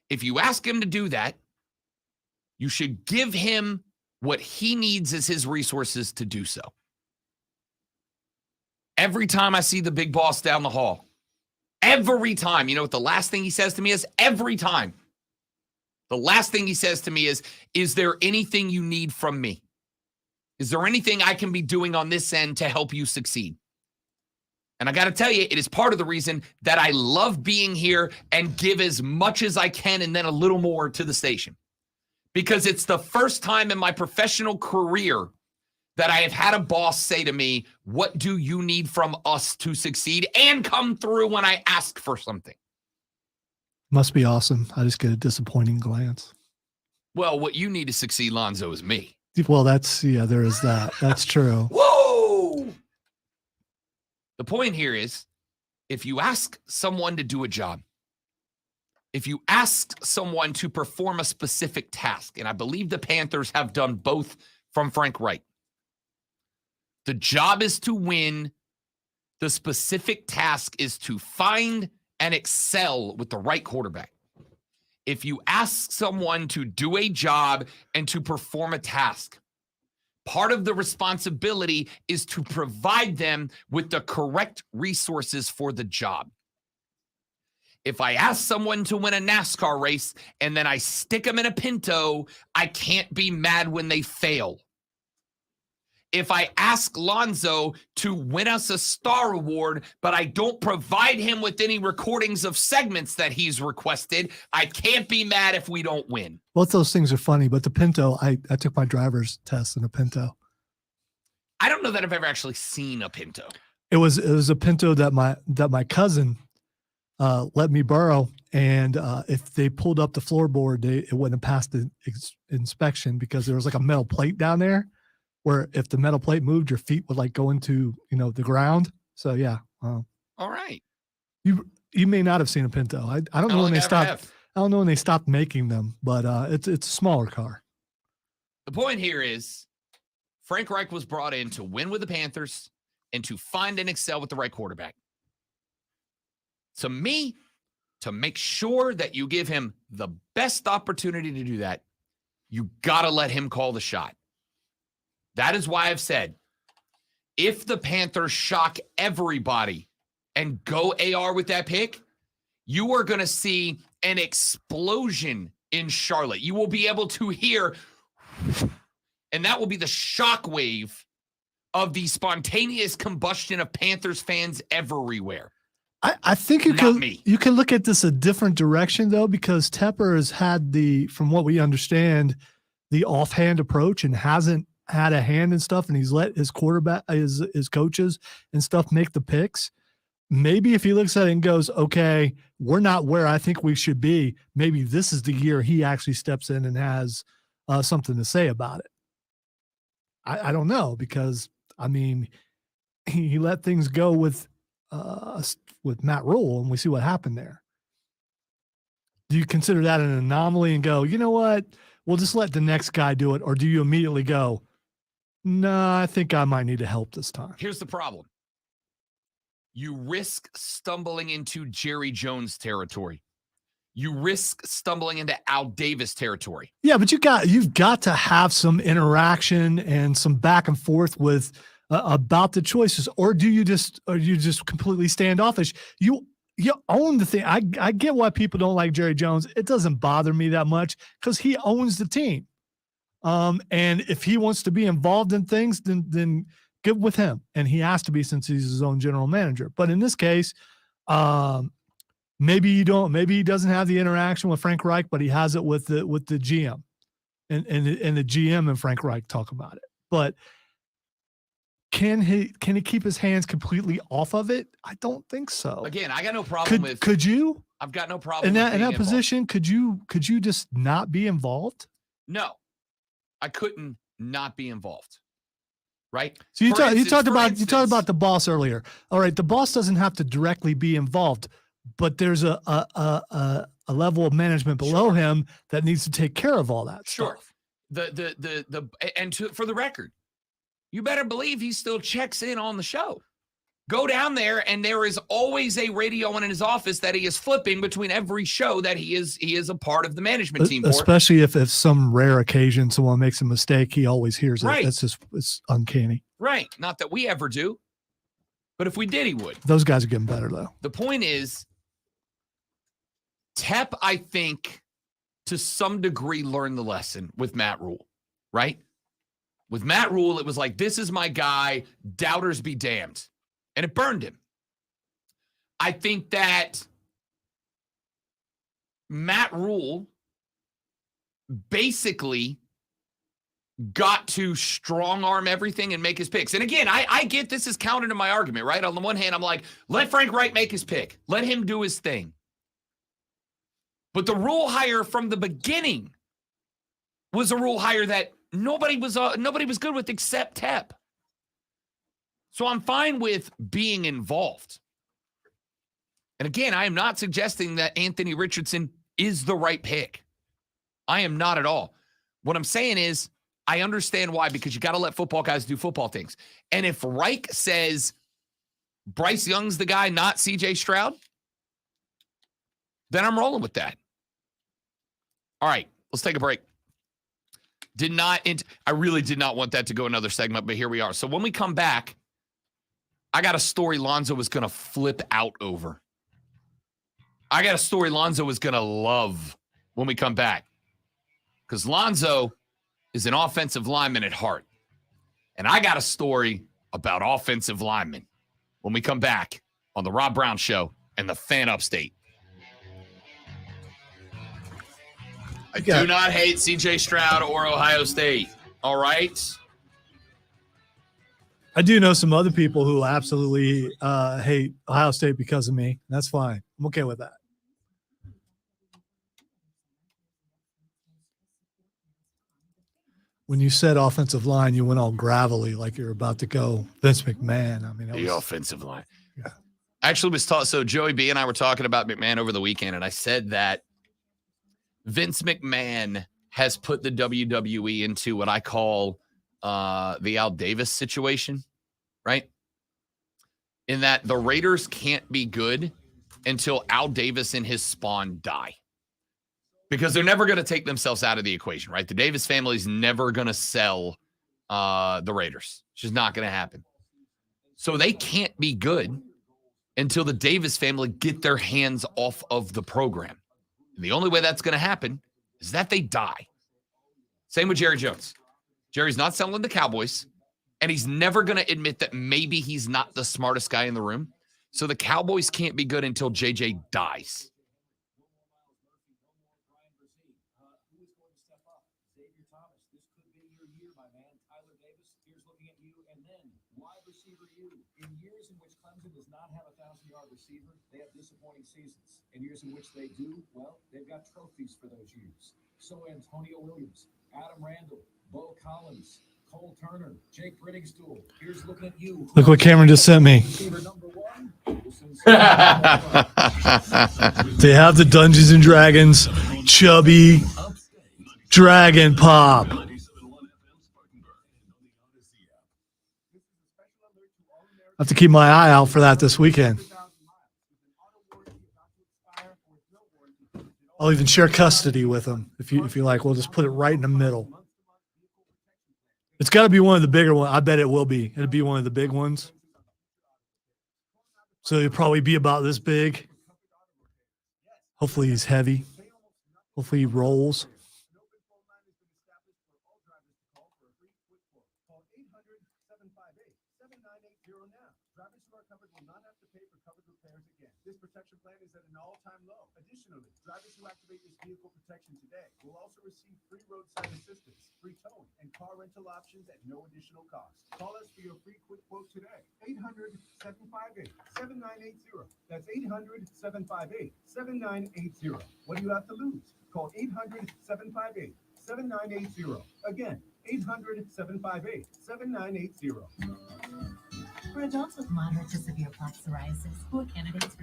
If you ask him to do that, you should give him what he needs as his resources to do so. Every time I see the big boss down the hall, every time, you know what the last thing he says to me is? Every time. The last thing he says to me is there anything you need from me? Is there anything I can be doing on this end to help you succeed? And I got to tell you, it is part of the reason that I love being here and give as much as I can and then a little more to the station. Because it's the first time in my professional career that I have had a boss say to me, what do you need from us to succeed, and come through when I ask for something? Must be awesome. I just get a disappointing glance. Well, what you need to succeed, Lonzo, is me. Well, there is that. That's true. Whoa! The point here is, if you ask someone to do a job, if you ask someone to perform a specific task, and I believe the Panthers have done both from Frank Reich, the job is to win. The specific task is to find and excel with the right quarterback. If you ask someone to do a job and to perform a task, part of the responsibility is to provide them with the correct resources for the job. If I ask someone to win a NASCAR race and then I stick them in a Pinto, I can't be mad when they fail. If I ask Lonzo to win us a star award, but I don't provide him with any recordings of segments that he's requested, I can't be mad if we don't win. Both those things are funny, but the Pinto, I took my driver's test in a Pinto. I don't know that I've ever actually seen a Pinto. It was a Pinto that my cousin let me borrow, and if they pulled up the floorboard, it wouldn't have passed the inspection because there was like a metal plate down there, where if the metal plate moved, your feet would like go into the ground. So yeah. All right. You may not have seen a Pinto. I don't know when they stopped. I don't know when they stopped making them, but it's a smaller car. The point here is Frank Reich was brought in to win with the Panthers and to find and excel with the right quarterback. To me, to make sure that you give him the best opportunity to do that, you got to let him call the shot. That is why I've said, if the Panthers shock everybody and go AR with that pick, you are going to see an explosion in Charlotte. You will be able to hear, and that will be the shockwave of the spontaneous combustion of Panthers fans everywhere. I think you can look at this a different direction, though, because Tepper has had from what we understand, the offhand approach and hasn't had a hand and stuff, and he's let his quarterback, his coaches and stuff make the picks. Maybe if he looks at it and goes, okay, we're not where I think we should be, maybe this is the year he actually steps in and has something to say about it. I don't know, because, I mean, he let things go with Matt Rule, and we see what happened there. Do you consider that an anomaly and go, you know what, we'll just let the next guy do it? Or do you immediately go, no, I think I might need to help this time? Here's the problem. You risk stumbling into Jerry Jones territory. You risk stumbling into Al Davis territory. Yeah, but you've got to have some interaction and some back and forth with about the choices, or are you just completely standoffish? You own the thing. I get why people don't like Jerry Jones. It doesn't bother me that much because he owns the team. And if he wants to be involved in things, then good with him. And he has to be, since he's his own general manager. But in this case, maybe he doesn't have the interaction with Frank Reich, but he has it with the GM, and the GM and Frank Reich talk about it. But can he keep his hands completely off of it? I don't think so. Again, I got no problem with. Could you? I've got no problem in that position. Could you just not be involved? No, I couldn't not be involved. Right. So you talked about the boss earlier. All right, the boss doesn't have to directly be involved, but there's a level of management below him that needs to take care of all that stuff. For the record, you better believe he still checks in on the show. Go down there, and there is always a radio in his office that he is flipping between every show that he is a part of the management team for. Especially if some rare occasion someone makes a mistake, he always hears it. Right. It's uncanny. Right. Not that we ever do, but if we did, he would. Those guys are getting better, though. The point is, Tep, I think, to some degree, learned the lesson with Matt Rule, right? With Matt Rule, it was like, this is my guy, doubters be damned. And it burned him. I think that Matt Rule basically got to strong arm everything and make his picks. And again, I get this is counter to my argument, right? On the one hand, I'm like, let Frank Reich make his pick. Let him do his thing. But the Rule hire from the beginning was a Rule hire that nobody was good with except Tep. So I'm fine with being involved. And again, I am not suggesting that Anthony Richardson is the right pick. I am not at all. What I'm saying is, I understand why, because you got to let football guys do football things. And if Reich says Bryce Young's the guy, not CJ Stroud, then I'm rolling with that. All right, let's take a break. I really did not want that to go another segment, but here we are. So when we come back, I got a story Lonzo was going to flip out over. I got a story Lonzo is going to love when we come back. Because Lonzo is an offensive lineman at heart. And I got a story about offensive linemen when we come back on the Rob Brown Show and the Fan Upstate. I do not hate C.J. Stroud or Ohio State. All right? I do know some other people who absolutely hate Ohio State because of me. That's fine. I'm okay with that. When you said offensive line, you went all gravelly like you're about to go Vince McMahon. I mean, The offensive line. Yeah. Actually, was taught. So Joey B and I were talking about McMahon over the weekend, and I said that Vince McMahon has put the WWE into what I call the Al Davis situation, right? In that the Raiders can't be good until Al Davis and his spawn die. Because they're never going to take themselves out of the equation, right? The Davis family's never going to sell the Raiders. It's just not going to happen. So they can't be good until the Davis family get their hands off of the program. And the only way that's going to happen is that they die. Same with Jerry Jones. Jerry's not selling the Cowboys, and he's never going to admit that maybe he's not the smartest guy in the room. So the Cowboys can't be good until JJ dies. Receiver, they have disappointing seasons. In years in which they do, well, they've got trophies for those years. So Antonio Williams, Adam Randall, Bo Collins, Cole Turner, Jake Brittingstool. Here's looking at you. Look what Cameron just sent me. They have the Dungeons and Dragons chubby dragon pop. I have to keep my eye out for that this weekend. I'll even share custody with them if you like. We'll just put it right in the middle. It's got to be one of the bigger ones. I bet it will be. It'll be one of the big ones. So it'll probably be about this big. Hopefully he's heavy. Hopefully he rolls. This protection plan is at an all-time low. Additionally, drivers who activate this vehicle protection today will also receive free roadside assistance, free towing, and car rental options at no additional cost. Call us for your free quick quote today. 800-758-7980. That's 800-758-7980. What do you have to lose? Call 800-758-7980. Again, 800-758-7980. For adults with moderate to severe plaque psoriasis who are candidates for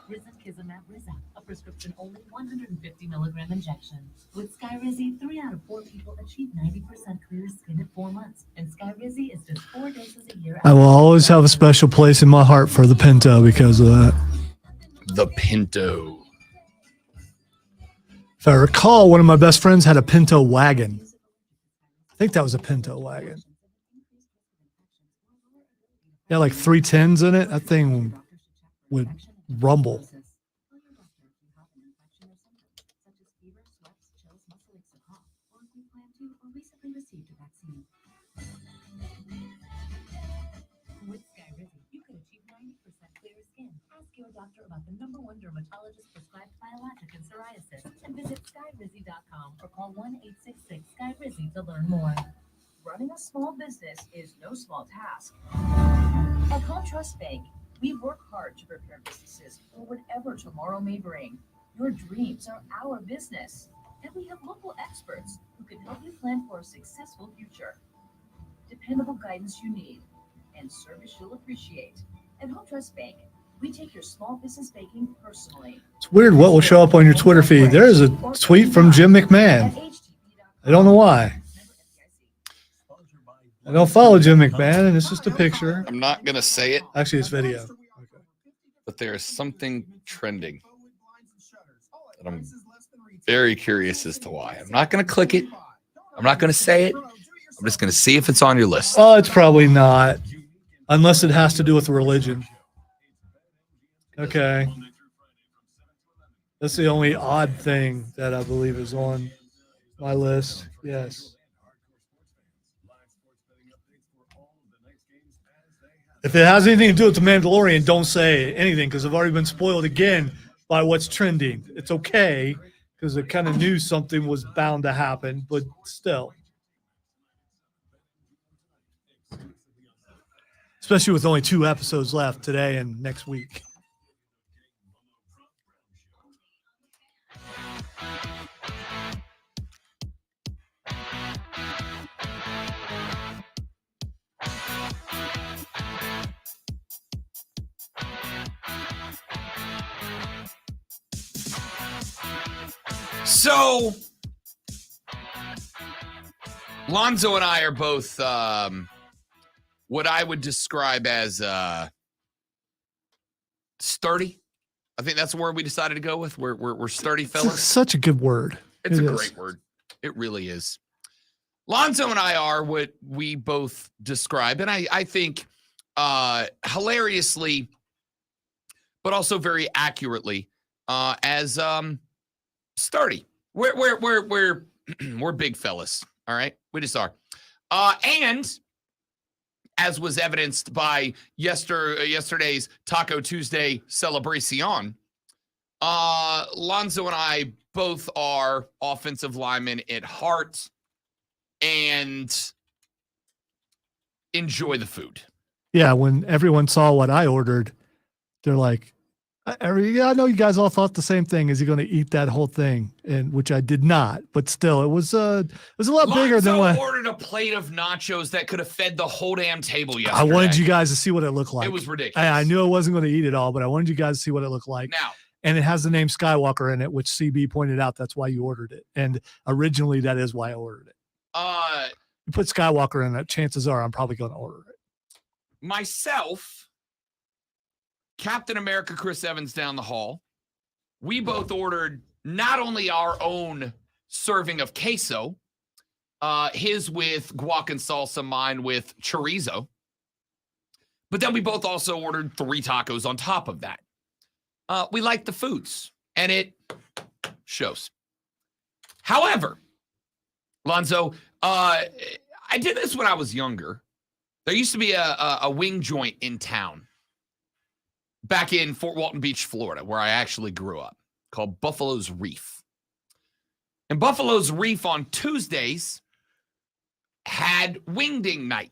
risankizumab Rizza, a prescription-only 150 milligram injection. With Skyrizi, 3 out of 4 people achieve 90% clear skin at 4 months, and Skyrizi is just 4 doses a year. I will always have a special place in my heart for the Pinto because of that. The Pinto. If I recall, one of my best friends had a Pinto wagon. I think that was a Pinto wagon. Yeah, like 310s in it. That thing would rumble. With Skyrizi, you can achieve 90% clear skin. Ask your doctor about the #1 dermatologist prescribed biologic and psoriasis, and visit skyrizi.com or call 1-866-SKYRIZI to learn more. Running a small business is no small task. At Home Trust Bank, we work hard to prepare businesses for whatever tomorrow may bring. Your dreams are our business, and we have local experts who can help you plan for a successful future. Dependable guidance you need, and service you'll appreciate. At Home Trust Bank, we take your small business banking personally. It's weird what will show up on your Twitter feed. There is a tweet from Jim McMahon. I don't know why. I don't follow Jim McMahon, and it's just a picture. I'm not going to say it. Actually, it's video. Okay. But there is something trending that I'm very curious as to why. I'm not going to click it. I'm not going to say it. I'm just going to see if it's on your list. Oh, it's probably not. Unless it has to do with religion. Okay. That's the only odd thing that I believe is on my list. Yes. If it has anything to do with The Mandalorian, don't say anything because I've already been spoiled again by what's trending. It's okay because I kind of knew something was bound to happen, but still. Especially with only 2 episodes left today and next week. So, Lonzo and I are both what I would describe as sturdy. I think that's the word we decided to go with. We're sturdy fellas. Such a good word. It's a great word. It really is. Lonzo and I are what we both describe, and I think hilariously, but also very accurately, as sturdy. We're big fellas. All right, we just are. And as was evidenced by yesterday's Taco Tuesday celebration, Lonzo and I both are offensive linemen at heart and enjoy the food. Yeah, when everyone saw what I ordered, they're like, I know you guys all thought the same thing. Is he going to eat that whole thing? And which I did not, but still, it was a lot bigger than what I ordered. A plate of nachos that could have fed the whole damn table yesterday. I wanted you guys to see what it looked like. It was ridiculous. I knew I wasn't going to eat it all, but I wanted you guys to see what it looked like. Now, and it has the name Skywalker in it, which CB pointed out. That's why you ordered it. And originally, that is why I ordered it. You put Skywalker in it, chances are I'm probably going to order it. Myself, Captain America Chris Evans down the hall, we both ordered not only our own serving of queso, his with guac and salsa, mine with chorizo, but then we both also ordered 3 tacos on top of that. We like the foods, and it shows. However, Lonzo, I did this when I was younger. There used to be a wing joint in town back in Fort Walton Beach, Florida, where I actually grew up, called Buffalo's Reef. And Buffalo's Reef on Tuesdays had Wingding Night.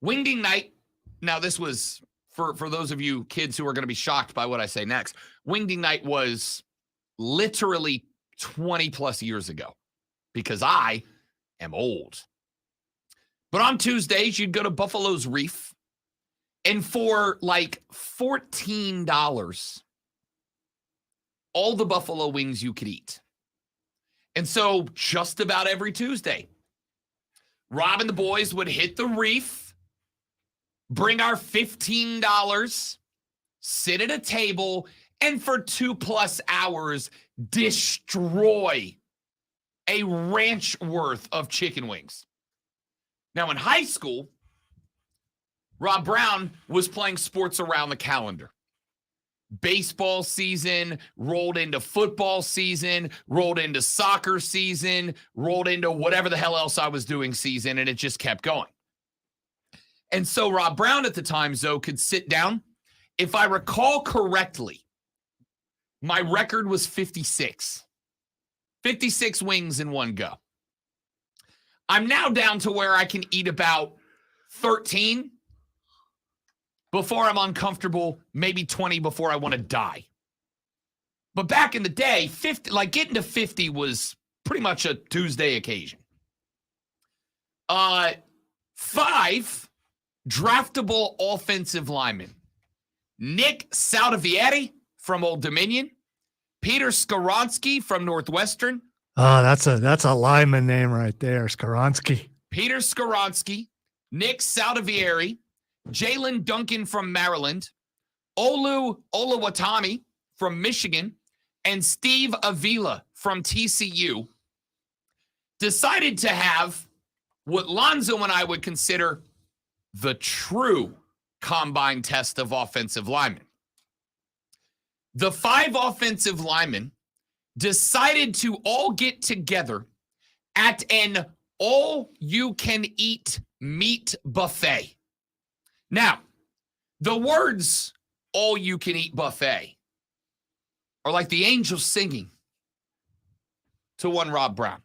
Wingding Night, now this was, for those of you kids who are going to be shocked by what I say next, Wingding Night was literally 20 plus years ago because I am old. But on Tuesdays, you'd go to Buffalo's Reef, and for like $14, all the buffalo wings you could eat. And so just about every Tuesday, Rob and the boys would hit the reef, bring our $15, sit at a table, and for 2+ hours, destroy a ranch worth of chicken wings. Now, in high school, Rob Brown was playing sports around the calendar. Baseball season rolled into football season, rolled into soccer season, rolled into whatever the hell else I was doing season, and it just kept going. And so Rob Brown at the time, Zoe, could sit down. If I recall correctly, my record was 56. 56 wings in one go. I'm now down to where I can eat about 13 before I'm uncomfortable, maybe 20 before I want to die. But back in the day, 50, like getting to 50 was pretty much a Tuesday occasion. 5 draftable offensive linemen. Nick Saldivieri from Old Dominion, Peter Skoronsky from Northwestern. Oh, that's a lineman name right there, Skoronsky. Peter Skoronsky, Nick Saldivieri, Jalen Duncan from Maryland, Olu Olawatami from Michigan, and Steve Avila from TCU decided to have what Lonzo and I would consider the true combine test of offensive linemen. The 5 offensive linemen decided to all get together at an all-you-can-eat meat buffet. Now, the words all-you-can-eat buffet are like the angels singing to one Rob Brown.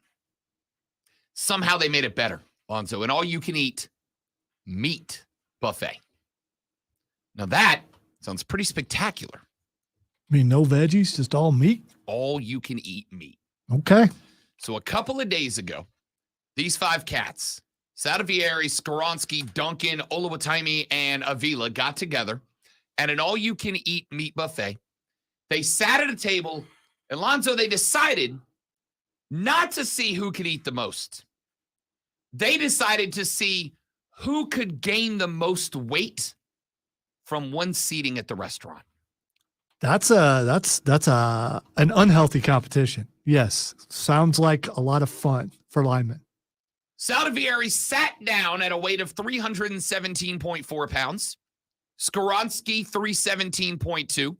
Somehow they made it better, Lonzo, an all-you-can-eat meat buffet. Now that sounds pretty spectacular. I mean, no veggies, just all meat? All-you-can-eat meat. Okay. So a couple of days ago, these 5 cats, Sadavieri, Skoronsky, Duncan, Oluwatimi, and Avila got together at an all-you-can-eat meat buffet. They sat at a table, and Lonzo, they decided not to see who could eat the most. They decided to see who could gain the most weight from one seating at the restaurant. That's an unhealthy competition. Yes. Sounds like a lot of fun for linemen. Saldivieri sat down at a weight of 317.4 pounds. Skoronsky, 317.2.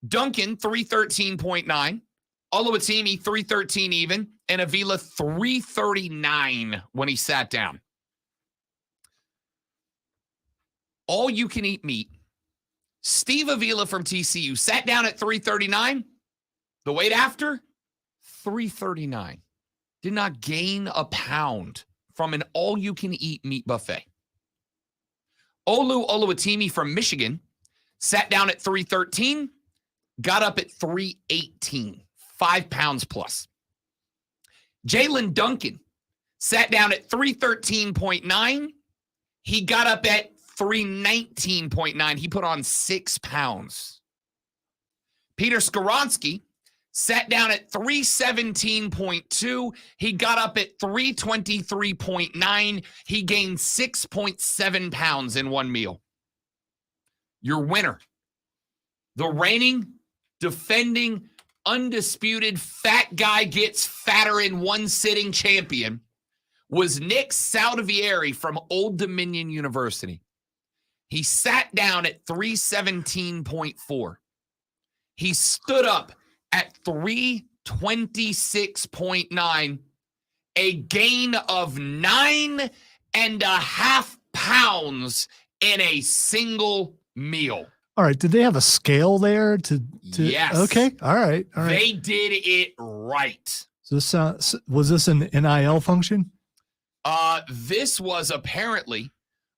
Duncan, 313.9. Oluwatimi, 313 even. And Avila, 339 when he sat down. All you can eat meat. Steve Avila from TCU sat down at 339. The weight after, 339. Did not gain a pound from an all-you-can-eat meat buffet. Oluwatimi from Michigan sat down at 313, got up at 318, 5 pounds plus. Jalen Duncan sat down at 313.9. He got up at 319.9. He put on 6 pounds. Peter Skoronsky sat down at 317.2. He got up at 323.9. He gained 6.7 pounds in one meal. Your winner, the reigning, defending, undisputed fat guy gets fatter in one sitting champion, was Nick Saldivieri from Old Dominion University. He sat down at 317.4. He stood up at 326.9, a gain of 9.5 pounds in a single meal. All right. Did they have a scale there to Yes. Okay. All right. All right. They did it right. So this was this an NIL function? This was apparently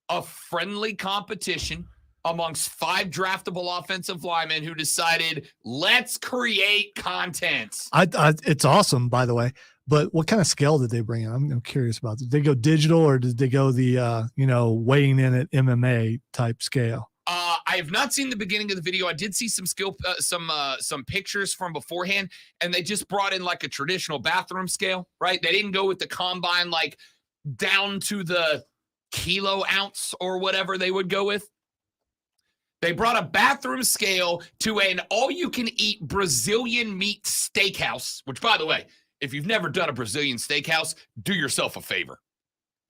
a friendly competition amongst 5 draftable offensive linemen who decided, let's create content. It's awesome, by the way. But what kind of scale did they bring in? I'm curious about this. Did they go digital or did they go the weighing in at MMA type scale? I have not seen the beginning of the video. I did see some some pictures from beforehand, and they just brought in like a traditional bathroom scale, right? They didn't go with the combine like down to the kilo ounce or whatever they would go with. They brought a bathroom scale to an all-you-can-eat Brazilian meat steakhouse, which, by the way, if you've never done a Brazilian steakhouse, do yourself a favor.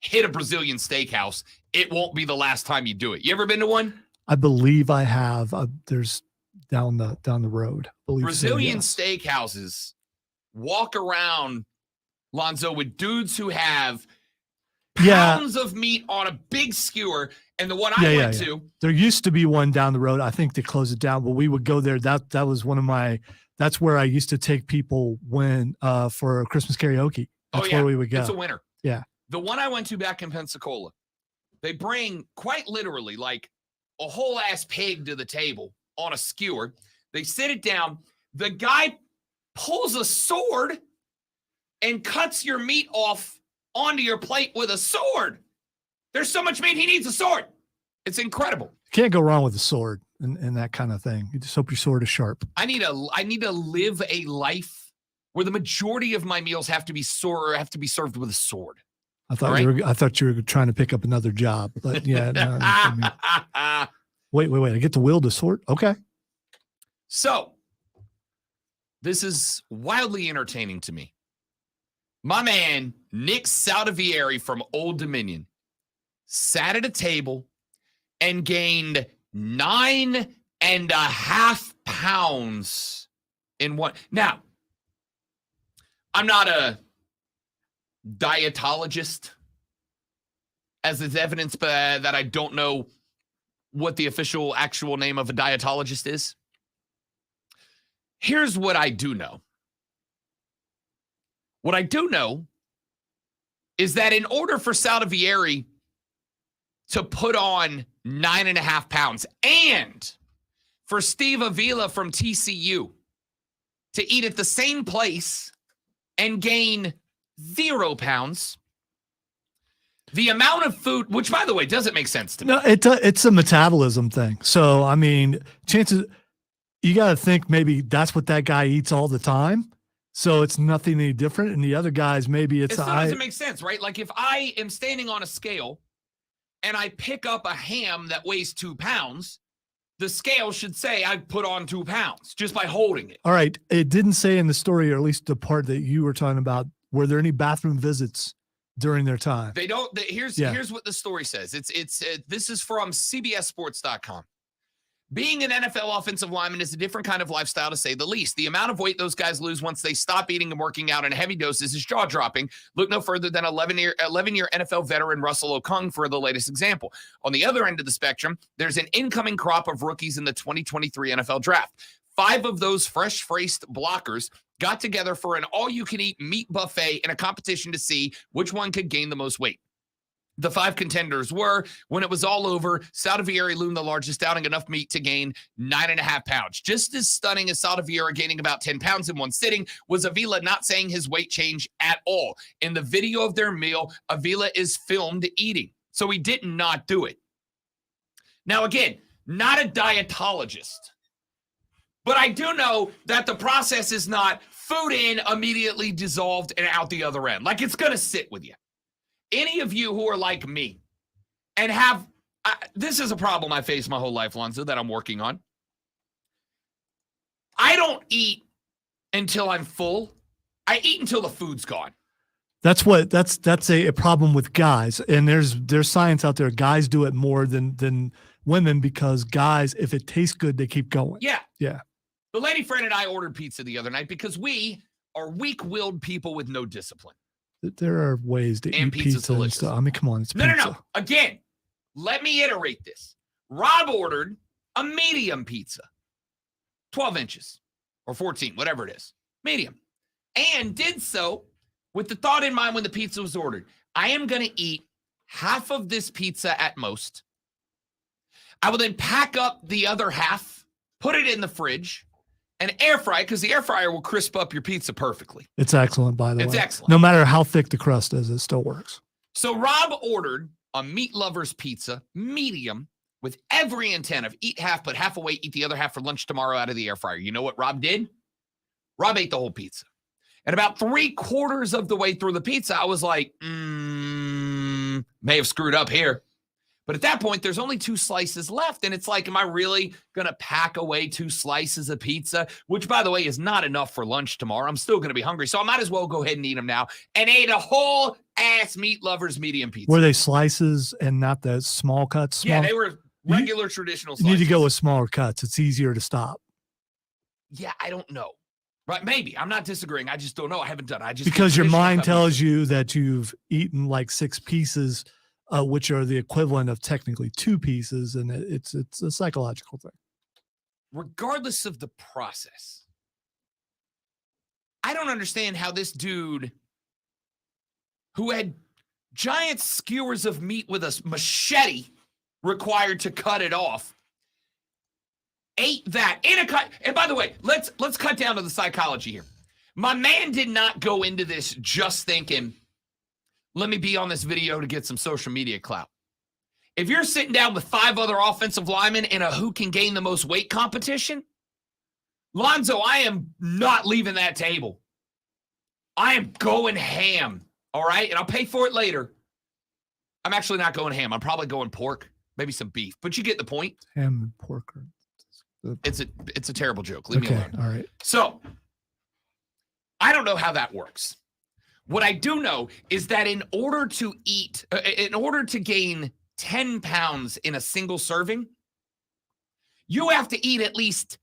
Hit a Brazilian steakhouse. It won't be the last time you do it. You ever been to one? I believe I have. There's down the road. Brazilian steakhouses walk around, Lonzo, with dudes who have pounds of meat on a big skewer. And the one I went to, there used to be one down the road. I think they closed it down, but we would go there. That was one of my. That's where I used to take people when for Christmas karaoke. That's where we would go. It's a winner. Yeah. The one I went to back in Pensacola, they bring quite literally like a whole ass pig to the table on a skewer. They sit it down. The guy pulls a sword and cuts your meat off onto your plate with a sword. There's so much meat, he needs a sword. It's incredible. Can't go wrong with a sword and that kind of thing. You just hope your sword is sharp. I need to live a life where the majority of my meals have to be served with a sword. I thought you were trying to pick up another job, but yeah. No, wait. I get to wield a sword. Okay. So this is wildly entertaining to me. My man, Nick Saldivieri from Old Dominion, sat at a table and gained 9.5 pounds in one. Now, I'm not a dietologist, as is evidenced by that I don't know what the official actual name of a dietologist is. Here's what I do know. What I do know is that in order for Saldivieri to put on 9.5 pounds and for Steve Avila from TCU to eat at the same place and gain 0 pounds, the amount of food, which by the way, doesn't make sense to me. No, it's a metabolism thing. So, I mean, chances, you got to think maybe that's what that guy eats all the time. So it's nothing any different. And the other guys, maybe It still doesn't make sense, right? Like if I am standing on a scale and I pick up a ham that weighs 2 pounds, the scale should say I put on 2 pounds just by holding it. All right. It didn't say in the story, or at least the part that you were talking about, were there any bathroom visits during their time? They don't. Here's what the story says. This is from CBSSports.com. Being an NFL offensive lineman is a different kind of lifestyle, to say the least. The amount of weight those guys lose once they stop eating and working out in heavy doses is jaw-dropping. Look no further than 11-year NFL veteran Russell Okung for the latest example. On the other end of the spectrum, there's an incoming crop of rookies in the 2023 NFL draft. 5 of those fresh-faced blockers got together for an all-you-can-eat meat buffet in a competition to see which one could gain the most weight. The 5 contenders were, when it was all over, Saldivieri loomed the largest, downing enough meat to gain 9.5 pounds. Just as stunning as Saldivieri gaining about 10 pounds in one sitting was Avila not saying his weight change at all. In the video of their meal, Avila is filmed eating, so he did not do it. Now, again, not a dietologist, but I do know that the process is not food in, immediately dissolved, and out the other end. Like, it's going to sit with you. Any of you who are like me and have, this is a problem I faced my whole life, Lonzo, that I'm working on. I don't eat until I'm full. I eat until the food's gone. That's a problem with guys. And there's science out there. Guys do it more than women, because guys, if it tastes good, they keep going. Yeah. Yeah. The lady friend and I ordered pizza the other night because we are weak-willed people with no discipline. There are ways to And eat pizza and delicious. stuff. I mean, come on, it's No. pizza. Again, let me iterate this. Rob ordered a medium pizza, 12 inches or 14, whatever it is, medium, and did so with the thought in mind when the pizza was ordered. I am going to eat half of this pizza at most. I will then pack up the other half, put it in the fridge, and air fry, because the air fryer will crisp up your pizza perfectly. It's excellent, by the way. It's excellent. No matter how thick the crust is, it still works. So Rob ordered a meat lover's pizza, medium, with every intent of eat half, put half away, eat the other half for lunch tomorrow out of the air fryer. You know what Rob did? Rob ate the whole pizza. And about 3/4 of the way through the pizza, I was like, may have screwed up here. But at that point, there's only 2 slices left. And it's like, am I really going to pack away 2 slices of pizza? Which, by the way, is not enough for lunch tomorrow. I'm still going to be hungry. So I might as well go ahead and eat them now. And ate a whole ass meat lover's medium pizza. Were they slices and not the small cuts? Yeah, they were regular traditional You slices. need to go with smaller cuts. It's easier to stop. Yeah, I don't know. Right, maybe. I'm not disagreeing. I just don't know. I haven't done it. Because your mind tells you that you've eaten like 6 pieces, which are the equivalent of technically 2 pieces, and it's a psychological thing. Regardless of the process, I don't understand how this dude who had giant skewers of meat with a machete required to cut it off ate that in a cut. And by the way, let's cut down to the psychology here. My man did not go into this just thinking, let me be on this video to get some social media clout. If you're sitting down with 5 other offensive linemen in a who can gain the most weight competition, Lonzo, I am not leaving that table. I am going ham, all right? And I'll pay for it later. I'm actually not going ham. I'm probably going pork, maybe some beef. But you get the point. Ham and pork. It's a terrible joke. Leave me alone. All right. So, I don't know how that works. What I do know is that in order to gain 10 pounds in a single serving, you have to eat at least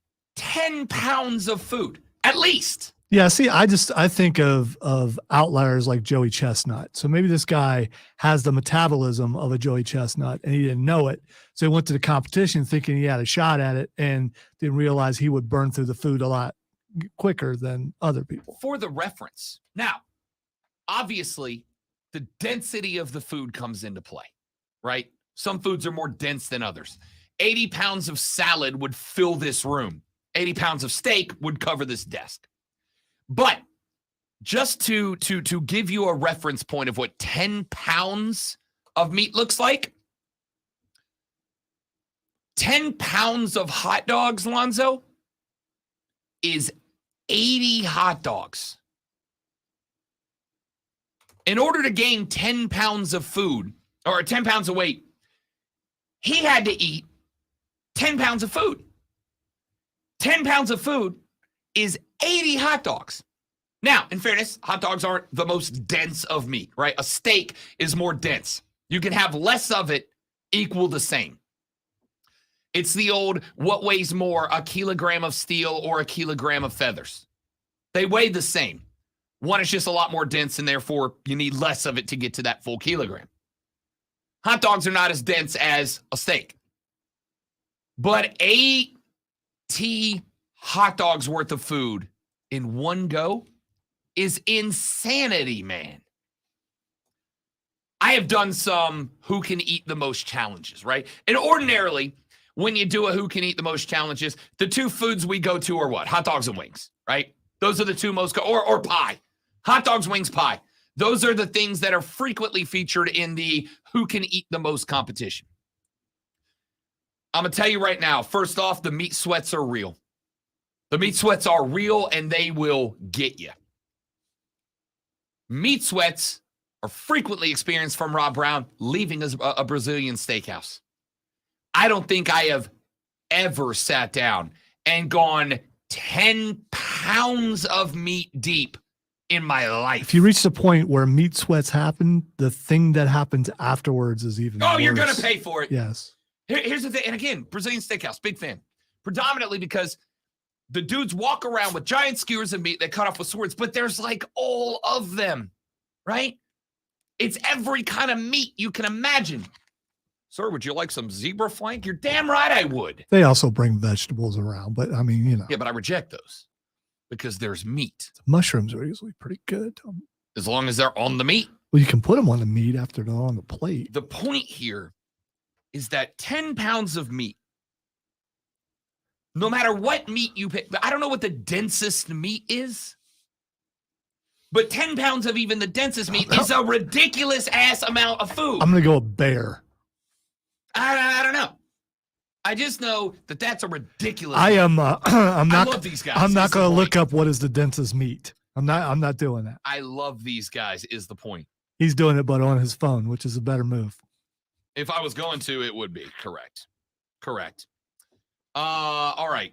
10 pounds of food, at least. Yeah, see, I think of outliers like Joey Chestnut. So maybe this guy has the metabolism of a Joey Chestnut and he didn't know it. So he went to the competition thinking he had a shot at it and didn't realize he would burn through the food a lot quicker than other people. For the reference. Now, obviously, the density of the food comes into play, right? Some foods are more dense than others. 80 pounds of salad would fill this room. 80 pounds of steak would cover this desk. But just to give you a reference point of what 10 pounds of meat looks like, 10 pounds of hot dogs, Lonzo, is 80 hot dogs. In order to gain 10 pounds of food, or 10 pounds of weight, he had to eat 10 pounds of food. 10 pounds of food is 80 hot dogs. Now, in fairness, hot dogs aren't the most dense of meat, right? A steak is more dense. You can have less of it, equal the same. It's the old, what weighs more, a kilogram of steel or a kilogram of feathers? They weigh the same. One is just a lot more dense, and therefore you need less of it to get to that full kilogram. Hot dogs are not as dense as a steak. But 80 hot dogs worth of food in one go is insanity, man. I have done some who can eat the most challenges, right? And ordinarily, when you do a who can eat the most challenges, the two foods we go to are what? Hot dogs and wings, right? Those are the two most, or pie. Hot dogs, wings, pie. Those are the things that are frequently featured in the who can eat the most competition. I'm going to tell you right now, first off, the meat sweats are real. The meat sweats are real, and they will get you. Meat sweats are frequently experienced from Rob Brown leaving a Brazilian steakhouse. I don't think I have ever sat down and gone 10 pounds of meat deep in my life. If you reach the point where meat sweats happen, the thing that happens afterwards is even worse. You're going to pay for it. Yes. Here's the thing. And again, Brazilian steakhouse, big fan. Predominantly because the dudes walk around with giant skewers of meat they cut off with swords, but there's like all of them, right? It's every kind of meat you can imagine. Sir, would you like some zebra flank? You're damn right I would. They also bring vegetables around, but I mean, you know. Yeah, but I reject those because there's meat. Mushrooms are usually pretty good. As long as they're on the meat. Well, you can put them on the meat after they're on the plate. The point here is that 10 pounds of meat, no matter what meat you pick, I don't know what the densest meat is, but 10 pounds of even the densest meat is a ridiculous ass amount of food. I'm going to go a bear. I don't know. I just know that that's a ridiculous. I'm not. I love these guys. I'm not going to look up what is the densest meat. I'm not doing that. I love these guys is the point. He's doing it, but on his phone, which is a better move. If I was going to, it would be correct. All right.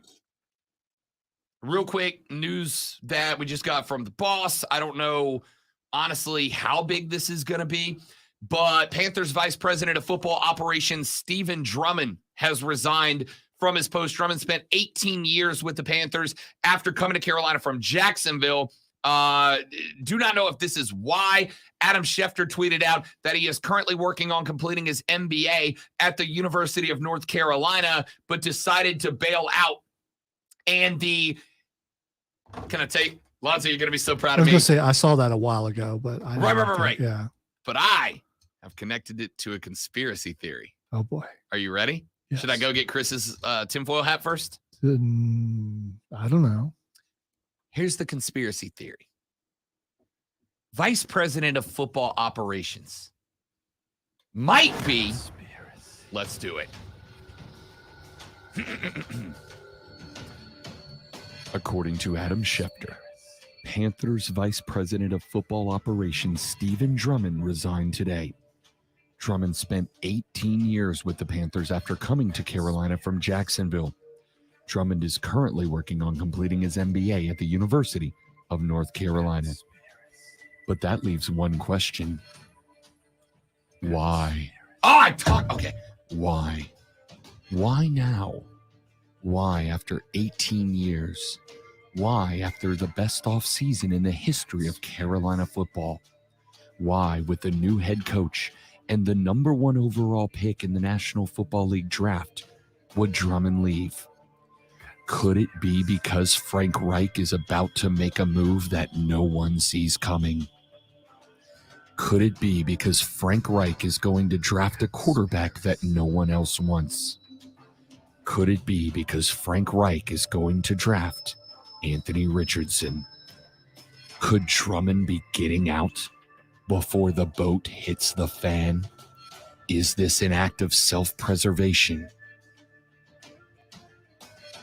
Real quick news that we just got from the boss. I don't know, honestly, how big this is going to be, but Panthers Vice President of Football Operations, Stephen Drummond, has resigned from his post. Drummond spent 18 years with the Panthers after coming to Carolina from Jacksonville. Do not know if this is why. Adam Schefter tweeted out that he is currently working on completing his MBA at the University of North Carolina, but decided to bail out. And can I tell you, Lonzo, you're going to be so proud of me. I was going to say, I saw that a while ago, but I Right. Yeah. But I have connected it to a conspiracy theory. Oh boy. Are you ready? Yes. Should I go get Chris's tinfoil hat first? I don't know. Here's the conspiracy theory. Vice President of Football Operations might be. Let's do it. According to Adam Schefter, Panthers Vice President of Football Operations Stephen Drummond resigned today. Drummond spent 18 years with the Panthers after coming to Carolina from Jacksonville. Drummond is currently working on completing his MBA at the University of North Carolina. But that leaves one question. Why? Okay. Why? Why now? Why, after 18 years? Why, after the best offseason in the history of Carolina football? Why, with the new head coach and the number 1 overall pick in the National Football League draft, would Drummond leave? Could it be because Frank Reich is about to make a move that no one sees coming? Could it be because Frank Reich is going to draft a quarterback that no one else wants? Could it be because Frank Reich is going to draft Anthony Richardson? Could Drummond be getting out before the boat hits the fan? Is this an act of self-preservation?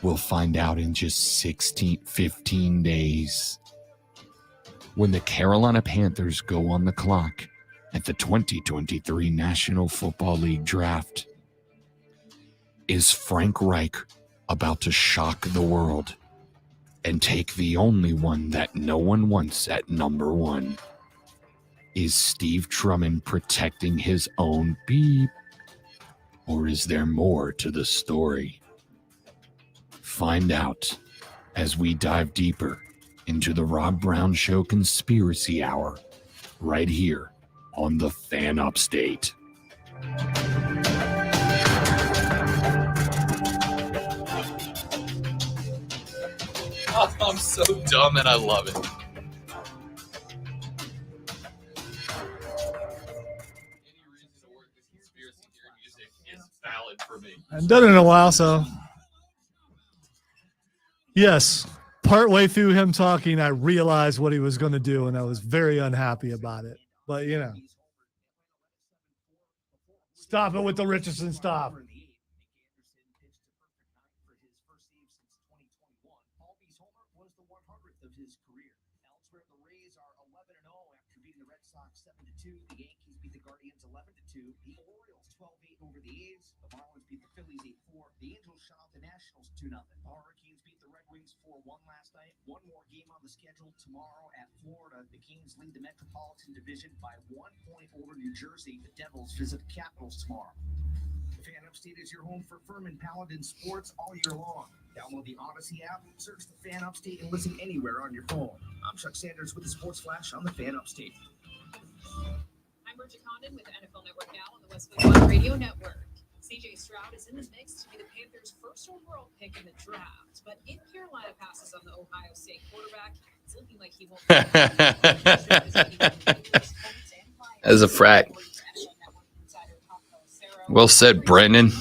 We'll find out in just 15 days. When the Carolina Panthers go on the clock at the 2023 National Football League Draft. Is Frank Reich about to shock the world and take the only one that no one wants at number 1? Is Steve Drummond protecting his own beep? Or is there more to the story? Find out as we dive deeper into the Rob Brown Show Conspiracy Hour right here on the Fan Upstate. Oh, I'm so dumb and I love it. Any reason to work this conspiracy theory music is valid for me. I've done it in a while, so yes. Partway through him talking, I realized what he was going to do, and I was very unhappy about it. But, you know. Stop it with the Richardson stuff. The Yankees beat the Guardians 11-2. The Orioles 12-8 over the A's. The Marlins beat the Phillies 8-4. The Angels shut out the Nationals 2-0. The Hurricanes beat the Red Wings 4-1 last night. One more game on the schedule tomorrow at Florida. The Kings lead the Metropolitan Division by 1 point over New Jersey. The Devils visit the Capitals tomorrow. The Fan Upstate is your home for Furman Paladin sports all year long. Download the Odyssey app, search the Fan Upstate, and listen anywhere on your phone. I'm Chuck Sanders with the Sports Flash on the Fan Upstate. I'm Bridget Condon with the NFL Network Now on the Westwood One Radio Network. CJ Stroud is in the mix to be the Panthers' first overall pick in the draft. But if Carolina passes on the Ohio State quarterback, it's looking like he won't. As a frat. Well said, Brendan.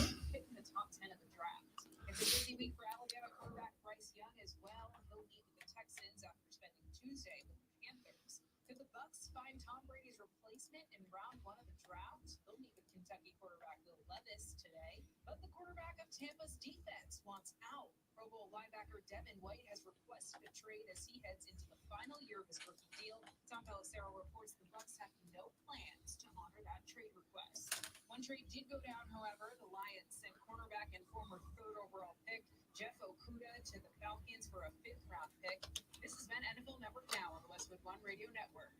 Tampa's defense wants out. Pro Bowl linebacker Devin White has requested a trade as he heads into the final year of his rookie deal. Tom Pelissero reports the Bucs have no plans to honor that trade request. One trade did go down, however. The Lions sent cornerback and former 3rd overall pick Jeff Okudah to the Falcons for a 5th-round pick. This has been NFL Network Now on the Westwood One Radio Network.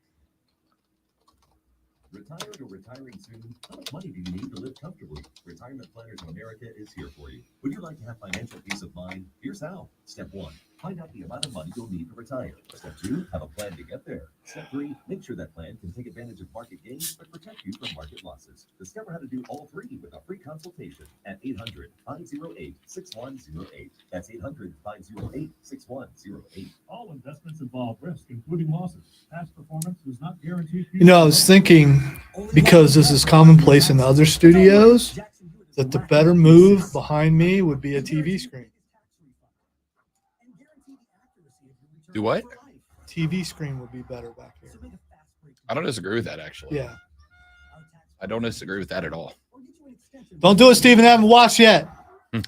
Retired or retiring soon? How much money do you need to live comfortably? Retirement Planners of America is here for you. Would you like to have financial peace of mind? Here's how. Step 1. Find out the amount of money you'll need to retire. Step 2. Have a plan to get there. Step 3. Make sure that plan can take advantage of market gains but protect you from market losses. Discover how to do all 3 with a free consultation at 800-508-6108. That's 800-508-6108. All investments involve risk, including losses. Past performance is not guaranteed. You know, I was thinking, because this is commonplace in other studios, that the better move behind me would be a TV screen. Do what? TV screen would be better back here. I don't disagree with that, actually. Yeah. I don't disagree with that at all. Don't do it, Steven. I haven't watched yet. Hey,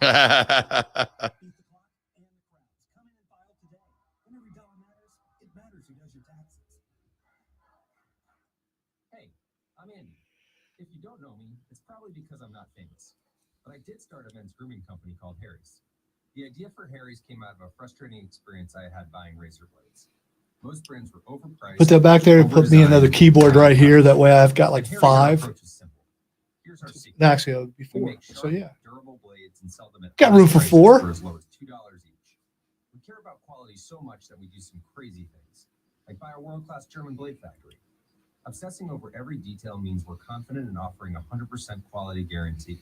I'm in. If you don't know me, it's probably because I'm not famous. But I did start a men's grooming company called Harry's. The idea for Harry's came out of a frustrating experience I had buying razor blades. Most brands were overpriced. Put that back there and put me another keyboard right here. That way I've got like 5. Here's our secret. Actually, that would be We 4. make So sharp, yeah. durable blades and sell them at Got room for prices 4. for as low as $2 each. We care about quality so much that we do some crazy things, like buy a world-class German blade factory. Obsessing over every detail means we're confident in offering a 100% quality guarantee.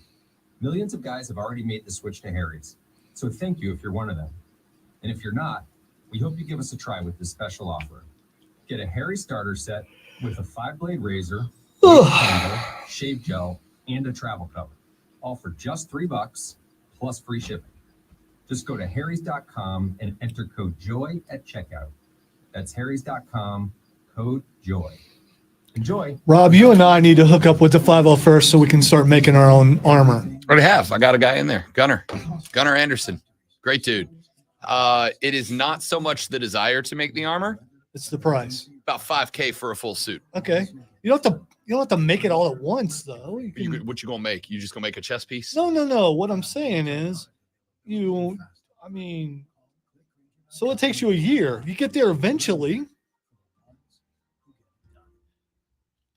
Millions of guys have already made the switch to Harry's, so thank you if you're one of them. And if you're not, we hope you give us a try with this special offer. Get a Harry starter set with a 5-blade razor, handle, shave gel, and a travel cover, all for just $3 plus free shipping. Just go to harrys.com and enter code JOY at checkout. That's harrys.com, code JOY. Enjoy. Rob, you and I need to hook up with the 501st so we can start making our own armor. Already have. I got a guy in there. Gunnar Anderson. Great dude. It is not so much the desire to make the armor. It's the price. About $5K for a full suit. Okay. You don't have to make it all at once though. What you gonna make? You just gonna make a chess piece? No. What I'm saying is so it takes you a year. You get there eventually.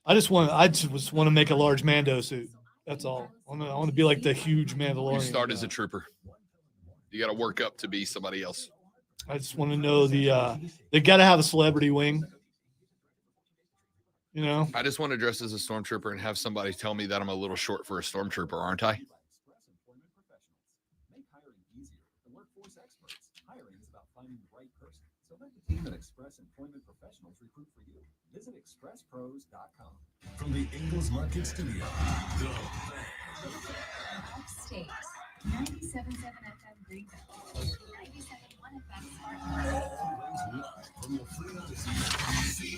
I just want to make a large Mando suit. That's all. I want to be like the huge Mandalorian. You start as a trooper. You got to work up to be somebody else. I just want to know they got to have a celebrity wing. You know, I just want to dress as a stormtrooper and have somebody tell me that I'm a little short for a stormtrooper, aren't I? Make hiring easier. The workforce experts. Hiring is about finding the right person. So let the team at Express Employment Professionals recruit for you. Visit expresspros.com. From the Ingles Market Studio, Upstate, 97.7 FM Greenville, 97.1 FM Spartanburg. from the Free Odyssey,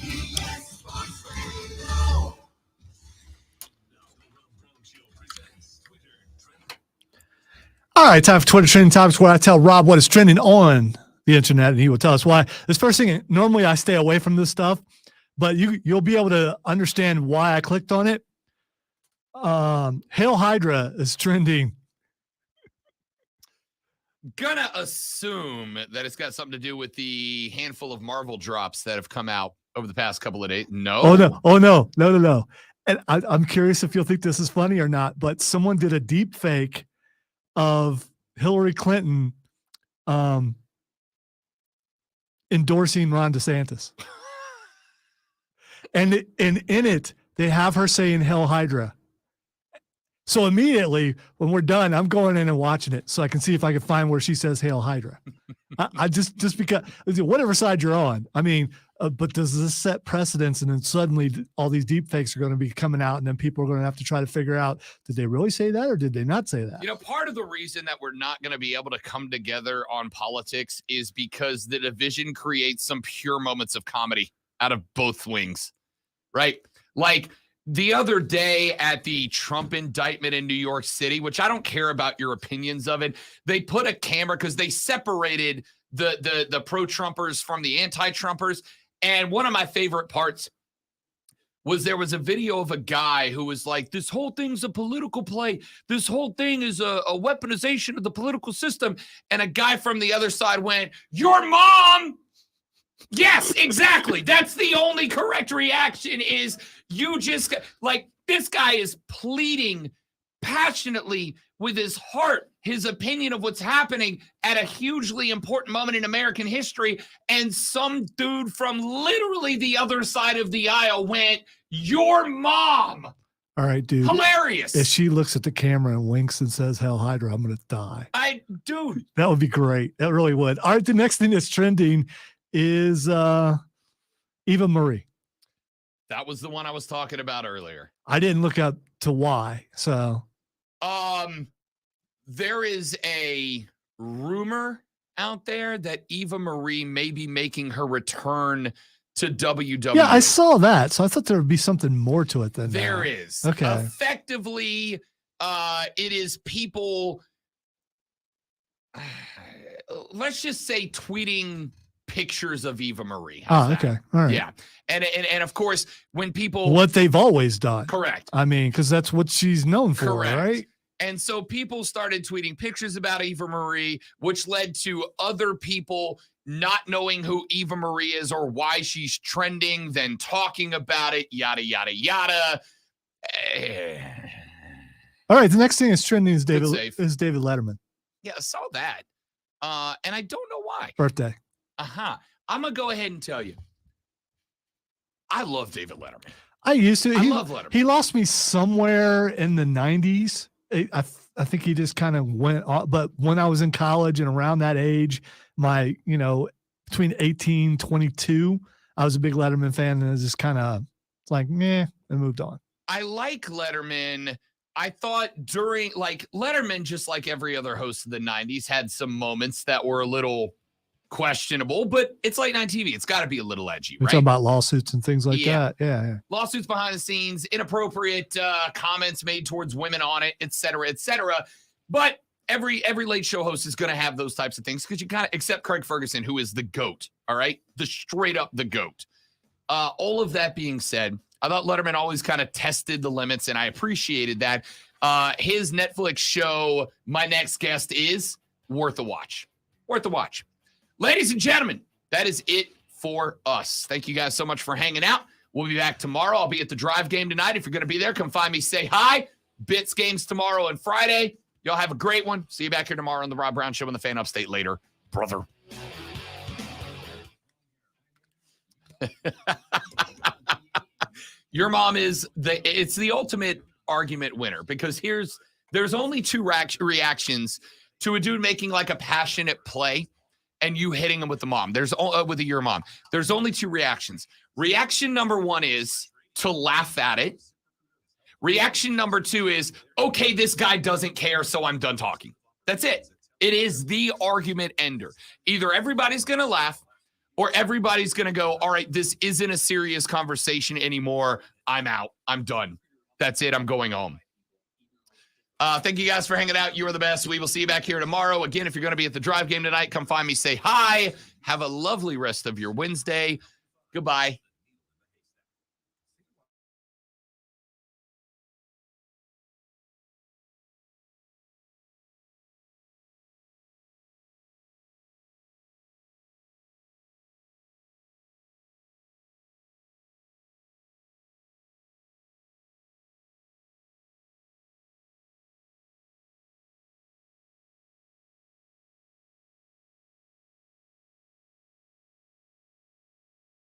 all right, time for Twitter trending topics where I tell Rob what is trending on the internet and he will tell us why. This first thing, normally I stay away from this stuff, but you'll be able to understand why I clicked on it. Hail Hydra is trending. Gonna assume that it's got something to do with the handful of Marvel drops that have come out over the past couple of days. No. Oh no. And I'm curious if you'll think this is funny or not, but someone did a deep fake of Hillary Clinton endorsing Ron DeSantis. And in it, they have her saying Hail Hydra. So immediately when we're done, I'm going in and watching it so I can see if I can find where she says Hail Hydra. I just because whatever side you're on. I mean, but does this set precedents? And then suddenly all these deep fakes are going to be coming out and then people are going to have to try to figure out, did they really say that or did they not say that? You know, part of the reason that we're not going to be able to come together on politics is because the division creates some pure moments of comedy out of both wings, right? Like the other day at the Trump indictment in New York City, which I don't care about your opinions of it, they put a camera because they separated the pro-Trumpers from the anti-Trumpers. And one of my favorite parts was there was a video of a guy who was like, this whole thing's a political play. This whole thing is a weaponization of the political system. And a guy from the other side went, your mom. Yes, exactly. That's the only correct reaction is you just like this guy is pleading passionately with his heart, his opinion of what's happening at a hugely important moment in American history. And some dude from literally the other side of the aisle went, your mom. All right, dude. Hilarious. If she looks at the camera and winks and says Hail Hydra, I'm going to die. Dude. That would be great. That really would. All right, the next thing that's trending is Eva Marie. That was the one I was talking about earlier. I didn't look up to why. So there is a rumor out there that Eva Marie may be making her return to WWE. Yeah, I saw that. So I thought there would be something more to it than there that. is. Okay. Effectively, it is people, let's just say tweeting pictures of Eva Marie. How's okay. that? All right. Yeah. And of course, when people what they've always done. Correct. I mean, because that's what she's known for, Correct. right? And so people started tweeting pictures about Eva Marie, which led to other people not knowing who Eva Marie is or why she's trending, then talking about it, yada, yada, yada. All right, the next thing is trending is Good David save. Letterman Yeah, I saw that. And I don't know why. birthday. I'm going to go ahead and tell you. I love David Letterman. I used to. I love Letterman. He lost me somewhere in the 90s. I think he just kind of went off. But when I was in college and around that age, between 18 22, I was a big Letterman fan, and it was just kind of like, meh, and moved on. I like Letterman. I thought during, Letterman, just like every other host of the 90s, had some moments that were a little questionable, but it's late night TV. It's got to be a little edgy, We're right? talking about lawsuits and things like that. Yeah. Lawsuits behind the scenes, inappropriate comments made towards women on it, et cetera, et cetera. But every late show host is going to have those types of things because you got to accept Craig Ferguson, who is the GOAT, all right? The straight up the GOAT. All of that being said, I thought Letterman always kind of tested the limits, and I appreciated that. His Netflix show, My Next Guest Is, worth a watch. Worth a watch. Ladies and gentlemen, that is it for us. Thank you guys so much for hanging out. We'll be back tomorrow. I'll be at the Drive game tonight. If you're going to be there, come find me. Say hi. Bits games tomorrow and Friday. Y'all have a great one. See you back here tomorrow on the Rob Brown Show on the Fan Upstate later. Brother. Your mom is it's the ultimate argument winner because there's only two reactions to a dude making like a passionate play and you hitting him with the mom. With your mom. There's only two reactions. Reaction number one is to laugh at it. Reaction number two is, okay, this guy doesn't care, so I'm done talking. That's it. It is the argument ender. Either everybody's going to laugh or everybody's going to go, all right, this isn't a serious conversation anymore. I'm out. I'm done. That's it. I'm going home. Thank you guys for hanging out. You are the best. We will see you back here tomorrow. Again, if you're going to be at the Drive game tonight, come find me. Say hi. Have a lovely rest of your Wednesday. Goodbye.